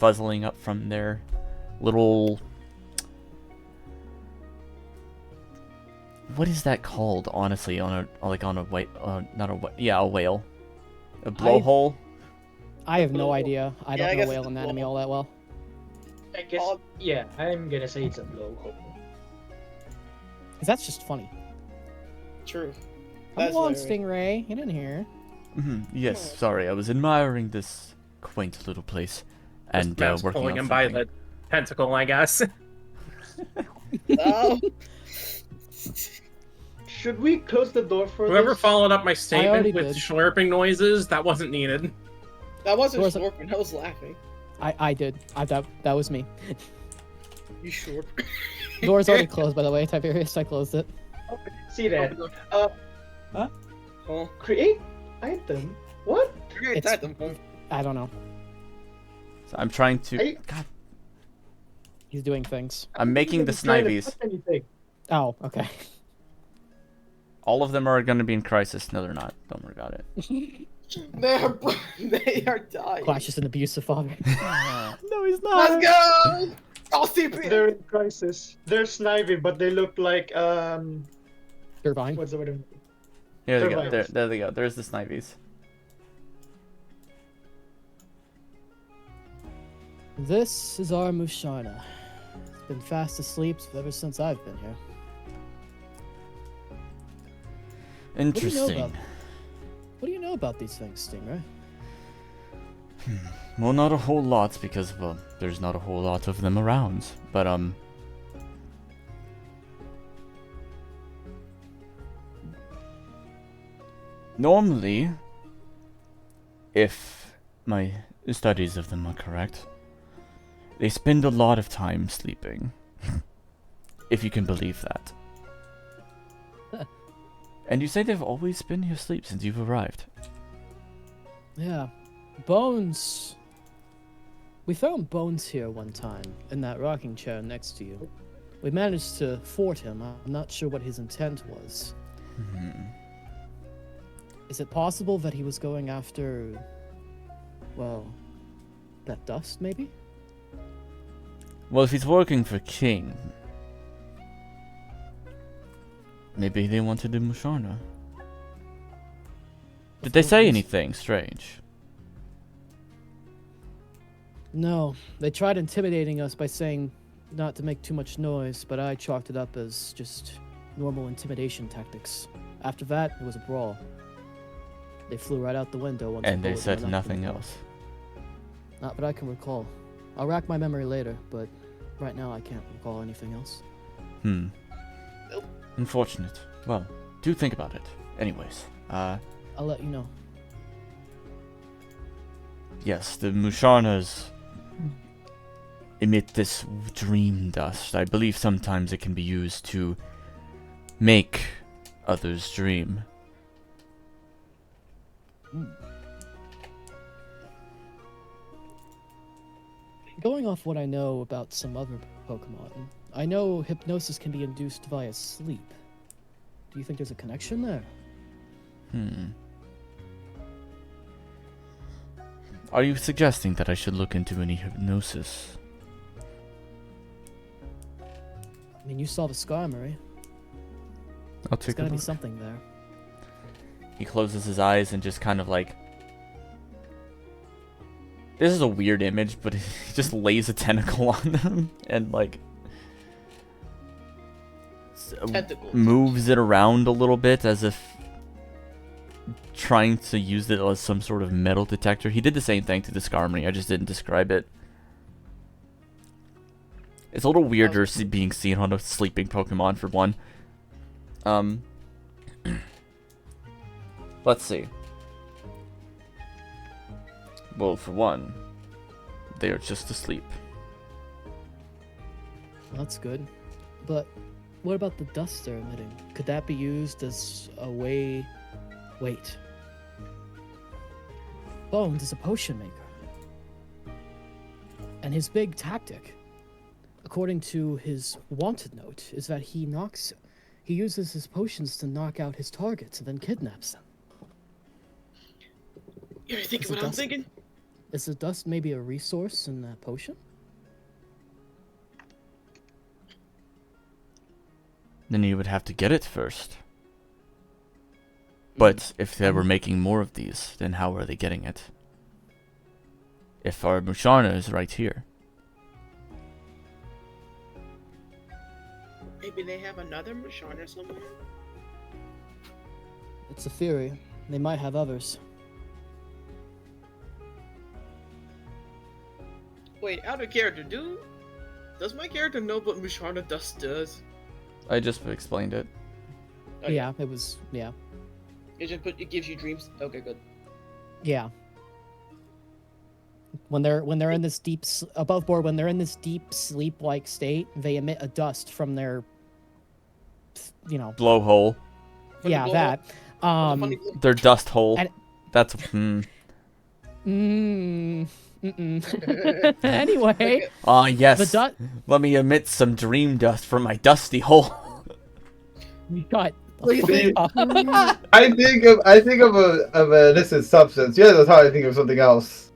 fuzzling up from their little What is that called, honestly, on a whale, not a yeah, a whale. A I- blowhole? I have no idea. I Yeah, don't I know guess whale it's a anatomy blowhole. all that well. I guess, yeah, I'm gonna say it's a blowhole. 'Cause that's just funny. True. Come That's on, hilarious. Stingray. Get in here. Yes, sorry, I was admiring this quaint little place. And Mouse working pulling on him by something. the tentacle, I guess. Oh. Should we close the door for Whoever this? followed up my already statement with did. slurping noises, that wasn't needed. That wasn't Doors are- slurping, I was laughing. I did. That was me. You sure? Door's already closed, by the way, Tiberius. I closed it. See that? Huh? Create item? What? Create It's- item, huh? I don't know. So I'm trying to. Hey. God, He's doing things. I'm making the Trying to Snivies. put anything. Oh, okay. All of them are going to be in crisis. No, they're not. Don't worry about it. They are dying. Clash is an abusive father. No, he's Let's go! All CP! They're in crisis. They're Snivy, but they look like Irvine. what's the word? Here they go. Turbines. There they go. There's the Snivies. This is our Musharna. It's been fast asleep ever since I've been here. Interesting. What do you know about these things, Stingray? Well, not a whole lot because, well, there's not a whole lot of them around. But, normally, if my studies of them are correct, they spend a lot of time sleeping. If you can believe that. And you say they've always been here asleep since you've arrived. Yeah. Bones. We found Bones here one time, in that rocking chair next to you. We managed to thwart him. I'm not sure what his intent was. Is it possible that he was going after, well, that dust, maybe? Well, if he's working for King, maybe they wanted to Musharna. Did they say anything strange? No, they tried intimidating us by saying not to make too much noise, but I chalked it up as just normal intimidation tactics. After that, it was a brawl. They flew right out the window once And the they bullet said went up nothing in the car. else. Not that I can recall. I'll rack my memory later, but right now I can't recall anything else. Unfortunate. Well, do think about it. Anyways, I'll let you know. yes, the Musharnas emit this dream dust. I believe sometimes it can be used to make others dream. Going off what I know about some other Pokemon, I know hypnosis can be induced via sleep. Do you think there's a connection there? Are you suggesting that I should look into any hypnosis? I mean, you saw the scar, Murray. I'll There's take a gotta be look. something there. He closes his eyes and just kind of like... This is a weird image, but he just lays a tentacle on them and like... Tentacles. moves it around a little bit as if trying to use it as some sort of metal detector. He did the same thing to the Skarmory, I just didn't describe it. It's a little weirder being seen on a sleeping Pokemon for one. Let's see. Well, for one, they are just asleep. Well, that's good. But what about the dust they're emitting? Could that be used as a way... Wait. Bones is a potion maker. And his big tactic, according to his wanted note, is that he uses his potions to knock out his targets and then kidnaps them. You ever think Is of it what I'm dust? thinking? Is the dust maybe a resource in that potion? Then you would have to get it first. But if they were making more of these, then how are they getting it? If our Musharna is right here. Maybe they have another Musharna somewhere. It's a theory. They might have others. Wait, out of character, does my character know what Musharna Dust does? I just explained it. Okay. Yeah, it was. Yeah. It gives you dreams. Okay, good. Yeah. When they're in this deep above board, when they're in this deep sleep-like state, they emit a dust from their, Blowhole. yeah, that. Their dust hole. And- That's Anyway, Ah, yes. the Let me emit some dream dust from my dusty hole. Shut. See, up. I think of an illicit substance. Yeah, that's how I think of something else.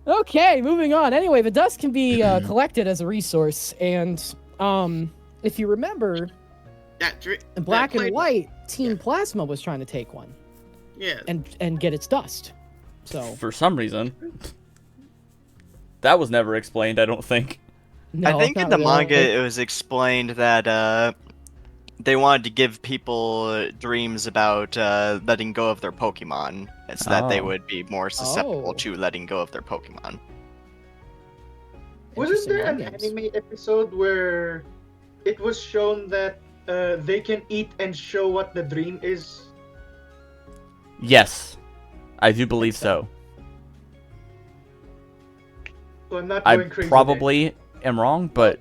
Okay, moving on. Anyway, the dust can be collected as a resource, and if you remember, in Black and White, Team Plasma was trying to take one. Yeah. And get its dust. So For some reason. That was never explained, I don't think. no, I think not in the really. manga it was explained that they wanted to give people dreams about letting go of their Pokemon, so that they Oh. would be more susceptible Oh. to letting go of their Pokemon. Wasn't there an Interesting mind games. anime episode where it was shown that they can eat and show what the dream is? Yes. I do believe so. So I'm not I going crazy. probably am wrong, but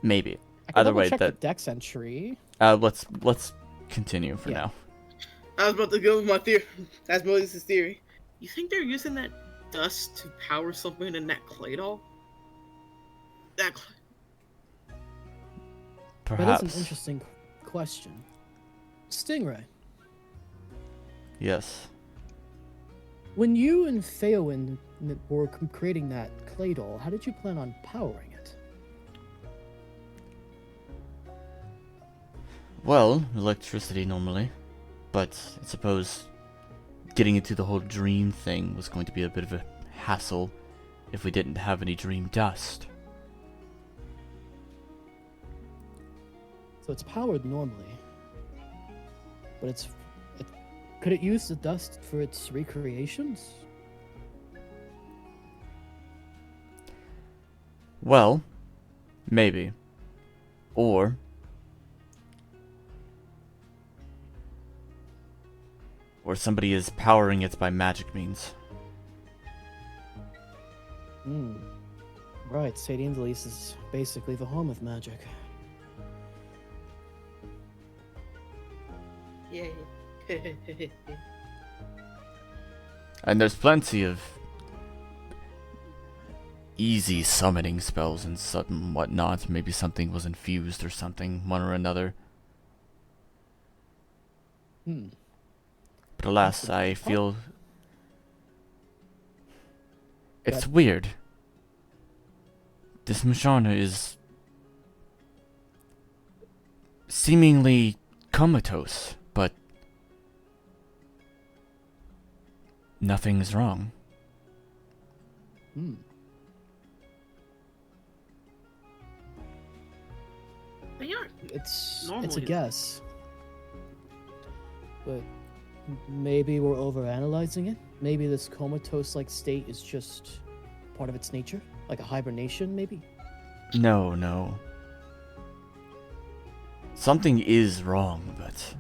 maybe. I can Either way, double-check that the dex entry. let's continue for Yeah. now. I was about to go with my theory. Asmodeus' theory. You think they're using that dust to power something in that Claydol? That Perhaps. is an interesting question. Stingray, Yes. when you and Theowen were creating that Claydol, how did you plan on powering it? Well, electricity normally. But I suppose getting into the whole dream thing was going to be a bit of a hassle if we didn't have any dream dust. So it's powered normally, but could it use the dust for its recreations? Well, maybe. Or somebody is powering it by magic means. Right, St. Angeles is basically the home of magic. Yay. And there's plenty of easy summoning spells and whatnot. Maybe something was infused or something, one or another. But alas, I feel it's weird. This Musharna is seemingly comatose, but nothing's wrong. They aren't. It's Normally. a guess. But maybe we're overanalyzing it. Maybe this comatose-like state is just part of its nature, like a hibernation, maybe. No. Something is wrong, but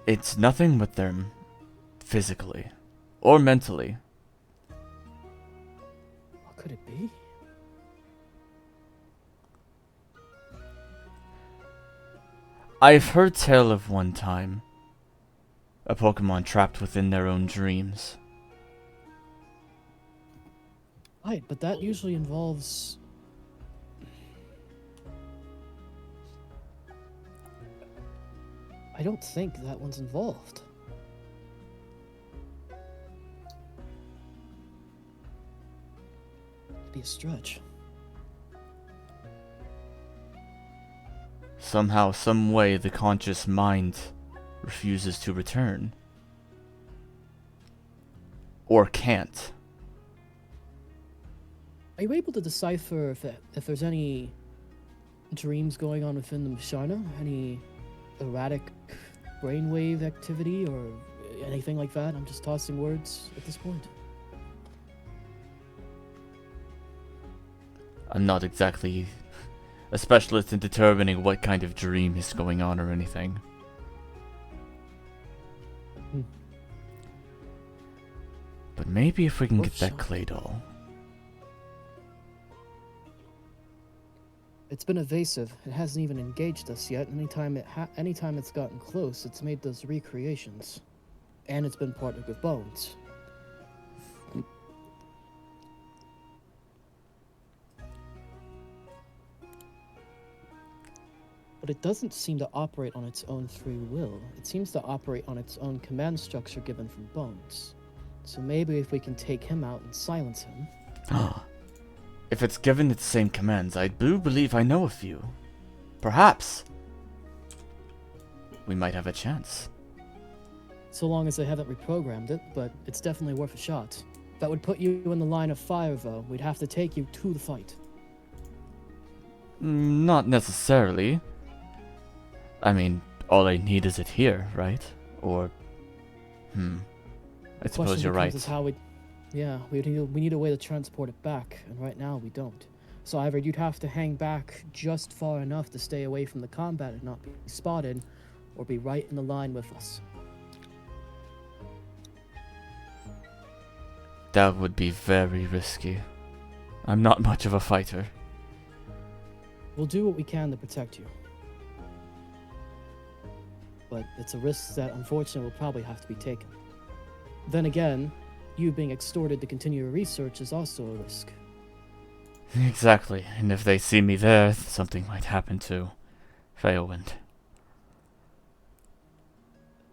it's nothing with them physically or mentally. What could it be? I've heard tell of one time a Pokemon trapped within their own dreams. Right, but that usually involves... I don't think that one's involved. It'd be a stretch. somehow, some way, the conscious mind refuses to return. Or can't. Are you able to decipher if there's any dreams going on within the Mashana? Any erratic brainwave activity or anything like that? I'm just tossing words at this point. I'm not exactly a specialist in determining what kind of dream is going on or anything. But maybe if we can get that clay doll. It's been evasive. It hasn't even engaged us yet. Anytime it's gotten close, it's made those recreations. And it's been partnered with bones. But it doesn't seem to operate on its own free will. It seems to operate on its own command structure given from bones. So maybe if we can take him out and silence him... If it's given its same commands, I do believe I know a few. Perhaps we might have a chance. So long as they haven't reprogrammed it, but it's definitely worth a shot. That would put you in the line of fire, though. We'd have to take you to the fight. Not necessarily. I mean, all I need is it here, right? Or... I suppose you're right. Is how we need a way to transport it back, and right now we don't. So either you'd have to hang back just far enough to stay away from the combat and not be spotted, or be right in the line with us. That would be very risky. I'm not much of a fighter. We'll do what we can to protect you. But it's a risk that unfortunately will probably have to be taken. Then again, you being extorted to continue your research is also a risk. Exactly, and if they see me there, something might happen to Failwind.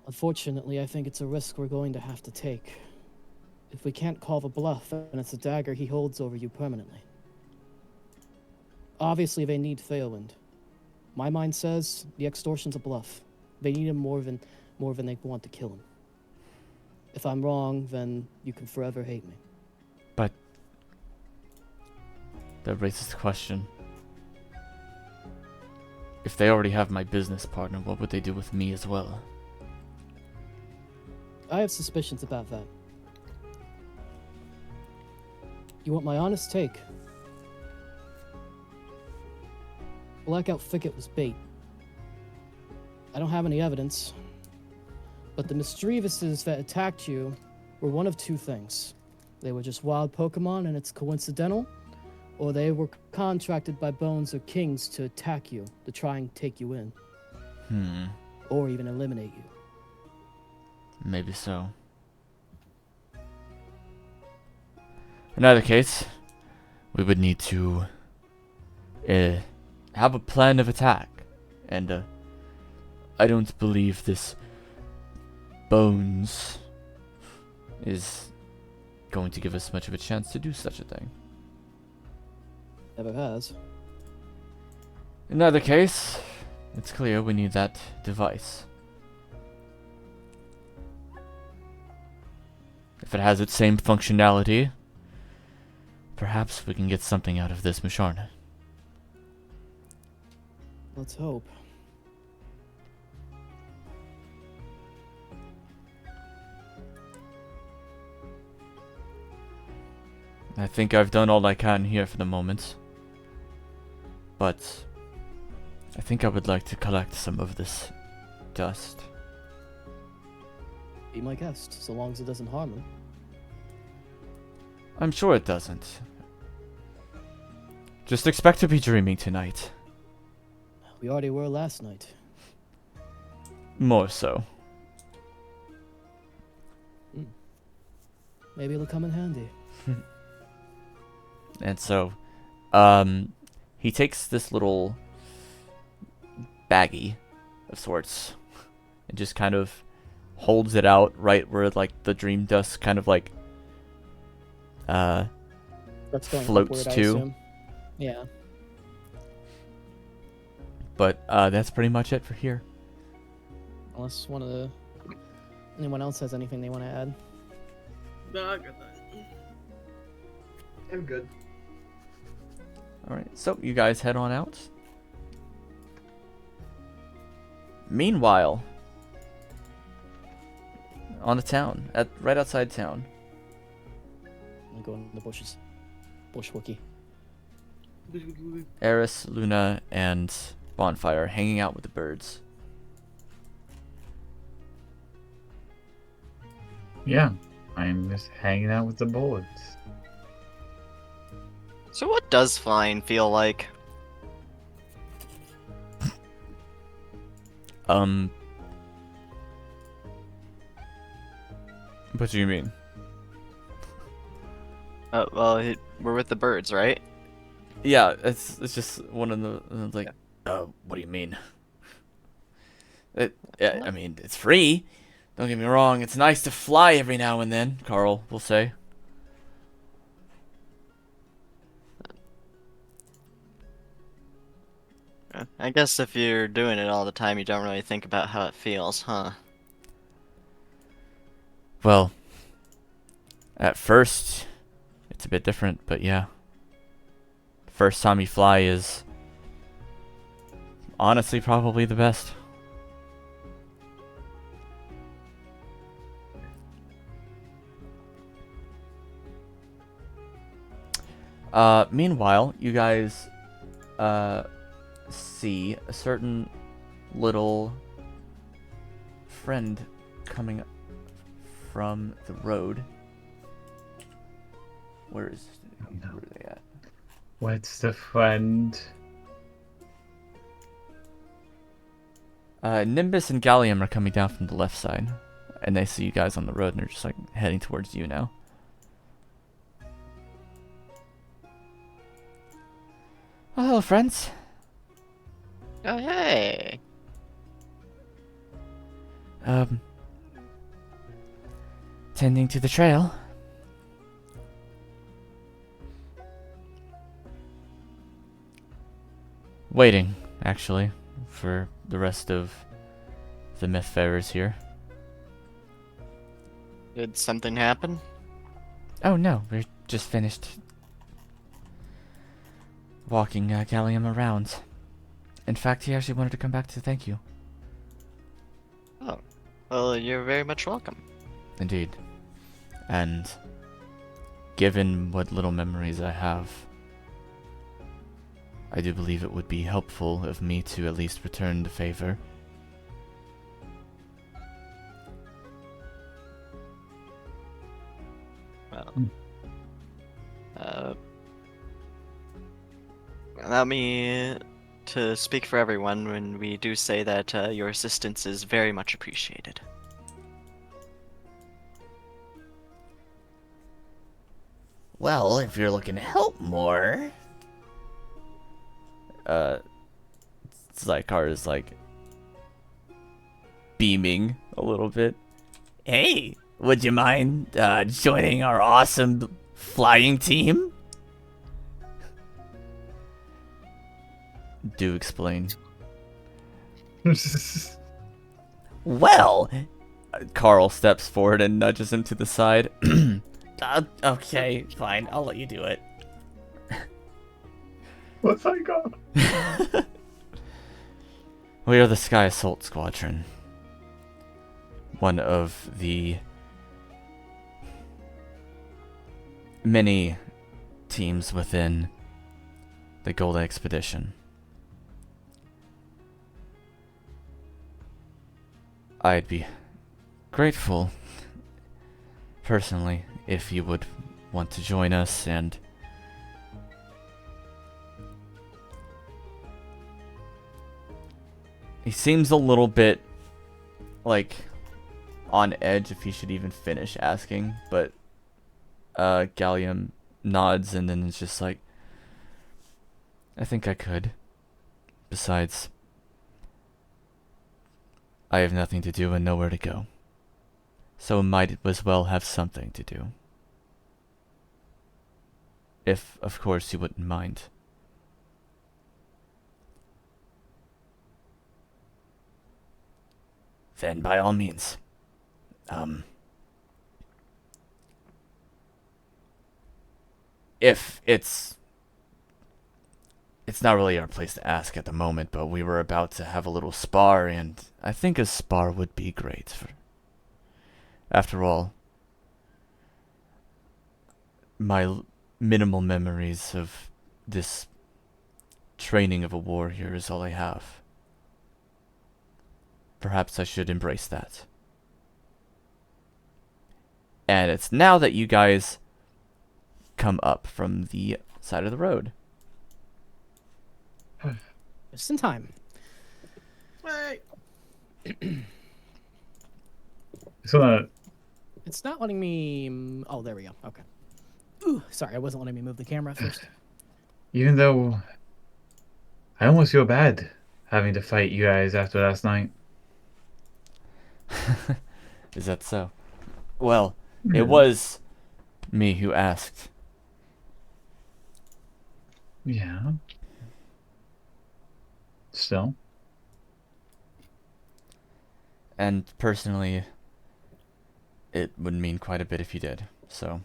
Unfortunately, I think it's a risk we're going to have to take. If we can't call the bluff, then it's a dagger he holds over you permanently. Obviously, they need Failwind. My mind says the extortion's a bluff. They need him more than they want to kill him. If I'm wrong, then you can forever hate me. But that raises the question. If they already have my business partner, what would they do with me as well? I have suspicions about that. You want my honest take? Blackout Thicket was bait. I don't have any evidence, but the Mischievous's that attacked you were one of two things. They were just wild Pokémon and it's coincidental, or they were contracted by Bones or Kings to attack you, to try and take you in. Or even eliminate you. Maybe so. In either case, we would need to have a plan of attack, and I don't believe this Bones is going to give us much of a chance to do such a thing. Never has. In either case, it's clear we need that device. If it has its same functionality, perhaps we can get something out of this Musharna. Let's hope. I think I've done all I can here for the moment. But I think I would like to collect some of this dust. Be my guest, so long as it doesn't harm him. I'm sure it doesn't. Just expect to be dreaming tonight. We already were last night. More so. Maybe it'll come in handy. And so, he takes this little baggie of sorts and just kind of holds it out right where like the dream dust kind of like That's going floats upward, I to. assume. Yeah. But that's pretty much it for here. Unless anyone else has anything they want to add. No, I got that. I'm good. Alright, so you guys head on out. Meanwhile, on the town, right outside town. I'm going in the bushes. Bush wookie. Aris, Luna, and Bonfyre hanging out with the birds. Yeah, I'm just hanging out with the bullets. So what does flying feel like? What do you mean? Well, we're with the birds, right? Yeah, it's just one of the like. What do you mean? I mean, it's free. Don't get me wrong. It's nice to fly every now and then. Carl will say. I guess if you're doing it all the time, you don't really think about how it feels, huh? Well, at first, it's a bit different, but yeah. First time you fly is honestly probably the best. Meanwhile, you guys see a certain little friend coming from the road. Where are they at? What's the friend? Nimbus and Gallium are coming down from the left side, and they see you guys on the road, and they're just like heading towards you now. Oh, hello, friends. Oh, hey. Tending to the trail. Waiting, actually, for the rest of the Mythfarers here. Did something happen? Oh no, we're just finished walking Gallium around. In fact, he actually wanted to come back to thank you. Oh, well, you're very much welcome. Indeed. And given what little memories I have, I do believe it would be helpful of me to at least return the favor. Well, allow me to speak for everyone when we do say that your assistance is very much appreciated. Well, if you're looking to help more... Zykar is like beaming a little bit. Hey, would you mind joining our awesome flying team? Do explain. Well, Carl steps forward and nudges him to the side. okay, fine, I'll let you do it. What's I got? We are the Sky Assault Squadron. One of the many teams within the Gold Expedition. I'd be grateful, personally, if you would want to join us, and he seems a little bit like on edge if he should even finish asking, but Gallium nods and then it's just like, I think I could. Besides, I have nothing to do and nowhere to go. So might as well have something to do. If, of course, you wouldn't mind. then by all means. If it's not really our place to ask at the moment, but we were about to have a little spar, and I think a spar would be great. After all, my minimal memories of this training of a warrior is all I have. Perhaps I should embrace that. And it's now that you guys come up from the side of the road. Just in time. Wait. So, It's not letting me. Oh, there we go. Okay. Ooh, sorry, I wasn't letting me move the camera at first. even though I almost feel bad having to fight you guys after last night. Is that so? Well, Yeah. it was me who asked. Yeah. Still. And personally, it would mean quite a bit if you did. So,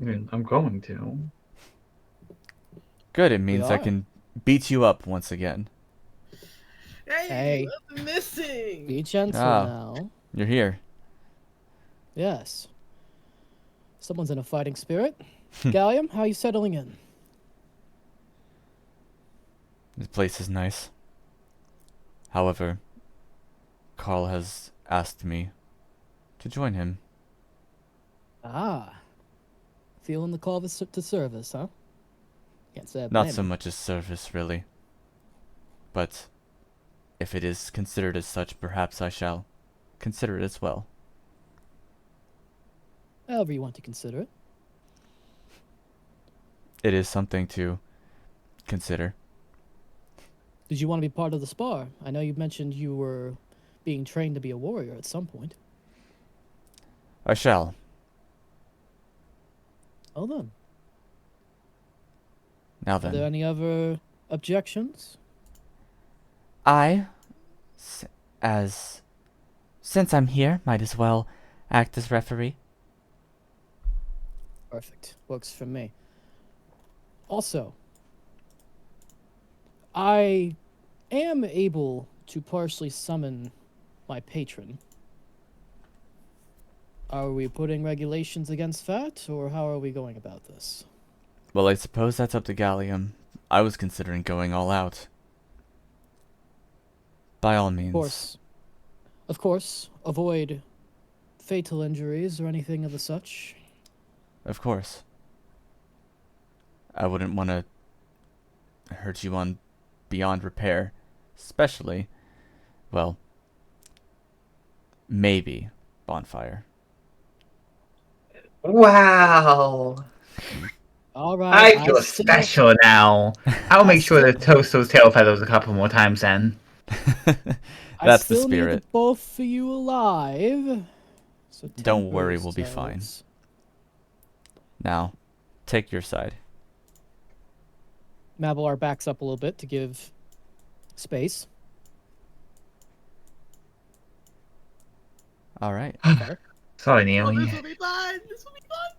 I mean, I'm going to. good. It means I are. can beat you up once again. Hey. What's missing? Be gentle Ah. now. You're here. Yes. Someone's in a fighting spirit. Gallium, how are you settling in? This place is nice. However, Carl has asked me to join him. Ah. Feeling the call to service, huh? Can't say I Not blame so him. much as service, really. But if it is considered as such, perhaps I shall consider it as well. However you want to consider it. It is something to consider. Did you want to be part of the spar? I know you mentioned you were being trained to be a warrior at some point. I shall. Well then. Now Are there then, any other objections? since I'm here, might as well act as referee. Perfect. Works for me. Also, I am able to partially summon my patron. Are we putting regulations against that, or how are we going about this? Well, I suppose that's up to Gallium. I was considering going all out. By all means. Of course, avoid fatal injuries or anything of the such. Of course. I wouldn't want to hurt you on beyond repair. Especially, well, maybe Bonfyre. Wow. All right. I feel still- special now. I'll make sure to toast those tail feathers a couple more times then. I That's the still need spirit. both of you alive. So Don't worry, tempers, we'll be fine. toads. Now, take your side. Mavalar backs up a little bit to give space. All right. Sorry, Oh, Naomi. this will be fun. This will be fun.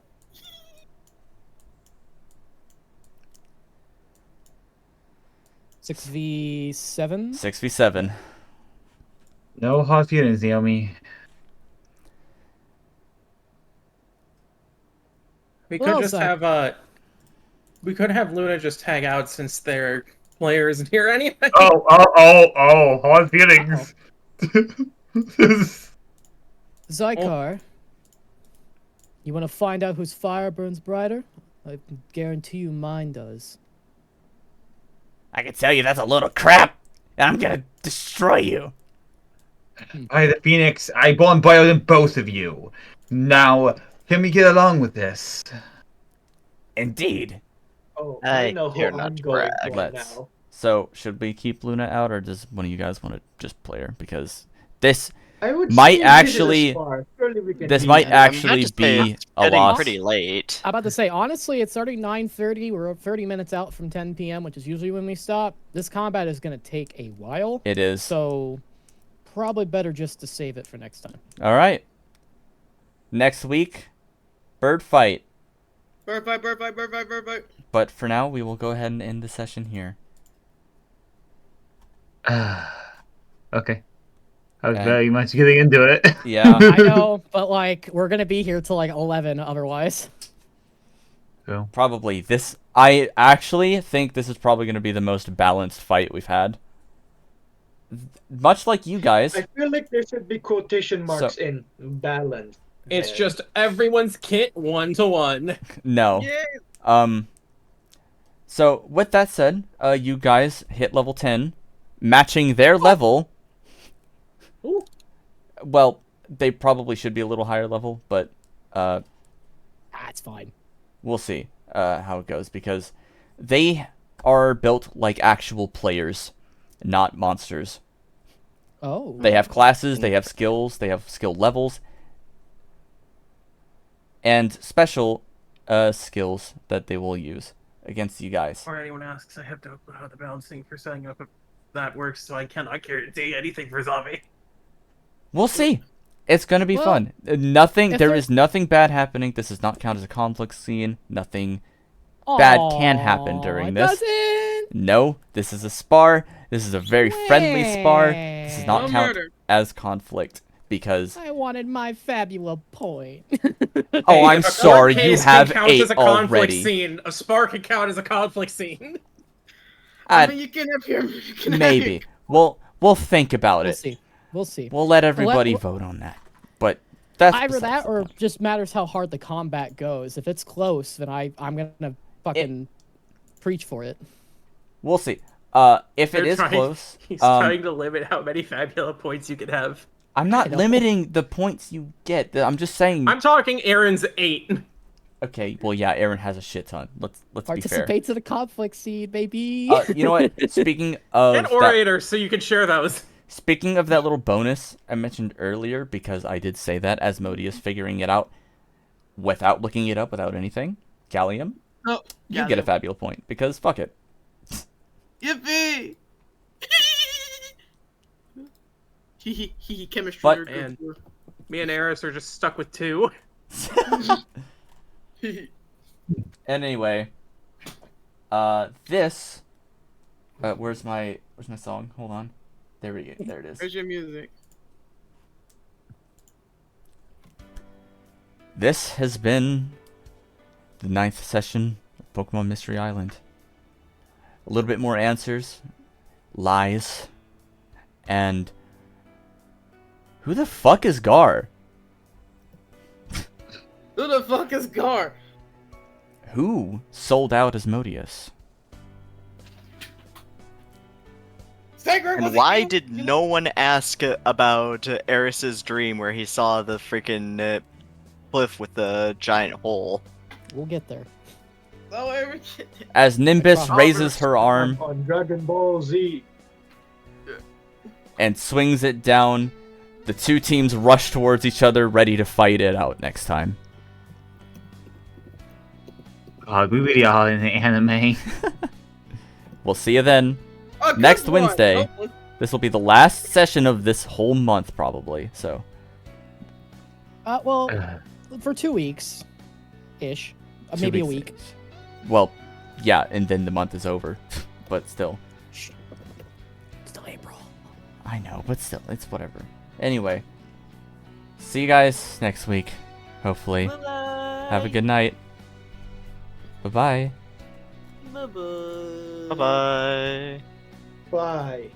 6v7. 6v7. No hard feelings, Naomi. We Well, could just Zach- have we could have Luna just tag out since their player isn't here anyway. Hard feelings. Zykar, you want to find out whose fire burns brighter? I guarantee you mine does. I can tell you that's a load of crap, and I'm gonna destroy you. I, the Phoenix, I born better than both of you. Now, can we get along with this? Indeed. Oh, I I know who dare I'm not going brag. for Let's. now. So, should we keep Luna out, or does one of you guys want to just play her? Because this I would might say actually- this might I actually might just say be it's a getting loss. pretty late. I'm about to say, honestly, it's starting 9:30. We're 30 minutes out from 10 p.m., which is usually when we stop. This combat is going to take a while. It is. So probably better just to save it for next time. All right. Next week, bird fight. Bird fight, bird fight, bird fight, bird fight. But for now, we will go ahead and end the session here. Okay. I was And- very much getting into it. Yeah. I know, but like we're gonna be here till like 11 otherwise. So, Probably this. I actually think this is probably going to be the most balanced fight we've had. Much like you guys. I feel like there should be quotation marks So- in balance. It's there. just everyone's kit 1-to-1. No. Yay! So with that said, you guys hit level 10, matching their level. Ooh. Well, they probably should be a little higher level, but It's fine. we'll see how it goes, because they are built like actual players, not monsters. Oh. They have classes, they have skills, they have skill levels, and special skills that they will use against you guys. Or anyone asks, I have to know how the balancing for setting up that works, so I cannot guarantee anything for zombie. We'll see. It's gonna be Well, fun. Nothing. if There there's- is nothing bad happening. This does not count as a conflict scene. Nothing bad can happen during it this. Doesn't. No, this is a spar. This is a very friendly spar. This does not No count murder. as conflict because. I wanted my fabula point. Oh, I'm If a sorry. court You case have can count as 8 a conflict already. scene. A spar can count as a conflict scene. I mean, you can have your. You can have Maybe. We'll think about We'll it. see. We'll see. We'll let everybody we'll- vote on that. But that's Either besides that the or point. just matters how hard the combat goes. If it's close, then I'm gonna fucking preach for it. We'll see. If it They're is trying- close, He's trying to limit how many fabula points you can have. I'm not I know. limiting the points you get. I'm just saying. I'm talking Aaron's 8. Okay, well, yeah, Aaron has a shit ton. Let's be fair. Participates in a conflict scene, baby. You know what? Speaking of And that, orator, so you can share those. speaking of that little bonus I mentioned earlier, because I did say that, Asmodeus figuring it out without looking it up, without anything. Gallium, Oh, you get a fabula point because fuck it. Yippee! Chemistry. But- nerd Man. goes Me and Aris are just stuck with 2. for- Anyway, this. Where's my song? Hold on. There we go. There it is. Where's your music? This has been the 9th session of Pokemon Mystery Island. A little bit more answers, lies, and who the fuck is Gar? Who the fuck is Gar? Who sold out Asmodeus? Stingray, was And it why you? did no one ask about Aris's dream where he saw the freaking cliff with the giant hole? We'll get there. Oh, every As Nimbus I raises her arm On Dragon Ball Z. and swings it down, the two teams rush towards each other, ready to fight it out next time. God, we really are in the anime. We'll see you then. A good Next one. Wednesday. Hopefully. This will be the last session of this whole month, probably. So, Well, for 2 weeks, ish, 2 maybe a weeks. week. Well, yeah, and then the month is over. But still. Shh. It's still April. I know, but still, it's whatever. Anyway, see you guys next week, hopefully. Have a good night. Bye-bye. Bye-bye. Bye bye. Bye.